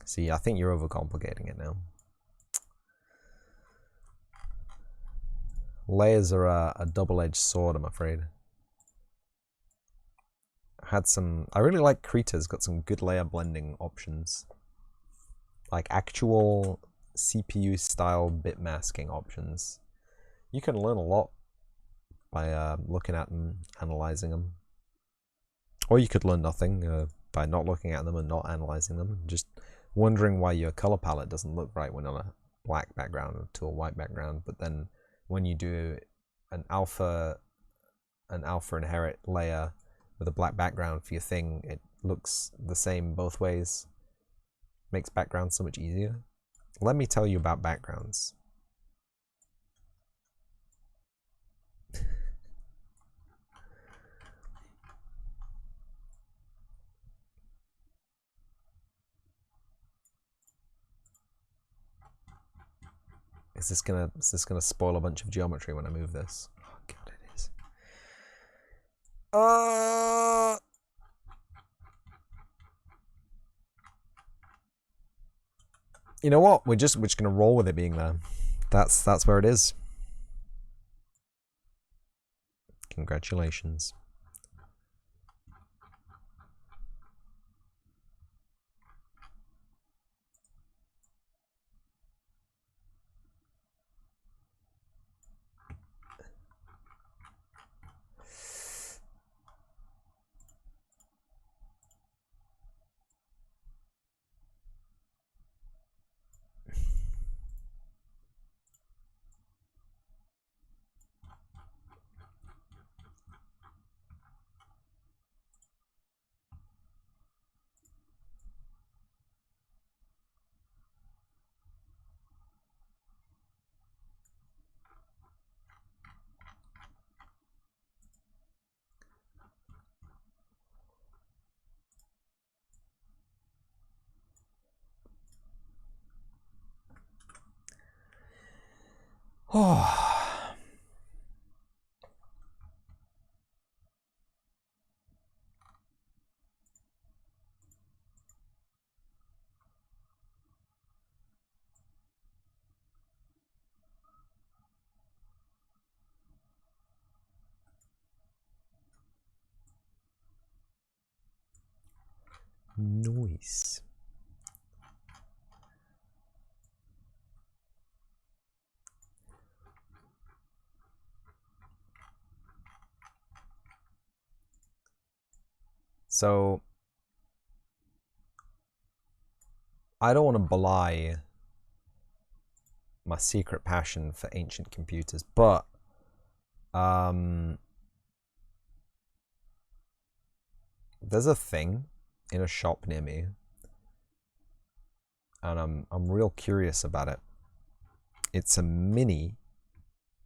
See, I think you're overcomplicating it now. Layers are a double-edged sword, I'm afraid. I really like Krita's got some good layer blending options. Like actual CPU style bit masking options. You can learn a lot by looking at them, analyzing them. Or you could learn nothing by not looking at them and not analyzing them, just wondering why your color palette doesn't look right when on a black background to a white background. But then when you do an alpha inherit layer with a black background for your thing, it looks the same both ways. Makes backgrounds so much easier. Let me tell you about backgrounds. Is this gonna spoil a bunch of geometry when I move this? Oh god, it is. You know what? We're just gonna roll with it being there. That's where it is. Congratulations. Oh. Noise. So I don't want to belie my secret passion for ancient computers, but there's a thing in a shop near me, and I'm real curious about it. It's a mini.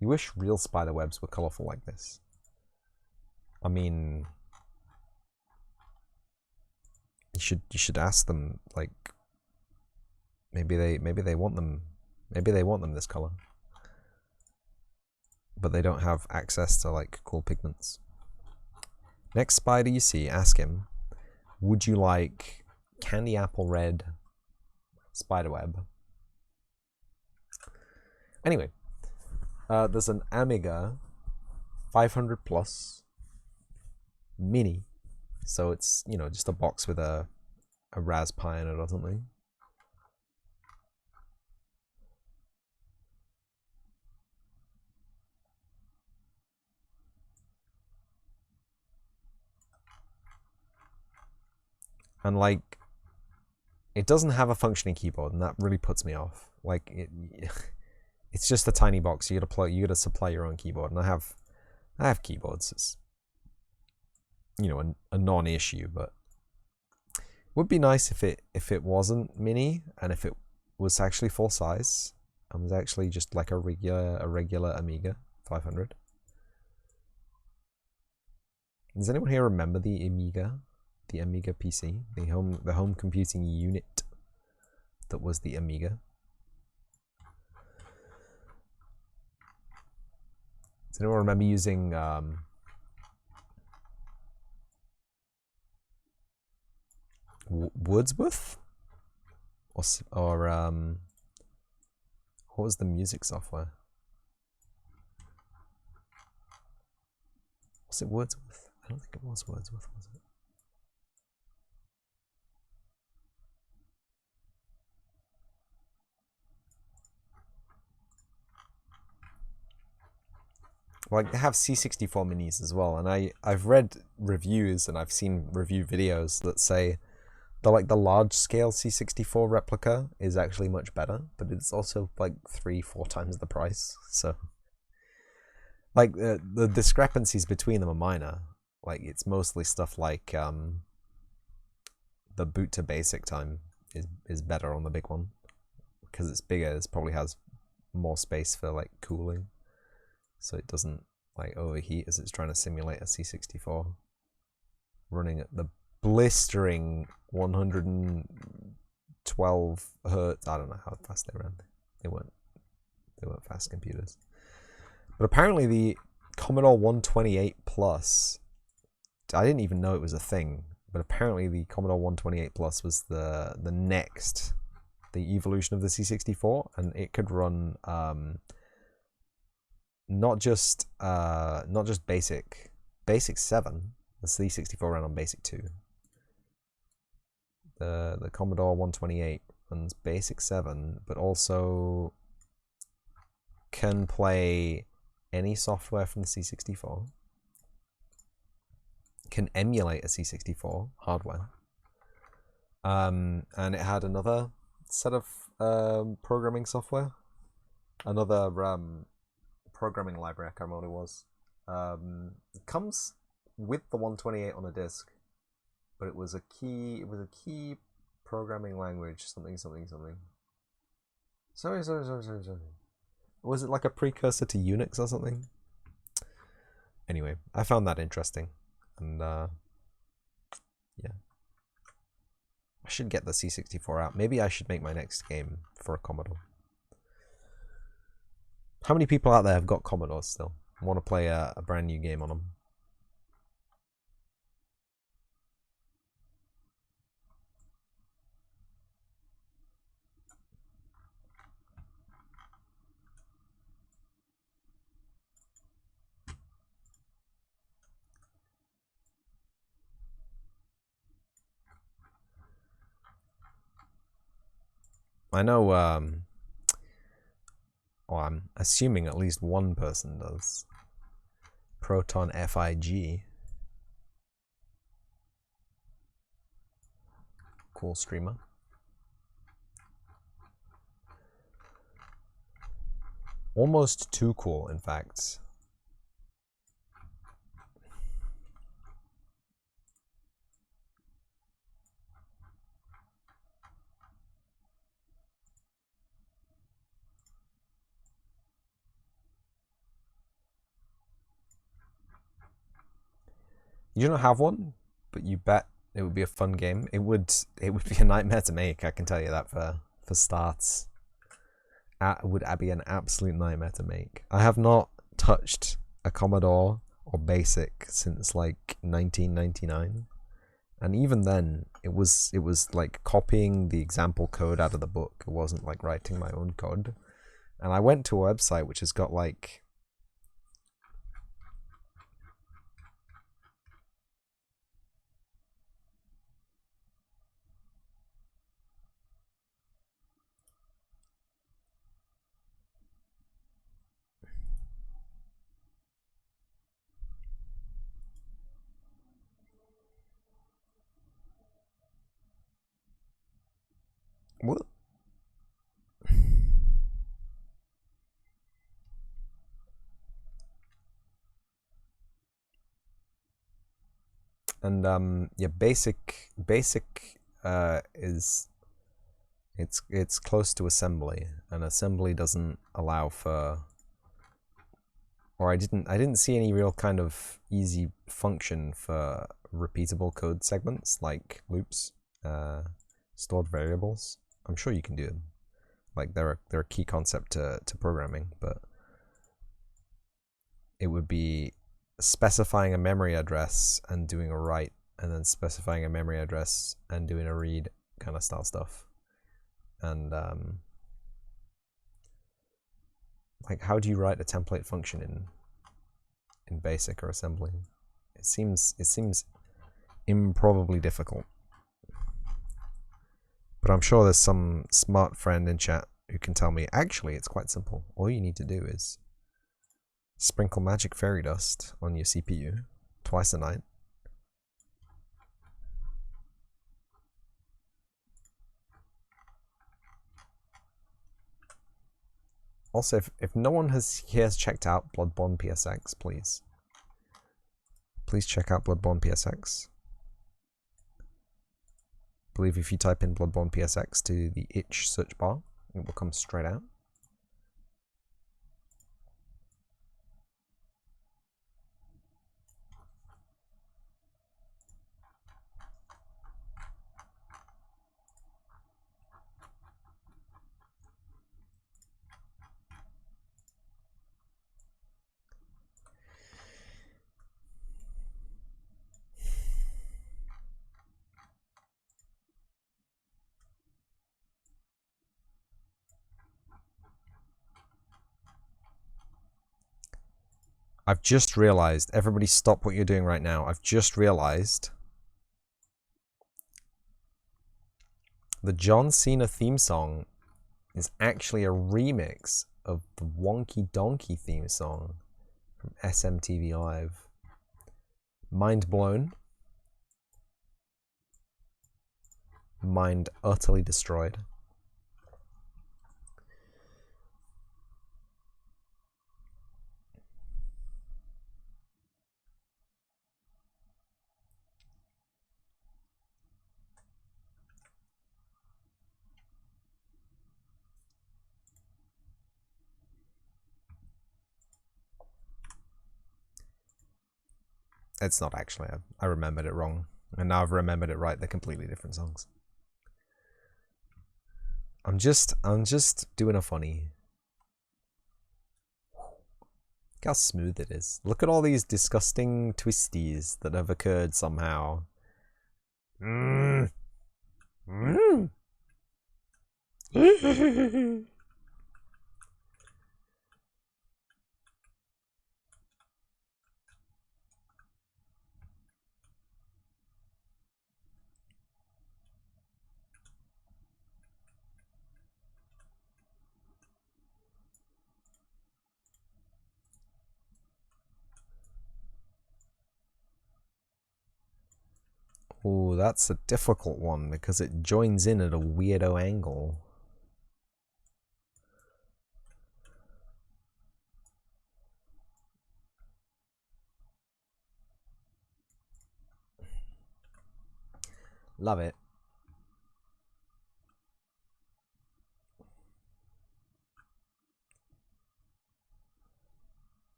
You wish real spider webs were colorful like this. I mean, you should ask them, like, maybe they want them this color, but they don't have access to like cool pigments. Next spider you see, ask him, would you like candy apple red spiderweb? Anyway, there's an Amiga 500 plus mini, so it's, you know, just a box with a Raspberry Pi in it or something. And like, it doesn't have a functioning keyboard, and that really puts me off. Like, it's just a tiny box. You gotta supply your own keyboard, and I have keyboards. It's, you know, a non-issue, but it would be nice if it wasn't mini and if it was actually full size and was actually just like a regular Amiga 500. Does anyone here remember the Amiga? The Amiga PC, the home computing unit that was the Amiga. Does anyone remember using Wordsworth or what was the music software? Was it Wordsworth? I don't think it was Wordsworth, was it? Like, they have C64 minis as well, and I've read reviews and I've seen review videos that say the large scale C64 replica is actually much better, but it's also like 3-4 times the price. So like the discrepancies between them are minor. Like, it's mostly stuff like the boot to basic time is better on the big one because it's bigger. It probably has more space for like cooling, so it doesn't like overheat as it's trying to simulate a C64 running at the blistering 112 hertz. I don't know how fast they ran. They weren't fast computers. But apparently the Commodore 128 Plus, I didn't even know it was a thing, but apparently the Commodore 128 Plus was the evolution of the C64, and it could run not just basic 7. The C64 ran on basic 2. The Commodore 128 runs basic 7, but also can play any software from the C64, can emulate a C64 hardware, and it had another set of programming software, another programming library. I can't remember what it was. It comes with the 128 on a disc, but it was a key programming language, something. Sorry. Was it like a precursor to Unix or something? Anyway, I found that interesting, and yeah, I should get the C64 out. Maybe I should make my next game for a Commodore. How many people out there have got Commodores still? Want to play a brand new game on them? I know, well, I'm assuming at least one person does. Proton FIG. Cool streamer. Almost too cool, in fact. You don't have one, but you bet it would be a fun game. It would be a nightmare to make, I can tell you that for starts. It would be an absolute nightmare to make. I have not touched a Commodore or BASIC since like 1999. And even then, it was like copying the example code out of the book. It wasn't like writing my own code. And I went to a website which has got like what? And yeah, basic is it's close to assembly, and assembly doesn't allow for, or I didn't see any real kind of easy function for repeatable code segments like loops, stored variables. I'm sure you can do them. Like they're a key concept to programming, but it would be specifying a memory address and doing a write, and then specifying a memory address and doing a read kind of style stuff. And like, how do you write a template function in BASIC or assembly? It seems improbably difficult. But I'm sure there's some smart friend in chat who can tell me, actually, it's quite simple. All you need to do is sprinkle magic fairy dust on your CPU twice a night. Also, if no one here has checked out Bloodborne PSX, please check out Bloodborne PSX. I believe if you type in Bloodborne PSX to the itch search bar, it will come straight out. I've just realized, everybody stop what you're doing right now. I've just realized the John Cena theme song is actually a remix of the Wonky Donkey theme song from SMTV Live. Mind blown. Mind utterly destroyed. It's not actually. I remembered it wrong. And now I've remembered it right. They're completely different songs. I'm just doing a funny. Look how smooth it is. Look at all these disgusting twisties that have occurred somehow. Mm. Mm. Oh, that's a difficult one because it joins in at a weirdo angle. Love it.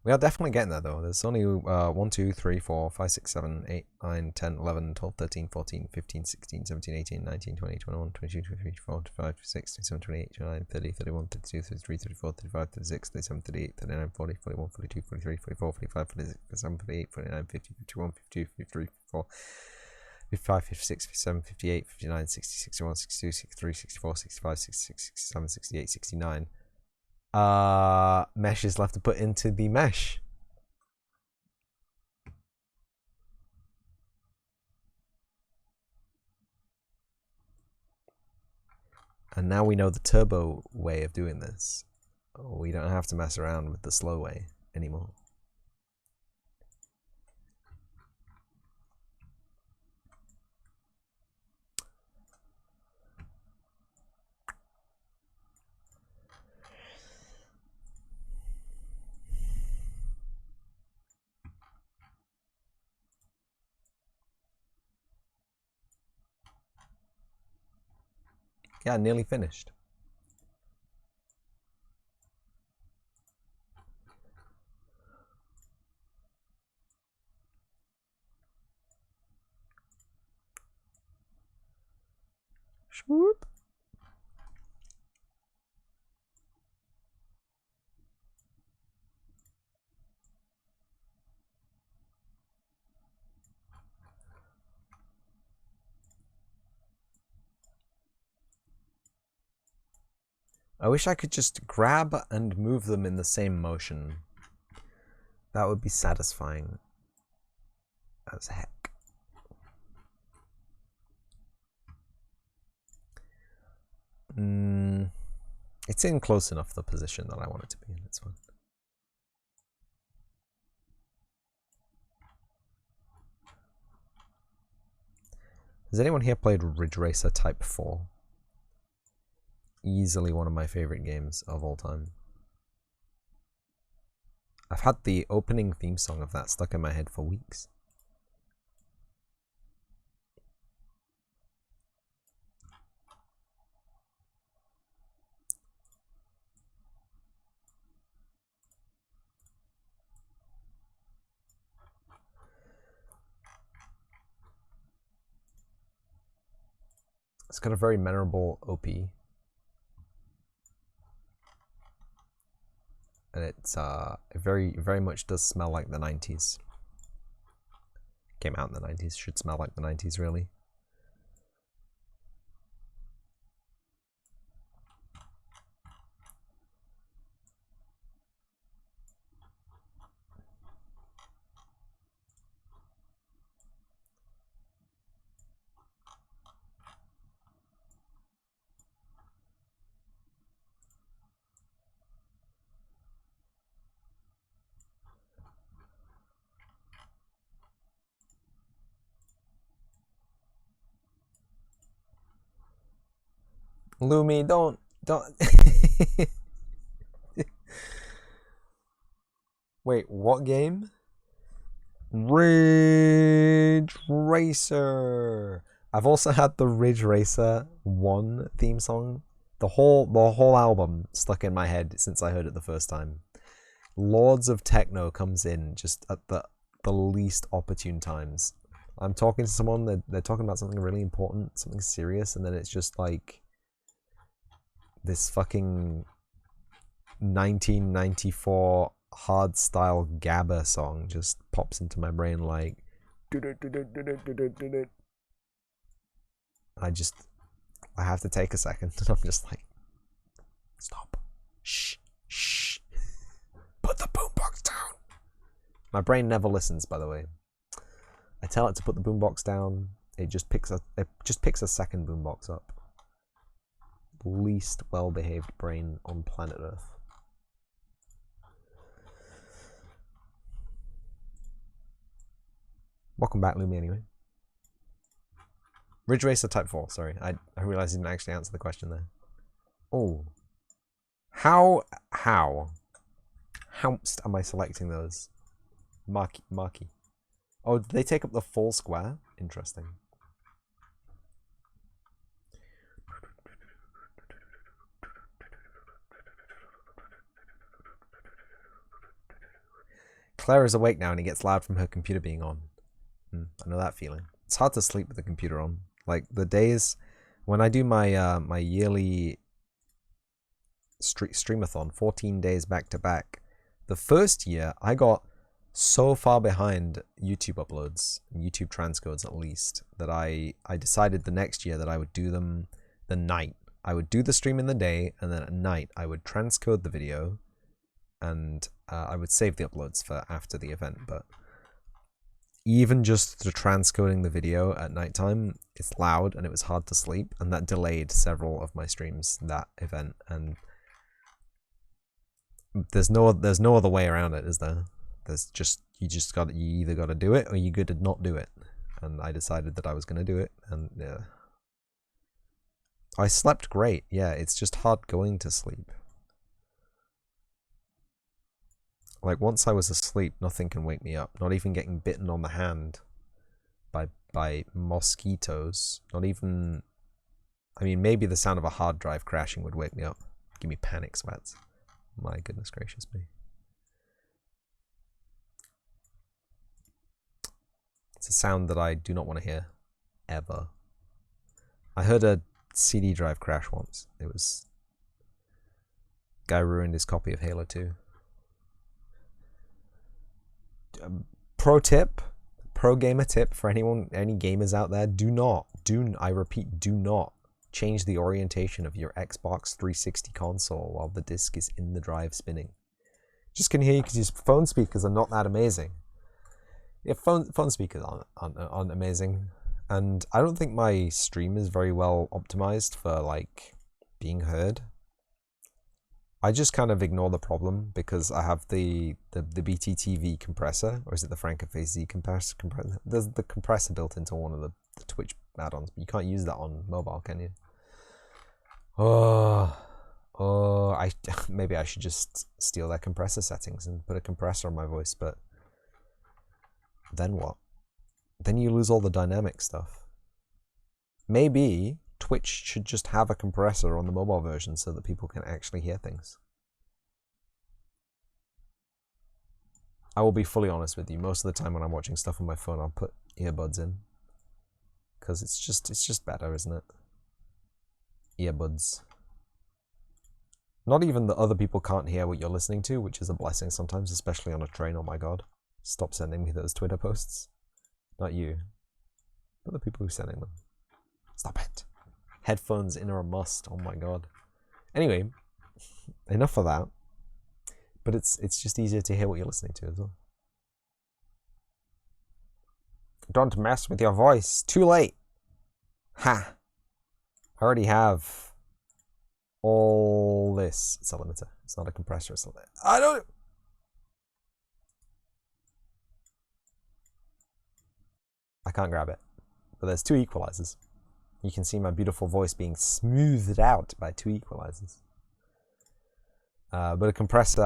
We are definitely getting there though. There's only 1, 2, 3, 4, 5, 6, 7, 8, 9, 10, 11, 12, 13, 14, 15, 16, 17, 18, 19, 20, 21, 22, 23, 24, 25, 26, 27, 28, 29, 30, 31, 32, 33, 34, 35, 36, 37, 38, 39, 40, 41, 42, 43, 44, 45, 46, 47, 48, 49, 50, 51, 52, 53, 54, 55, 56, 57, 58, 59, 60, 61, 62, 63, 64, 65, 66, 67, 68, 69. Mesh is left to put into the mesh. And now we know the turbo way of doing this. We don't have to mess around with the slow way anymore. Yeah, nearly finished. Swoop. I wish I could just grab and move them in the same motion. That would be satisfying as heck. It's in close enough the position that I want it to be in. It's fine. Has anyone here played Ridge Racer Type 4? Easily one of my favorite games of all time. I've had the opening theme song of that stuck in my head for weeks. It's got a very memorable OP. And it's it very much does smell like the 90s. Came out in the 90s, should smell like the 90s really. Lumi, don't. Wait, what game? Ridge Racer. I've also had the Ridge Racer 1 theme song The whole album stuck in my head since I heard it the first time. Lords of Techno comes in just at the least opportune times. I'm talking to someone, they're talking about something really important, something serious, and then it's just like this fucking 1994 hardstyle gabba song just pops into my brain like I have to take a second and I'm just like, stop, shh, put the boombox down. My brain never listens, by the way. I tell it to put the boombox down, it just picks a second boombox up. Least well-behaved brain on planet Earth. Welcome back, Lumi, anyway. Ridge Racer Type 4, sorry. I realized I didn't actually answer the question there. Oh. How am I selecting those? Marky. Oh, they take up the full square? Interesting. Claire is awake now and it gets loud from her computer being on. I know that feeling. It's hard to sleep with the computer on. Like the days when I do my my yearly streamathon, 14 days back to back. The first year I got so far behind YouTube uploads, YouTube transcodes at least, that I decided the next year that I would do them the night. I would do the stream in the day, and then at night I would transcode the video, and I would save the uploads for after the event. But even just the transcoding the video at nighttime, it's loud and it was hard to sleep, and that delayed several of my streams that event. And there's no other way around it, is there? You either got to do it or you got to not do it. And I decided that I was going to do it, and yeah. I slept great. Yeah, it's just hard going to sleep. Like once I was asleep, nothing can wake me up. Not even getting bitten on the hand by mosquitoes. Not even, I mean, maybe the sound of a hard drive crashing would wake me up. Give me panic sweats. My goodness gracious me. It's a sound that I do not want to hear, ever. I heard a CD drive crash once. It was... Guy ruined his copy of Halo 2. Pro tip, pro gamer tip for any gamers out there, I repeat, do not change the orientation of your Xbox 360 console while the disc is in the drive spinning. Just can hear you because your phone speakers are not that amazing. Yeah, phone speakers aren't amazing, and I don't think my stream is very well optimized for like being heard. I just kind of ignore the problem because I have the BTTV compressor, or is it the Francophase Z compressor? There's the compressor built into one of the Twitch add-ons, but you can't use that on mobile, can you? Maybe I should just steal their compressor settings and put a compressor on my voice, but then what? Then you lose all the dynamic stuff. Maybe Twitch should just have a compressor on the mobile version so that people can actually hear things. I will be fully honest with you. Most of the time when I'm watching stuff on my phone, I'll put earbuds in. Because it's just better, isn't it? Earbuds. Not even that other people can't hear what you're listening to, which is a blessing sometimes, especially on a train. Oh my god. Stop sending me those Twitter posts. Not you, but the people who are sending them. Stop it. Headphones in are a must. Oh my god. Anyway, enough of that. But it's just easier to hear what you're listening to as well. Don't mess with your voice. Too late. Ha. I already have all this. It's a limiter. It's not a compressor. It's a limiter. I don't... I can't grab it. But there's two equalizers. You can see my beautiful voice being smoothed out by two equalizers. But a compressor,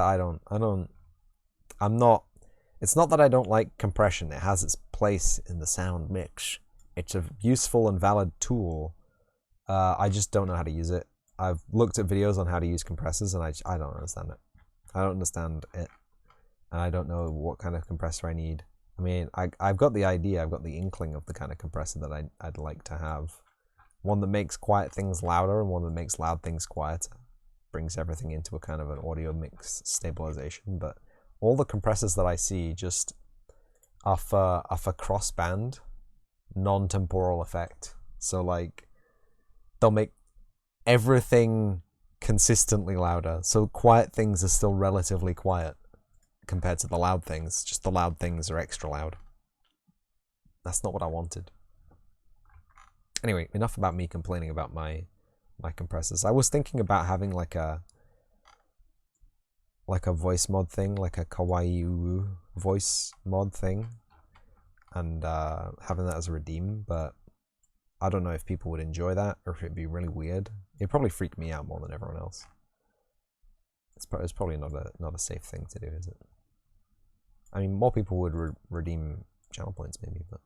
it's not that I don't like compression. It has its place in the sound mix. It's a useful and valid tool. I just don't know how to use it. I've looked at videos on how to use compressors, and I don't understand it. I don't understand it, and I don't know what kind of compressor I need. I mean, I've got the idea, I've got the inkling of the kind of compressor that I'd like to have. One that makes quiet things louder and one that makes loud things quieter. Brings everything into a kind of an audio mix stabilization, but all the compressors that I see just are for crossband, non-temporal effect. So like, they'll make everything consistently louder, so quiet things are still relatively quiet compared to the loud things, just the loud things are extra loud. That's not what I wanted. Anyway, enough about me complaining about my compressors. I was thinking about having like a voice mod thing, like a kawaii voice mod thing, and having that as a redeem, but I don't know if people would enjoy that or if it'd be really weird. It'd probably freak me out more than everyone else. It's probably not a safe thing to do, is it? I mean, more people would redeem channel points maybe, but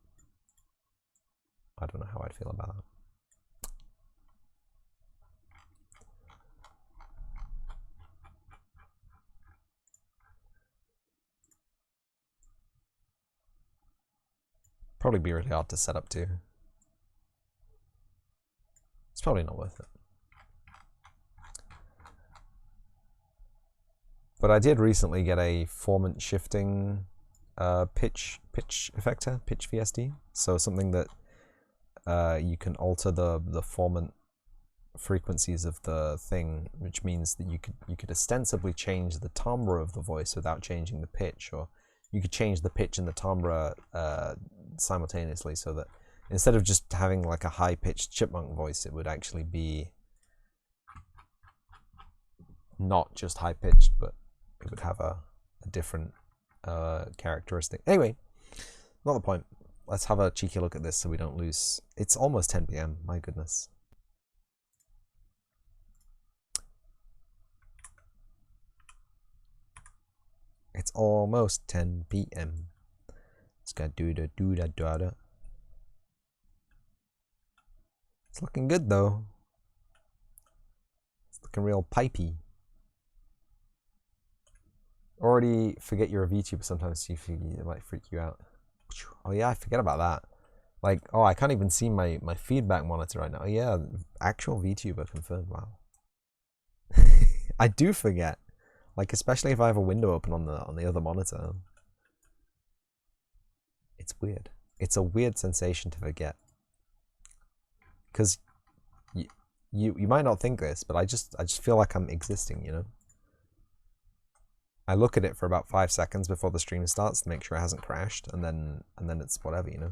I don't know how I'd feel about that. Probably be really hard to set up too. It's probably not worth it. But I did recently get a formant shifting pitch effector, pitch VSD. So something that you can alter the formant frequencies of the thing, which means that you could ostensibly change the timbre of the voice without changing the pitch, or you could change the pitch and the timbre simultaneously, so that instead of just having like a high-pitched chipmunk voice, it would actually be not just high-pitched, but it would have a different characteristic. Anyway, not the point. Let's have a cheeky look at this so we don't lose. It's almost 10 p.m. My goodness. It's almost 10 p.m. It's got do-da-do-da-da-da. It's looking good though. It's looking real pipey. Already forget you're a VTuber sometimes, so it might freak you out. Oh yeah, I forget about that. Like, oh, I can't even see my feedback monitor right now. Oh, yeah, actual VTuber confirmed. Wow. I do forget. Like, especially if I have a window open on the other monitor. It's weird. It's a weird sensation to forget. Because you might not think this, but I just feel like I'm existing, you know? I look at it for about 5 seconds before the stream starts to make sure it hasn't crashed, and then it's whatever, you know?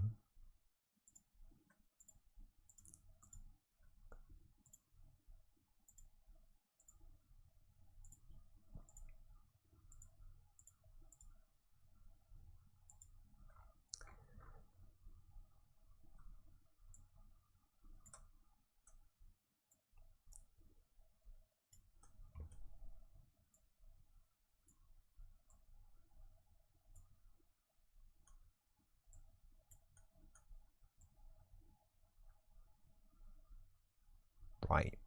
Right.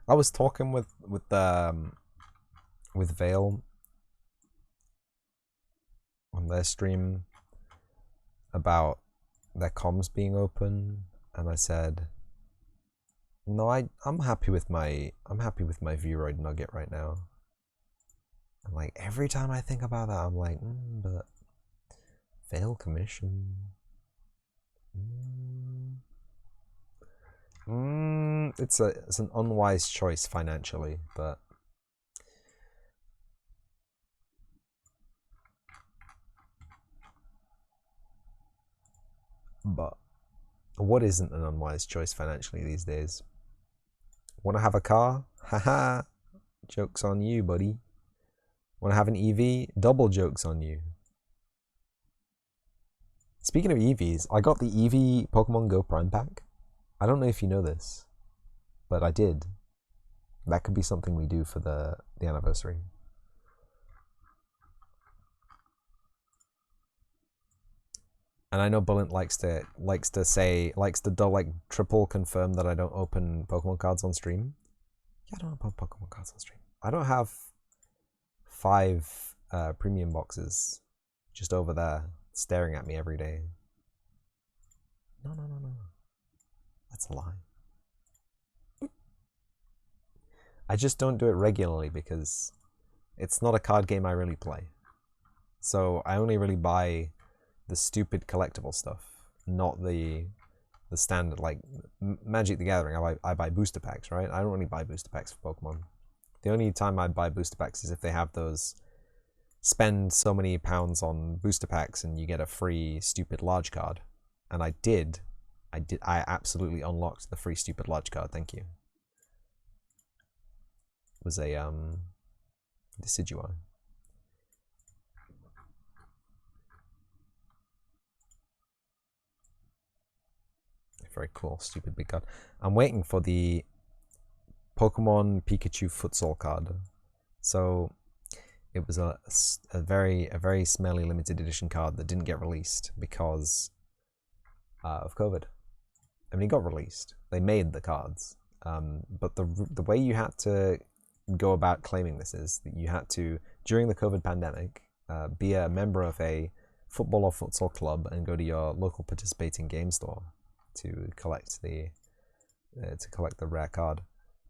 I was talking with Vale on their stream about their comms being open, and I said, no, I'm happy with my Vroid nugget right now. And like every time I think about that, I'm like, but Vale commission. It's an unwise choice financially, but what isn't an unwise choice financially these days? Want to have a car? Haha, joke's on you, buddy. Want to have an EV? Double joke's on you. Speaking of EVs, I got the EV Pokemon Go Prime Pack. I don't know if you know this, but I did. That could be something we do for the anniversary. And I know Bullet likes to triple confirm that I don't open Pokemon cards on stream. Yeah, I don't open Pokemon cards on stream. I don't have 5 premium boxes just over there staring at me every day. No. That's a lie. I just don't do it regularly because it's not a card game I really play. So I only really buy the stupid collectible stuff, not the standard, like Magic the Gathering. I buy booster packs, right? I don't really buy booster packs for Pokemon. The only time I buy booster packs is if they have those spend so many pounds on booster packs and you get a free stupid large card. And I absolutely unlocked the free stupid large card, thank you. It was a Decidueye. Very cool, stupid big card. I'm waiting for the Pokemon Pikachu futsal card. So it was a very smelly limited edition card that didn't get released because of COVID. I mean, it got released. They made the cards, but the way you had to go about claiming this is that you had to, during the COVID pandemic, be a member of a football or futsal club and go to your local participating game store to collect the rare card.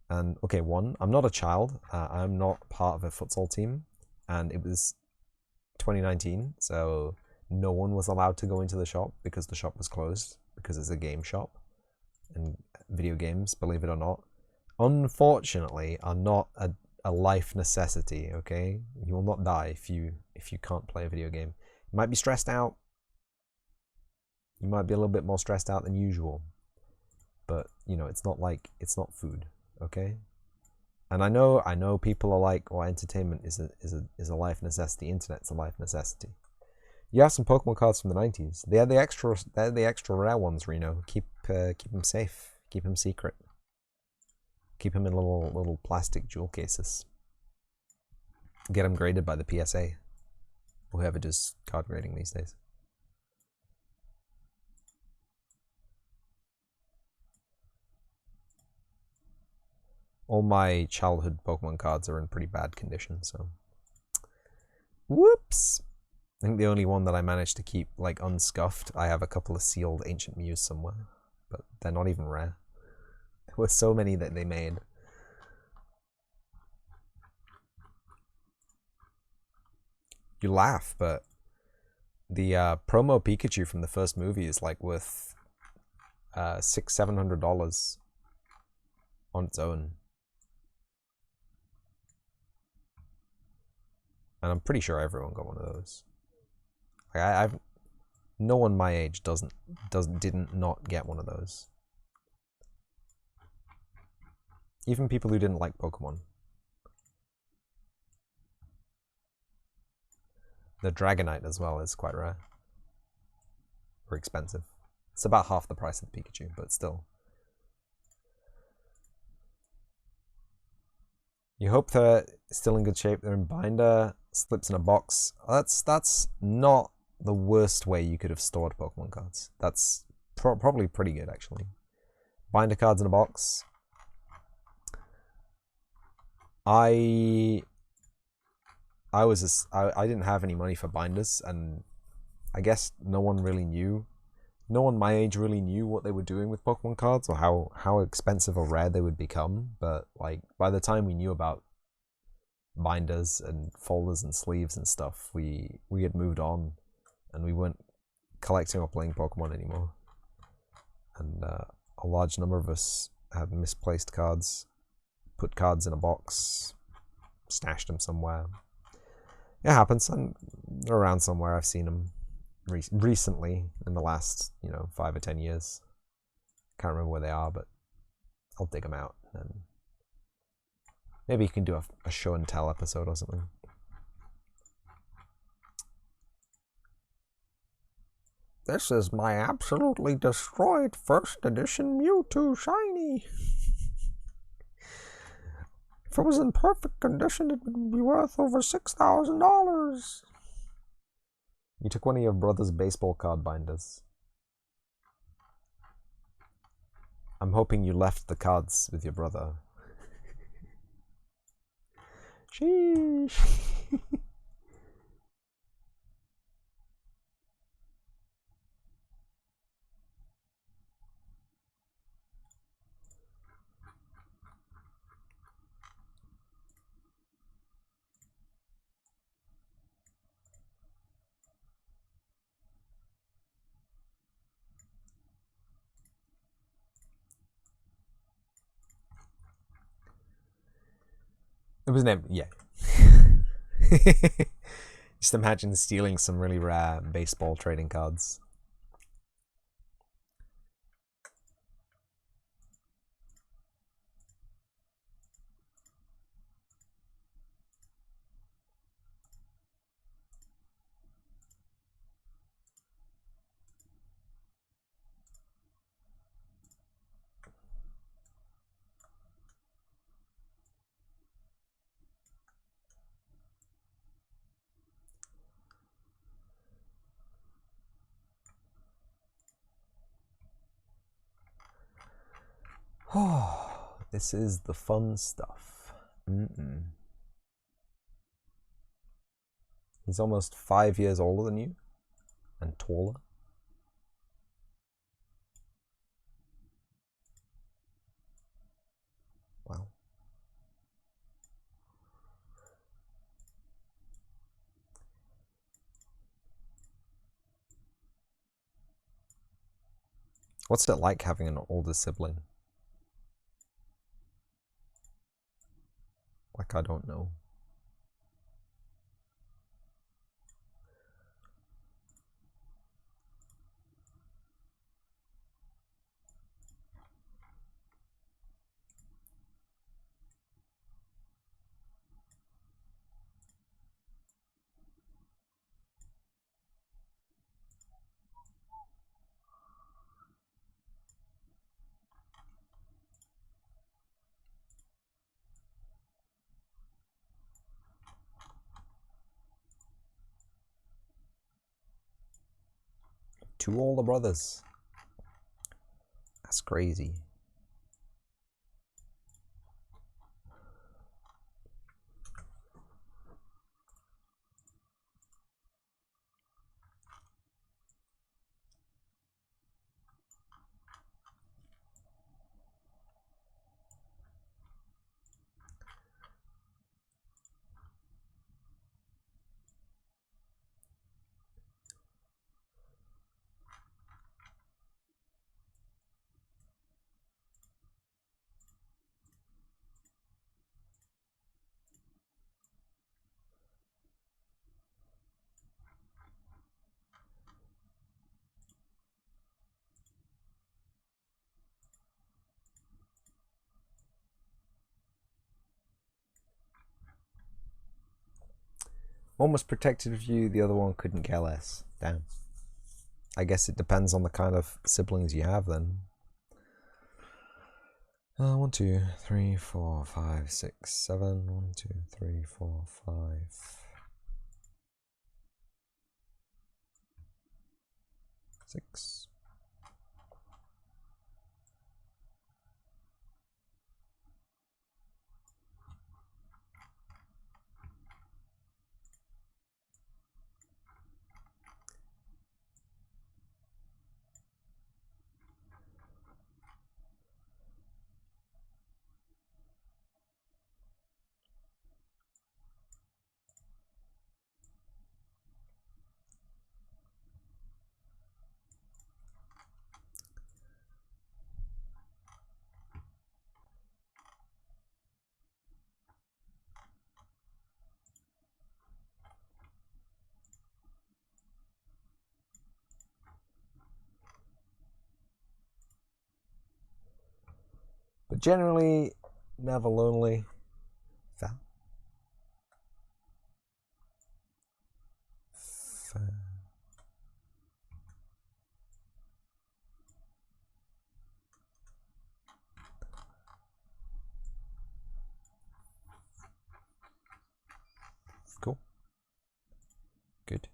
And okay, I'm not a child. I'm not part of a futsal team, and it was 2019, so no one was allowed to go into the shop because the shop was closed because it's a game shop, and video games, believe it or not, unfortunately, are not a life necessity. Okay, you will not die if you can't play a video game. You might be stressed out. You might be a little bit more stressed out than usual, but you know, it's not food, okay? And I know people are like, well, entertainment is a life necessity. Internet's a life necessity. You have some Pokemon cards from the 90s. They're the extra rare ones, Reno. Keep them safe. Keep them secret. Keep them in little plastic jewel cases. Get them graded by the PSA, or whoever does card grading these days. All my childhood Pokemon cards are in pretty bad condition, so whoops. I think the only one that I managed to keep like unscuffed, I have a couple of sealed Ancient Mews somewhere, but they're not even rare. There were so many that they made. You laugh, but the promo Pikachu from the first movie is like worth $600-700 on its own. And I'm pretty sure everyone got one of those. Like no one my age didn't not get one of those. Even people who didn't like Pokemon. The Dragonite as well is quite rare. Or expensive. It's about half the price of the Pikachu, but still. You hope they're still in good shape. They're in binder, slips in a box. That's not the worst way you could have stored Pokemon cards. That's probably pretty good, actually. Binder cards in a box. I didn't have any money for binders, and I guess no one my age really knew what they were doing with Pokemon cards or how expensive or rare they would become. But like by the time we knew about binders and folders and sleeves and stuff, we had moved on, and we weren't collecting or playing Pokemon anymore. And a large number of us had misplaced cards, put cards in a box, stashed them somewhere. It happens, and they're around somewhere. I've seen them recently in the last 5 or 10 years. Can't remember where they are, but I'll dig them out, and maybe you can do a show and tell episode or something. This is my absolutely destroyed first edition Mewtwo shiny. If it was in perfect condition, it would be worth over $6,000. You took one of your brother's baseball card binders. I'm hoping you left the cards with your brother. Sheesh. It was never, yeah. Just imagine stealing some really rare baseball trading cards. Oh, this is the fun stuff. He's almost 5 years older than you and taller. Wow. What's it like having an older sibling? Like, I don't know. Two older brothers. That's crazy. One was protected of you, the other one couldn't care less. Damn. I guess it depends on the kind of siblings you have then. 1, 2, 3, 4, 5, 6, 7. 1, 2, 3, 4, 5. 6. But generally, never lonely. Fa. Cool. Good.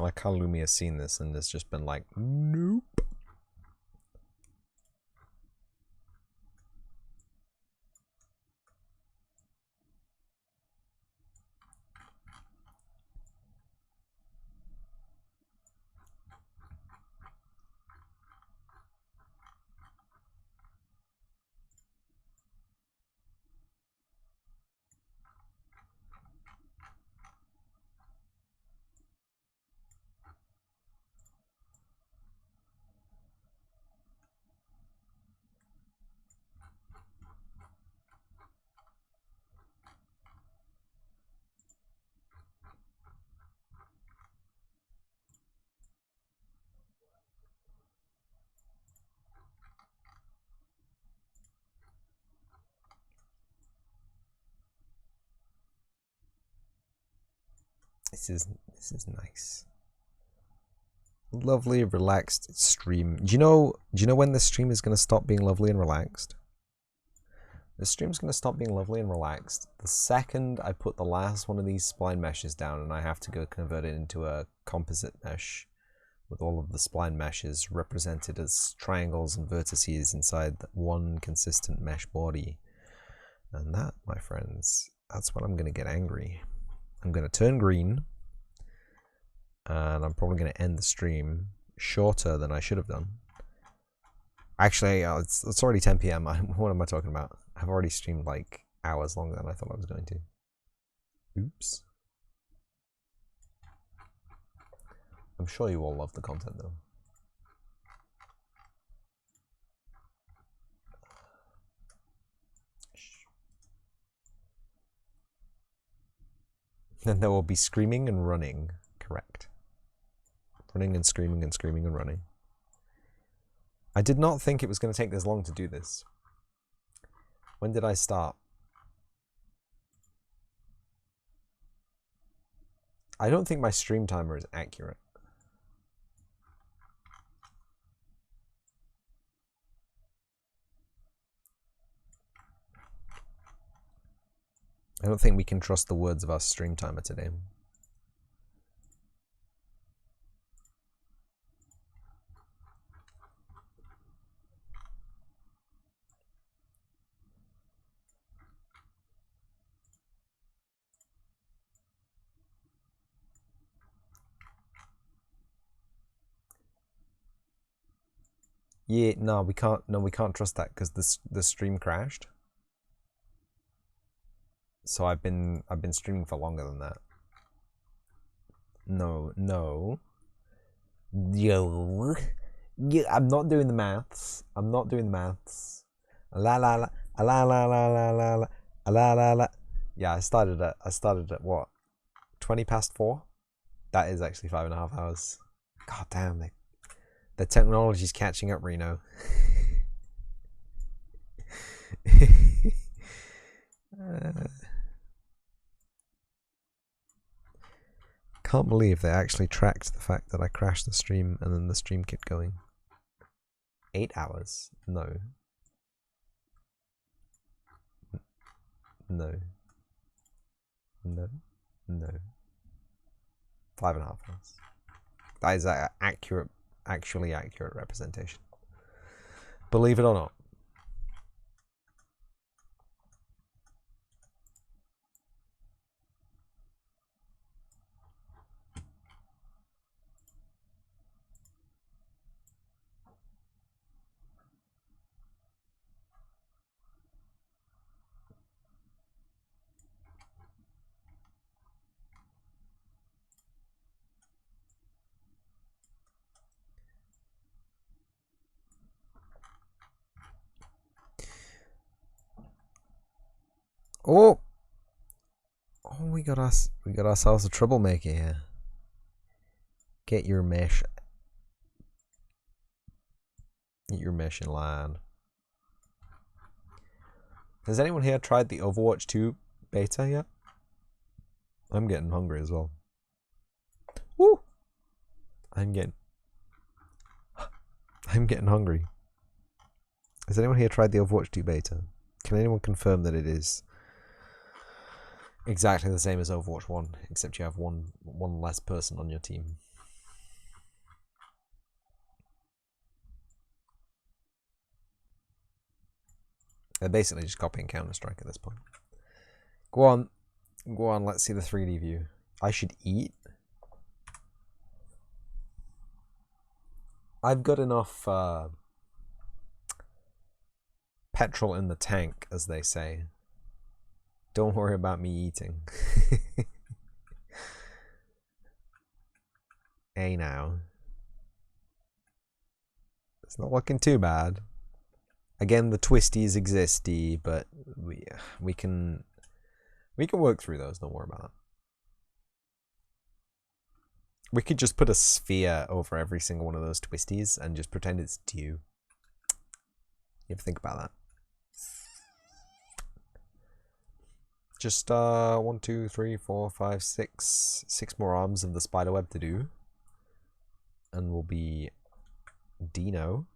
I like how Lumi has seen this and has just been like, nope. This is nice. Lovely, relaxed stream. Do you know when the stream is gonna stop being lovely and relaxed? The stream's gonna stop being lovely and relaxed the second I put the last one of these spline meshes down and I have to go convert it into a composite mesh with all of the spline meshes represented as triangles and vertices inside one consistent mesh body. And that, my friends, that's when I'm gonna get angry. I'm gonna turn green, and I'm probably gonna end the stream shorter than I should have done. Actually, it's already 10 PM. What am I talking about? I've already streamed like hours longer than I thought I was going to. Oops. I'm sure you all love the content though. Then there will be screaming and running. Correct. Running and screaming and screaming and running. I did not think it was going to take this long to do this. When did I start? I don't think my stream timer is accurate. I don't think we can trust the words of our stream timer today. Yeah, no, we can't. No, we can't trust that because the stream crashed. So I've been streaming for longer than that. No. Yo, I'm not doing the maths. I'm not doing the maths. La la la la la la la la la la la la. Yeah, I started at what? 20 past 4. That is actually 5.5 hours. God damn it. The technology's catching up, Reno. Can't believe they actually tracked the fact that I crashed the stream and then the stream kept going. 8 hours? No. No. 5.5 hours. That is an actually accurate representation. Believe it or not. Oh, we got ourselves a troublemaker here. Get your mesh in line. Has anyone here tried the Overwatch 2 beta yet? I'm getting hungry as well. Woo! I'm getting hungry. Has anyone here tried the Overwatch 2 beta? Can anyone confirm that it is exactly the same as Overwatch 1, except you have one less person on your team? They're basically just copying Counter-Strike at this point. Go on. Go on, let's see the 3D view. I should eat? I've got enough petrol in the tank, as they say. Don't worry about me eating. Hey now. It's not looking too bad. Again, the twisties existy, but we can work through those. Don't worry about that. We could just put a sphere over every single one of those twisties and just pretend it's dew. You ever think about that? Just 1, 2, 3, 4, 5, 6. 6 more arms of the spider web to do. And we'll be Dino.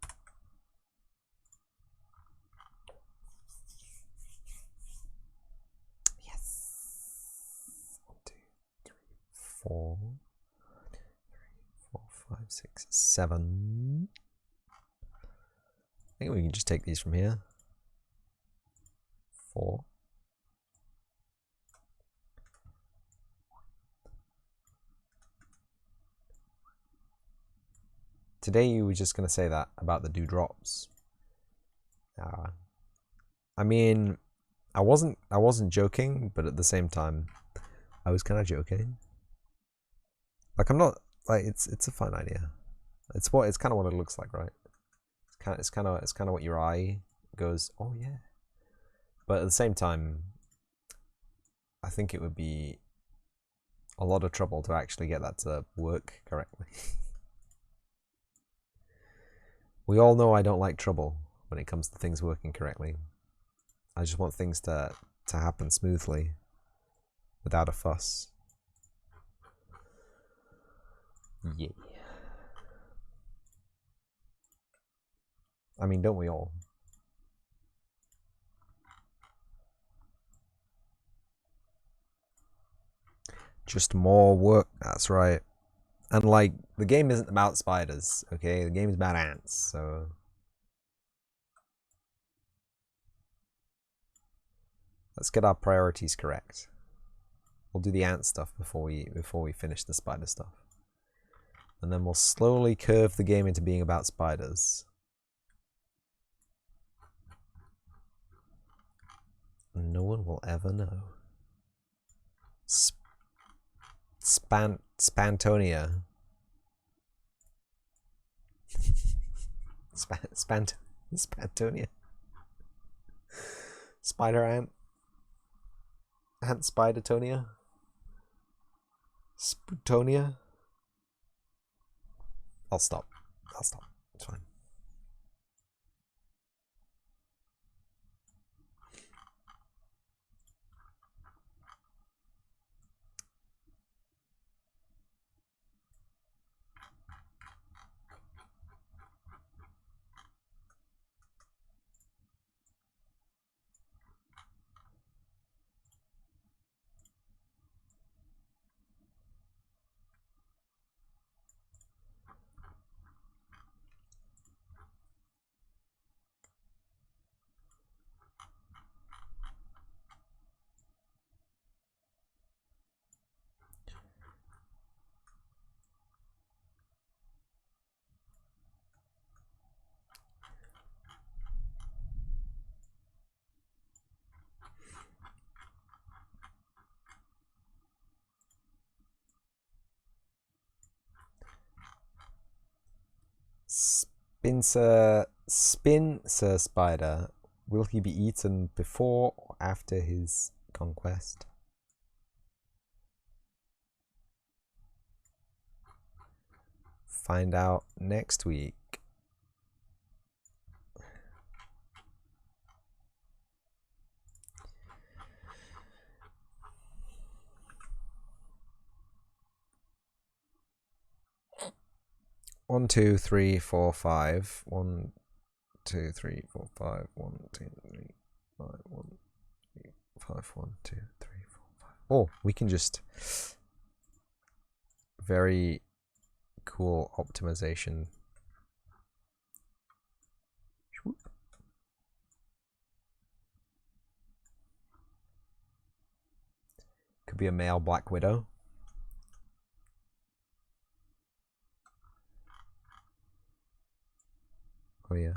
Yes. 1, 2, 3, 4. 4, 5, 6, 7. I think we can just take these from here. 4. Today you were just gonna say that about the dewdrops. I mean, I wasn't joking, but at the same time, I was kind of joking. Like I'm not like it's a fun idea. It's kind of what it looks like, right? It's kind of what your eye goes. Oh yeah. But at the same time, I think it would be a lot of trouble to actually get that to work correctly. We all know I don't like trouble when it comes to things working correctly. I just want things to happen smoothly, without a fuss. Yeah. I mean, don't we all? Just more work, that's right. And like, the game isn't about spiders, okay? The game is about ants, so... Let's get our priorities correct. We'll do the ant stuff before we finish the spider stuff. And then we'll slowly curve the game into being about spiders. No one will ever know. Spantonia. Spantonia. Spider ant. Ant Spidertonia. Sputonia. I'll stop. It's fine. Spincer spider. Will he be eaten before or after his conquest? Find out next week. One, 2, 3, 4, 5. 1, 2, 3, 4, 5. 1, 2, 3, 5. 1, 3, 5. 1, 2, 3, 4, 5. Oh, we can just very cool optimization. Could be a male Black Widow. Oh yeah.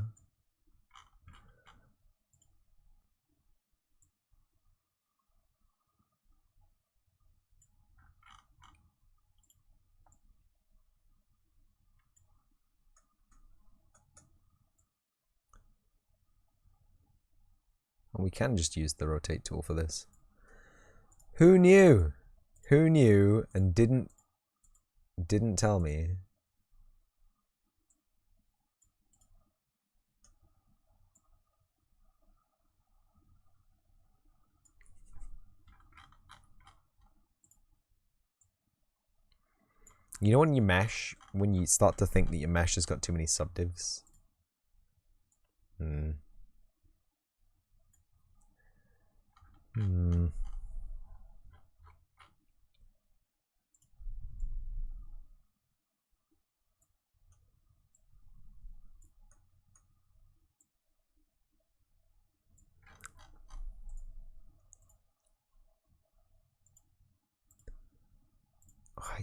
And we can just use the rotate tool for this. Who knew? Who knew and didn't tell me? You know when you mesh, when you start to think that your mesh has got too many subdivs? Hmm.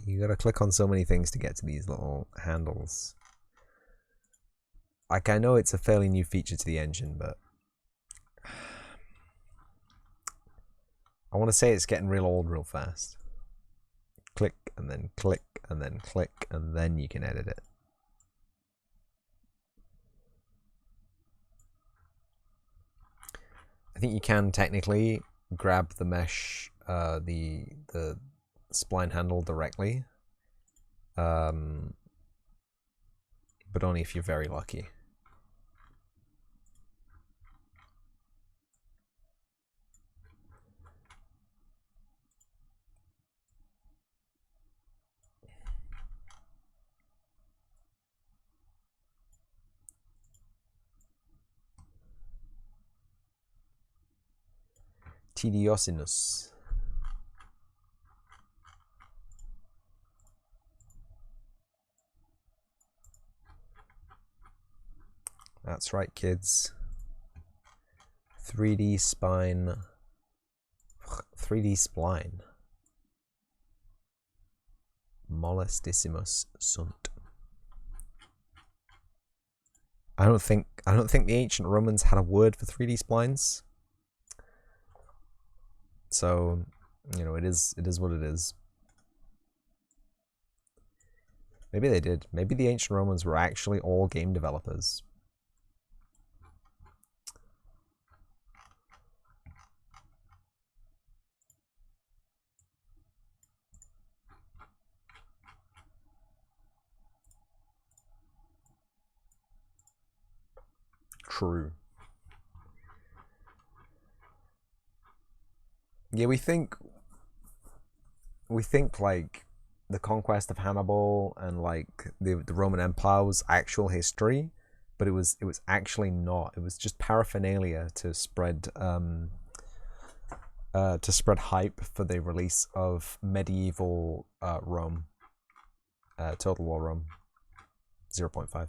You gotta click on so many things to get to these little handles. Like, I know it's a fairly new feature to the engine, but I want to say it's getting real old real fast. Click, and then click, and then click, and then you can edit it. I think you can technically grab the mesh, the spline handle directly, but only if you're very lucky. Tediosinus. That's right, kids. 3D spine. 3D spline. Molestissimus sunt. I don't think the ancient Romans had a word for 3D splines. So, you know, it is what it is. Maybe they did. Maybe the ancient Romans were actually all game developers. True. Yeah, we think like the conquest of Hannibal and like the Roman Empire was actual history, but it was actually not. It was just paraphernalia to spread hype for the release of medieval Rome, Total War Rome 0.5.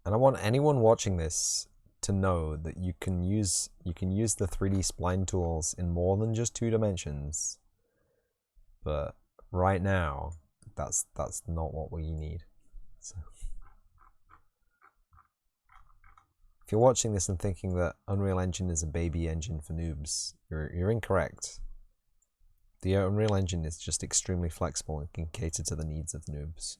And I want anyone watching this to know that you can use the 3D spline tools in more than just 2 dimensions. But right now, that's not what we need. So, if you're watching this and thinking that Unreal Engine is a baby engine for noobs, you're incorrect. The Unreal Engine is just extremely flexible and can cater to the needs of noobs.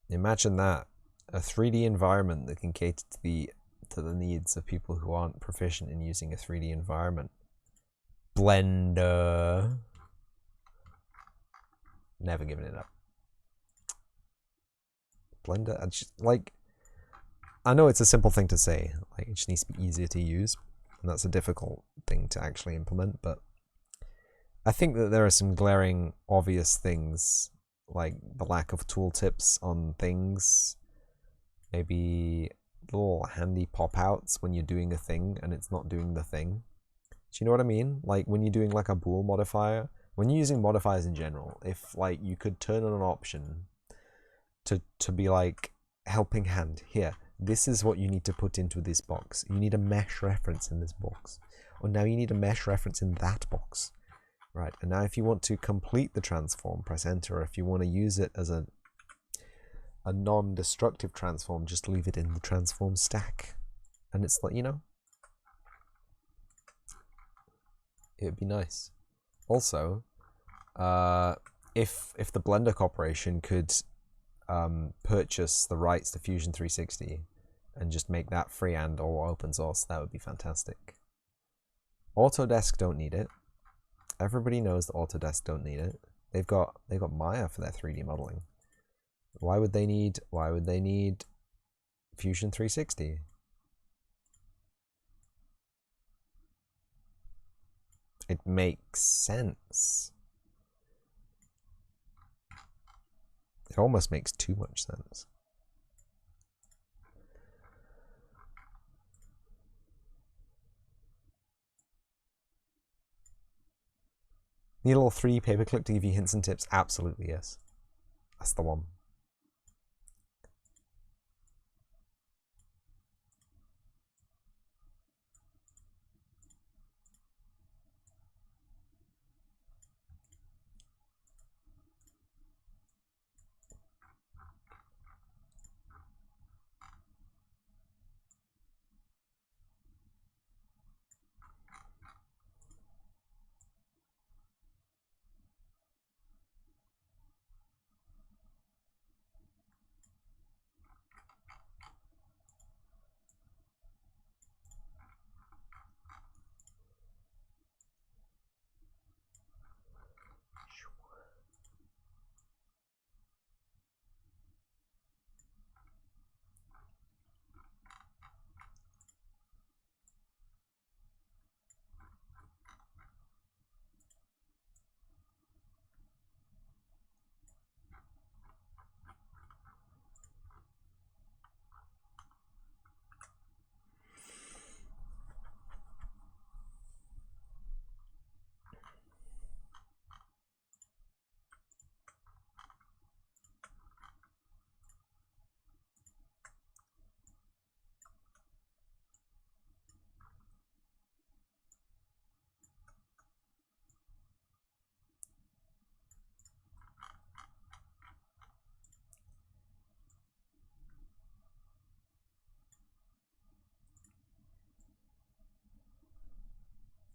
Imagine that. A 3D environment that can cater to the needs of people who aren't proficient in using a 3D environment. Blender. Never giving it up. Blender, I know it's a simple thing to say, like it just needs to be easier to use, and that's a difficult thing to actually implement, but I think that there are some glaring, obvious things, like the lack of tooltips on things, maybe little handy pop-outs when you're doing a thing and it's not doing the thing. Do you know what I mean? Like when you're doing like a bool modifier, when you're using modifiers in general, if like you could turn on an option to be like helping hand, here, this is what you need to put into this box. You need a mesh reference in this box. Or now you need a mesh reference in that box. Right, and now if you want to complete the transform, press enter. If you want to use it as a non-destructive transform, just leave it in the transform stack. And it's like, you know, it would be nice. Also, if the Blender Corporation could purchase the rights to Fusion 360 and just make that free and or open source, that would be fantastic. Autodesk don't need it. Everybody knows that Autodesk don't need it. They've got Maya for their 3D modeling. Why would they need Fusion 360? It makes sense. It almost makes too much sense. Need a little 3 paperclip to give you hints and tips? Absolutely, yes. That's the one.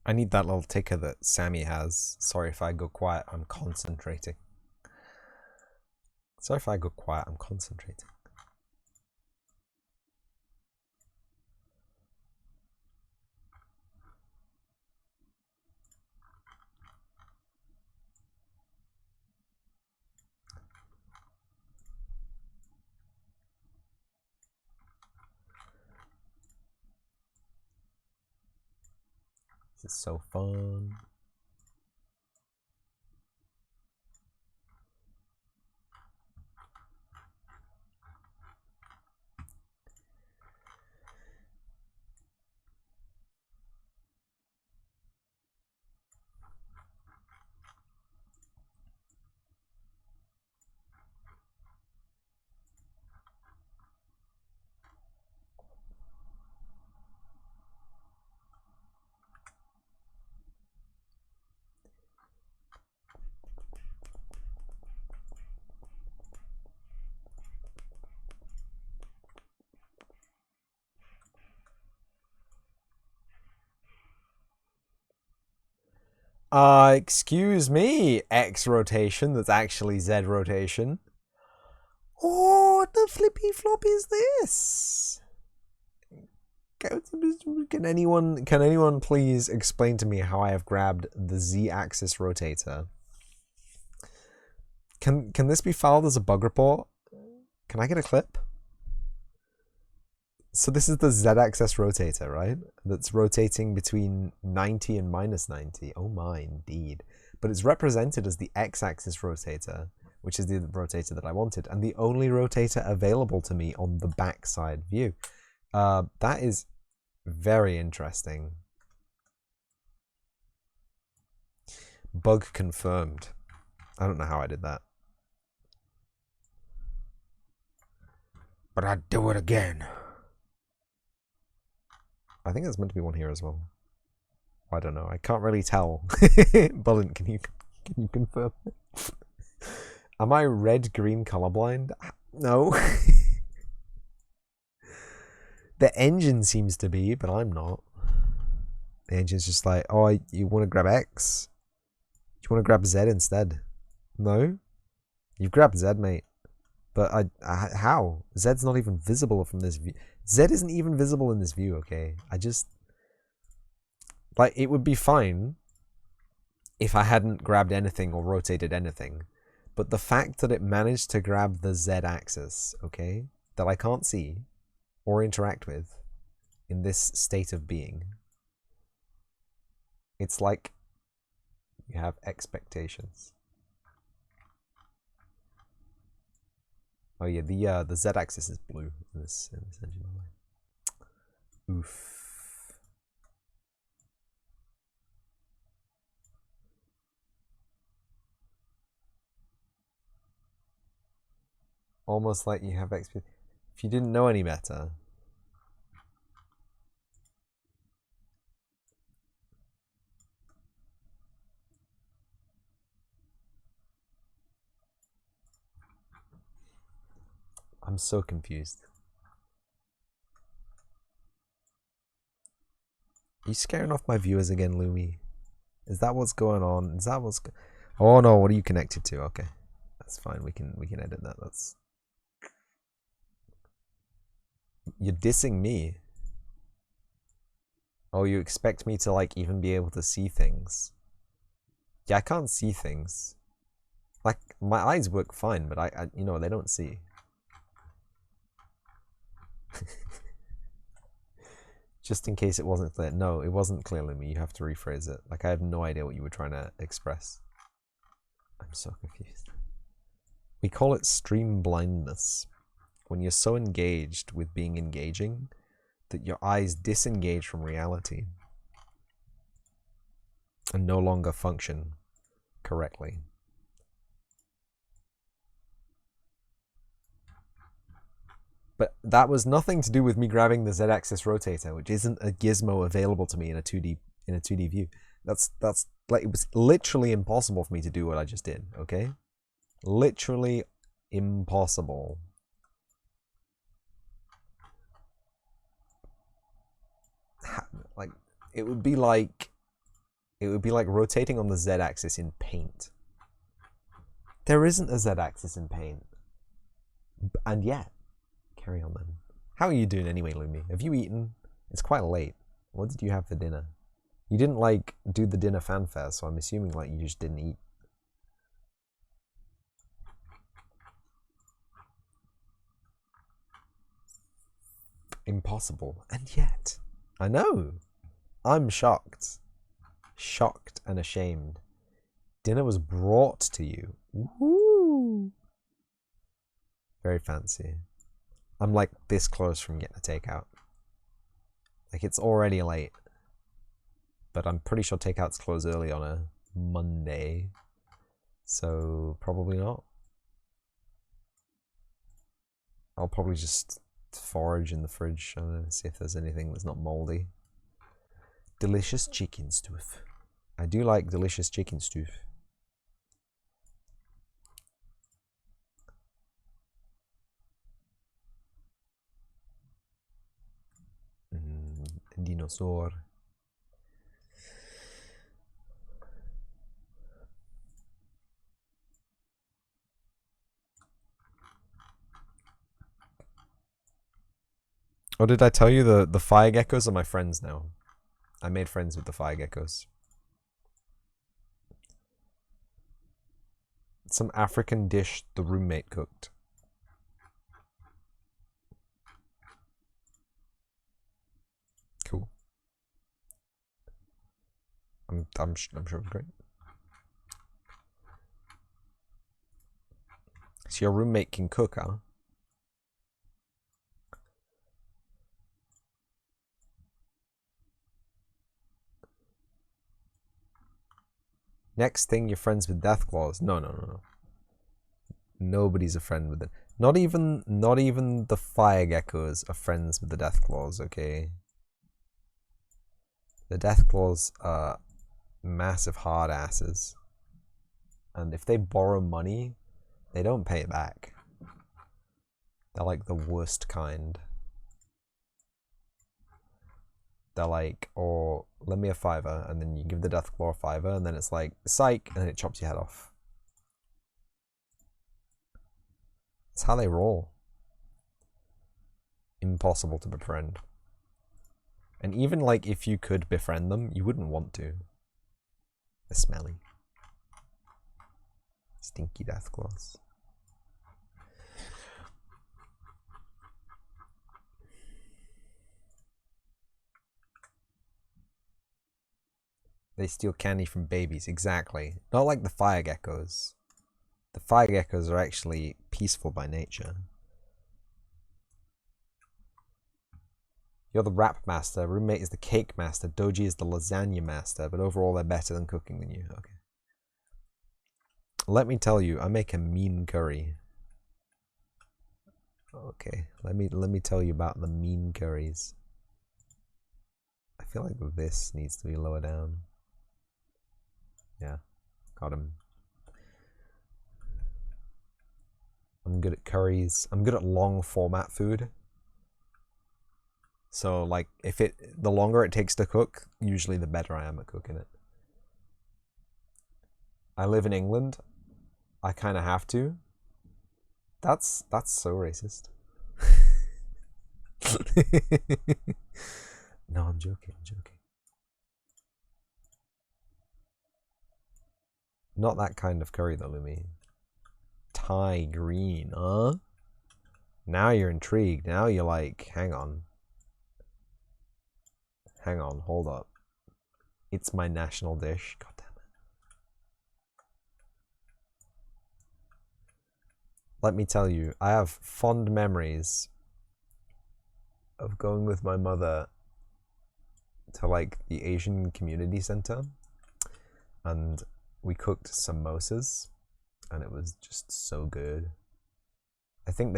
I need that little ticker that Sammy has. Sorry if I go quiet, I'm concentrating. Sorry if I go quiet, I'm concentrating. This is so fun. Excuse me, X rotation, that's actually Z rotation. Oh, what the flippy flop is this? Can anyone please explain to me how I have grabbed the Z-axis rotator? Can this be filed as a bug report? Can I get a clip? So this is the Z-axis rotator, right? That's rotating between 90 and minus 90. Oh my, indeed. But it's represented as the X-axis rotator, which is the rotator that I wanted, and the only rotator available to me on the backside view. That is very interesting. Bug confirmed. I don't know how I did that. But I'd do it again. I think there's meant to be one here as well. I don't know. I can't really tell. Bullen, can you confirm? Am I red-green colorblind? No. The engine seems to be, but I'm not. The engine's just like, oh, you want to grab X? You want to grab Z instead? No? You've grabbed Z, mate. But how? Z's not even visible from this view. Z isn't even visible in this view, okay? Like, it would be fine if I hadn't grabbed anything or rotated anything. But the fact that it managed to grab the Z axis, okay, that I can't see or interact with in this state of being, it's like you have expectations. Oh yeah, the Z axis is blue in this engine. Oof. Almost like you have if you didn't know any better. I'm so confused. Are you scaring off my viewers again, Lumi? Is that what's going on? Is that what's oh no, what are you connected to? Okay. That's fine. We can edit that. That's You're dissing me. Oh, you expect me to like even be able to see things? Yeah, I can't see things. Like my eyes work fine, but I you know, they don't see. Just in case it wasn't clear. No, it wasn't clear, Lumi. You have to rephrase it. Like I have no idea what you were trying to express. I'm so confused. We call it stream blindness. When you're so engaged with being engaging that your eyes disengage from reality and no longer function correctly. But that was nothing to do with me grabbing the Z-axis rotator, which isn't a gizmo available to me in a 2D view. That's like, it was literally impossible for me to do what I just did, okay? Literally impossible. Like it would be like rotating on the Z-axis in Paint. There isn't a Z-axis in Paint. And yet, carry on then. How are you doing anyway, Lumi? Have you eaten? It's quite late. What did you have for dinner? You didn't like do the dinner fanfare, so I'm assuming like you just didn't eat. Impossible. And yet, I know. I'm shocked. Shocked and ashamed. Dinner was brought to you. Woohoo! Very fancy. I'm like this close from getting a takeout. Like it's already late. But I'm pretty sure takeouts close early on a Monday. So probably not. I'll probably just forage in the fridge and see if there's anything that's not moldy. Delicious chicken stew. I do like delicious chicken stew. Dinosaur. Or did I tell you the fire geckos are my friends now? I made friends with the fire geckos. Some African dish the roommate cooked. Cool. I'm sure it's great. So your roommate can cook, huh? Next thing, you're friends with Deathclaws. No. Nobody's a friend with it. Not even the fire geckos are friends with the Deathclaws, okay? The Deathclaws are massive hard asses. And if they borrow money, they don't pay it back. They're like the worst kind. They're like, oh, lend me a $5, and then you give the Deathclaw a $5, and then it's like, psych, and then it chops your head off. That's how they roll. Impossible to befriend. And even like if you could befriend them, you wouldn't want to. They're smelly. Stinky Deathclaws. They steal candy from babies, exactly. Not like the fire geckos. The fire geckos are actually peaceful by nature. You're the rap master, roommate is the cake master, Doji is the lasagna master, but overall they're better than cooking than you. Okay. Let me tell you, I make a mean curry. Okay, let me tell you about the mean curries. I feel like this needs to be lower down. Yeah, got him. I'm good at curries. I'm good at long format food. So like the longer it takes to cook, usually the better I am at cooking it. I live in England. I kind of have to. That's so racist. No, I'm joking. Not that kind of curry though, Lumi. Thai green, huh? Now you're intrigued. Now you're like, hang on, hold up. It's my national dish. God damn it. Let me tell you, I have fond memories of going with my mother to like the Asian community center, and we cooked samosas, and it was just so good. I think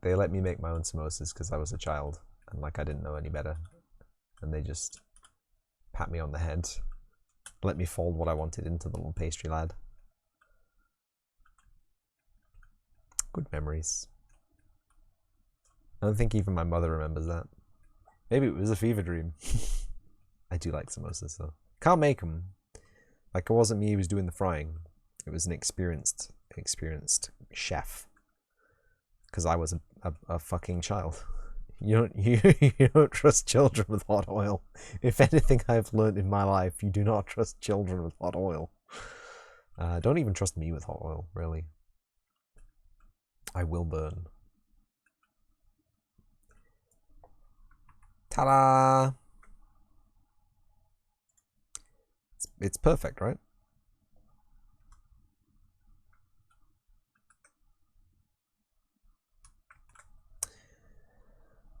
they let me make my own samosas because I was a child and like I didn't know any better, and they just pat me on the head, let me fold what I wanted into the little pastry lad. Good memories. I don't think even my mother remembers that. Maybe it was a fever dream. I do like samosas though. Can't make them. Like it wasn't me who was doing the frying. It was an experienced chef. Because I was a fucking child. You don't trust children with hot oil. If anything I've learned in my life, you do not trust children with hot oil. Don't even trust me with hot oil, really. I will burn. Ta-da! It's perfect, right?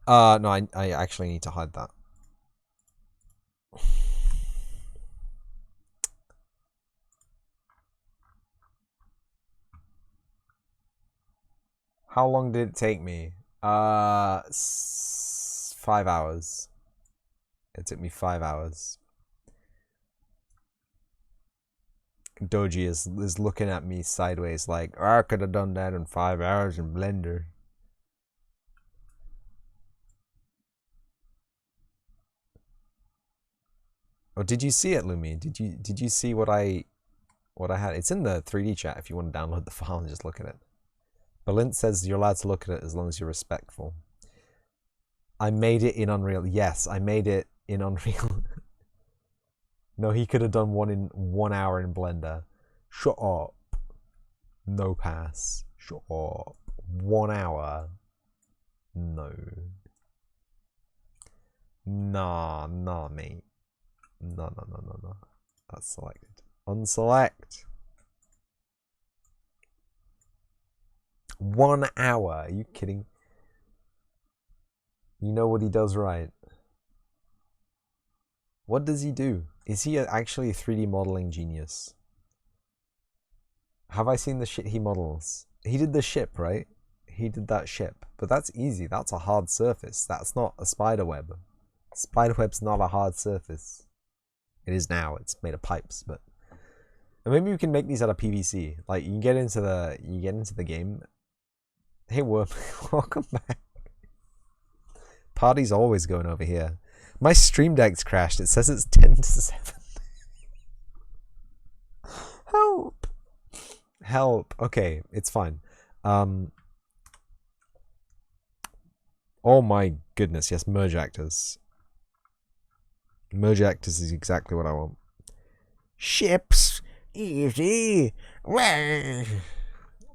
No, I actually need to hide that. How long did it take me? 5 hours. It took me 5 hours. Doji is looking at me sideways like, oh, I could have done that in 5 hours in Blender. Oh, did you see it, Lumi? Did you see what I had? It's in the 3D chat if you want to download the file and just look at it. Balint says you're allowed to look at it as long as you're respectful. I made it in Unreal. Yes, I made it in Unreal. No, he could have done one in 1 hour in Blender. Shut up. No pass. Shut up. 1 hour. No. Nah, mate. No. That's selected. Unselect. 1 hour. Are you kidding? You know what he does right. What does he do? Is he actually a 3D modeling genius? Have I seen the shit he models? He did the ship, right? He did that ship. But that's easy. That's a hard surface. That's not a spider web. Spiderweb's not a hard surface. It is now. It's made of pipes, but and maybe we can make these out of PVC. Like you get into the game. Hey Worm, welcome back. Party's always going over here. My Stream Deck's crashed. It says it's 10 to 7. Help. Help. Okay, it's fine. Oh my goodness, yes, merge actors. Merge actors is exactly what I want. Ships, easy. Like,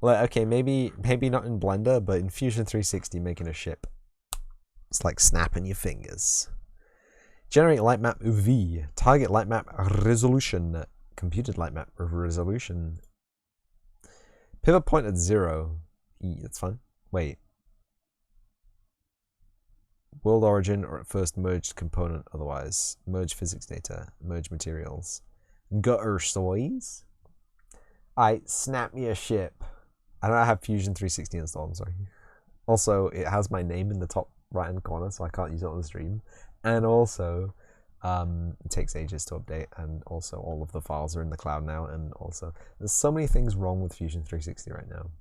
okay, maybe not in Blender, but in Fusion 360, making a ship. It's like snapping your fingers. Generate light map V. Target light map resolution. Computed light map resolution. Pivot point at 0. That's fine. Wait. World origin or at first merged component otherwise. Merge physics data. Merge materials. Gutter size. Alright, snap me a ship. I don't have Fusion 360 installed, I'm sorry. Also, it has my name in the top right hand corner, so I can't use it on the stream. And also, it takes ages to update, and also all of the files are in the cloud now, and also, there's so many things wrong with Fusion 360 right now.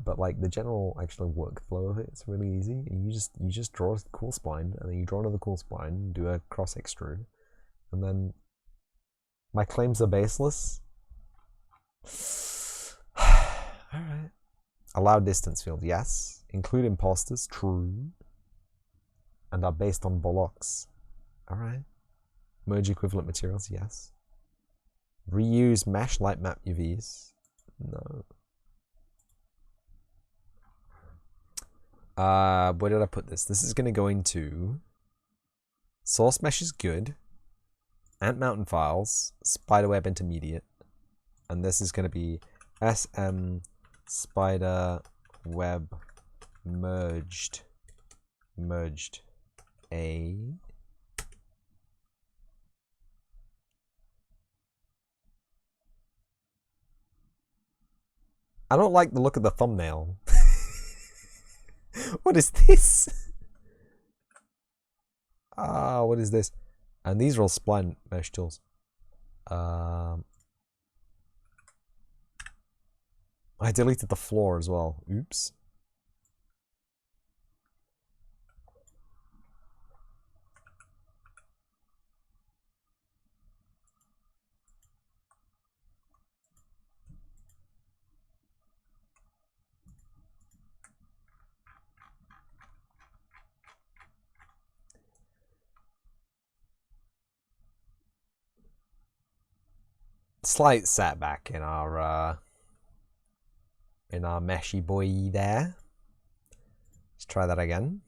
But like the general actual workflow of it, it's really easy. You just draw a cool spline, and then you draw another cool spline, do a cross extrude, and then my claims are baseless. Alright. Allow distance field, yes. Include imposters, true. And are based on blocks. Alright. Merge equivalent materials, yes. Reuse mesh light map UVs. No. Where did I put this? This is going to go into source mesh is good. Ant mountain files, spiderweb intermediate, and this is going to be SM spider web merged a. I don't like the look of the thumbnail. What is this? What is this? And these are all spline mesh tools. I deleted the floor as well. Oops. Slight setback in our meshy boy there. Let's try that again.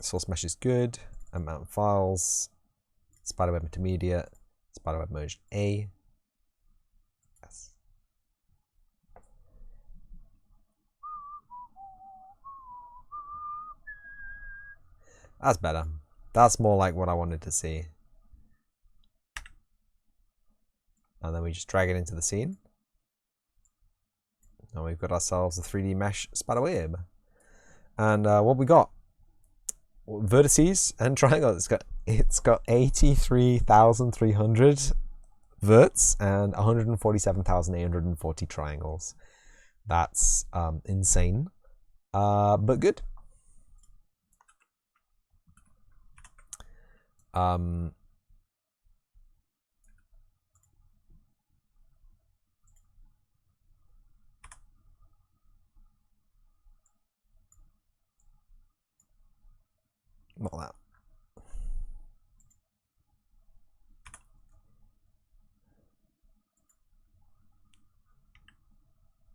Source mesh is good. Amount of files. Spiderweb intermediate. Spiderweb merged A. Yes. That's better. That's more like what I wanted to see. And then we just drag it into the scene. And we've got ourselves a 3D mesh spiderweb. And what we got? Vertices and triangles. It's got 83,300 verts and 147,840 triangles. That's insane, but good. Not that.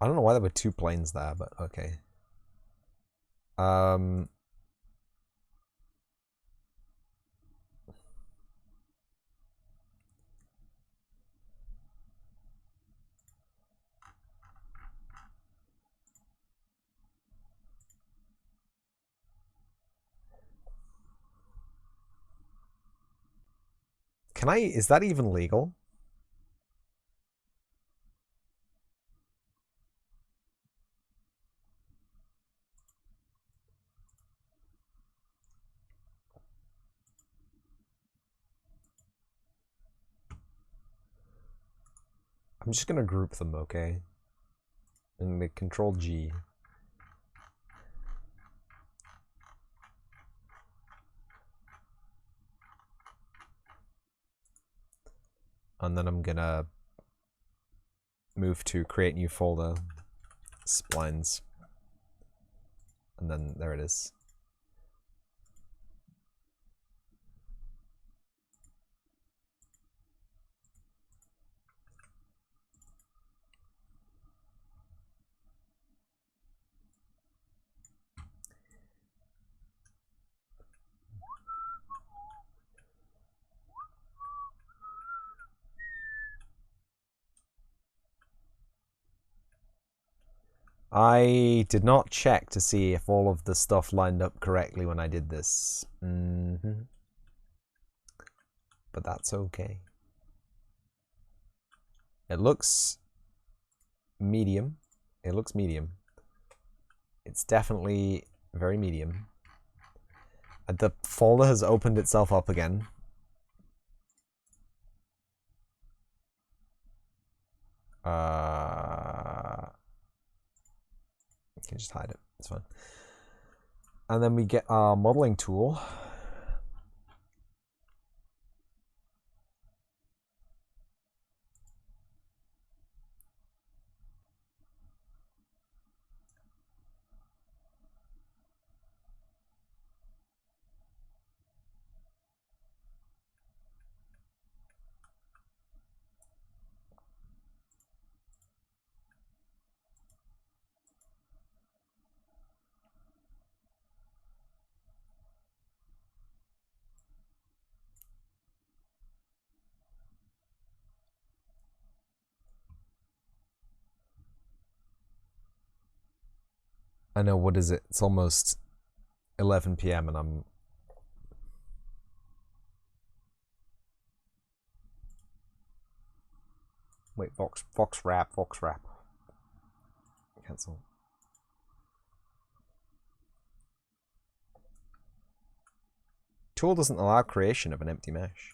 I don't know why there were two planes there, but okay. Can I, is that even legal? I'm just gonna group them, okay? And the Control G. And then I'm gonna move to create new folder, splines. And then there it is. I did not check to see if all of the stuff lined up correctly when I did this. But that's okay. It looks medium. It looks medium. It's definitely very medium. The folder has opened itself up again. You can just hide it. It's fine. And then we get our modeling tool. I know, what is it? It's almost 11 p.m. and I'm... Wait, Vox wrap. Cancel. Tool doesn't allow creation of an empty mesh.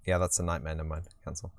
Yeah, that's a nightmare. Never mind. Cancel.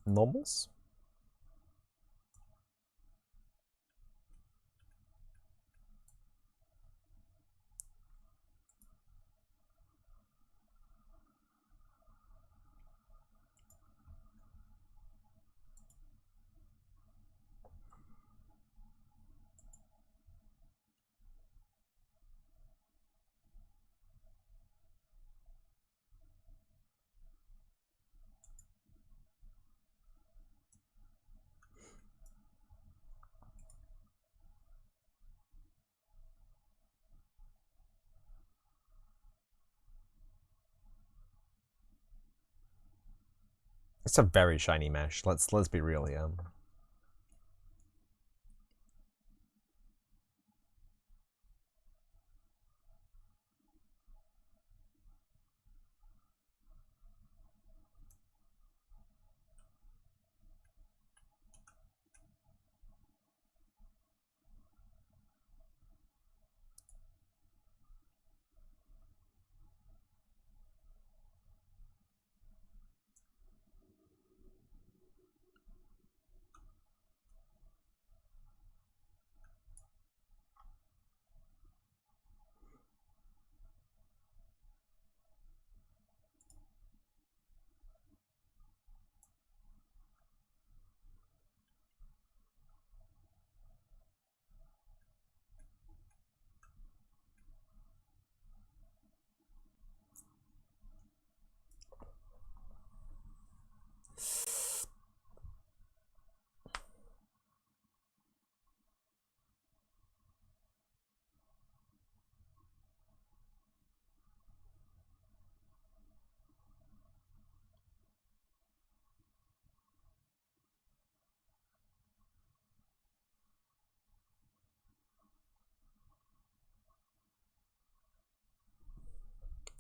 Normals? It's a very shiny mesh. Let's be real here.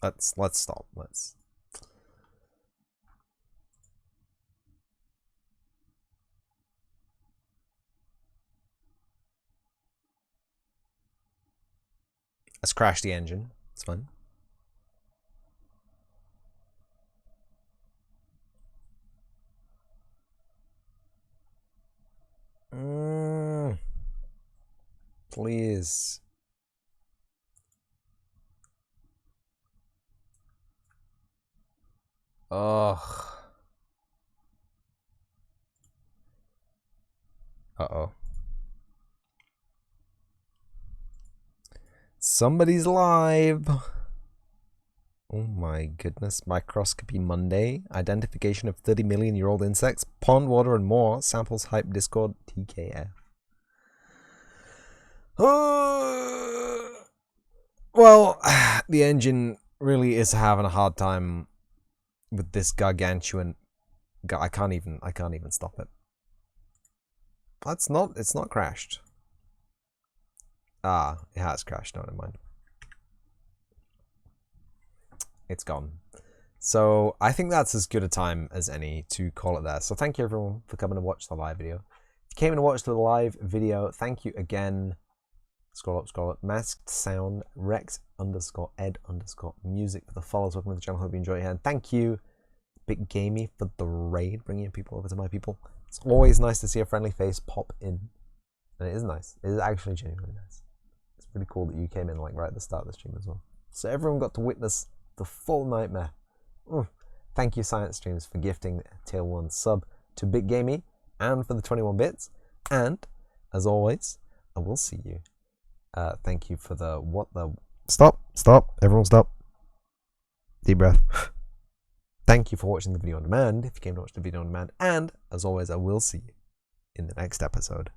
Let's stop. Let's. Let's crash the engine. It's fine. Please. Ugh. Uh-oh. Somebody's live. Oh my goodness. Microscopy Monday. Identification of 30 million-year-old insects. Pond water and more. Samples hype Discord. TKF. Well, the engine really is having a hard time with this gargantuan. I can't even stop it. It's not crashed. Ah, it has crashed. No, never mind. It's gone. So I think that's as good a time as any to call it there. So thank you everyone for coming and watch the live video. If you came and watched the live video, thank you again. Scroll up. Masked Sound, Rex_Ed_music for the follows. Welcome to the channel. Hope you enjoy it here. And thank you, Big Gamey, for the raid, bringing people over to my people. It's always nice to see a friendly face pop in. And it is nice. It is actually genuinely nice. It's pretty cool that you came in like right at the start of the stream as well. So everyone got to witness the full nightmare. Thank you, Science Streams, for gifting tier 1 sub to Big Gamey and for the 21 bits. And as always, I will see you. Thank you for the Stop. Everyone stop. Deep breath. Thank you for watching the video on demand, if you came to watch the video on demand. And as always, I will see you in the next episode.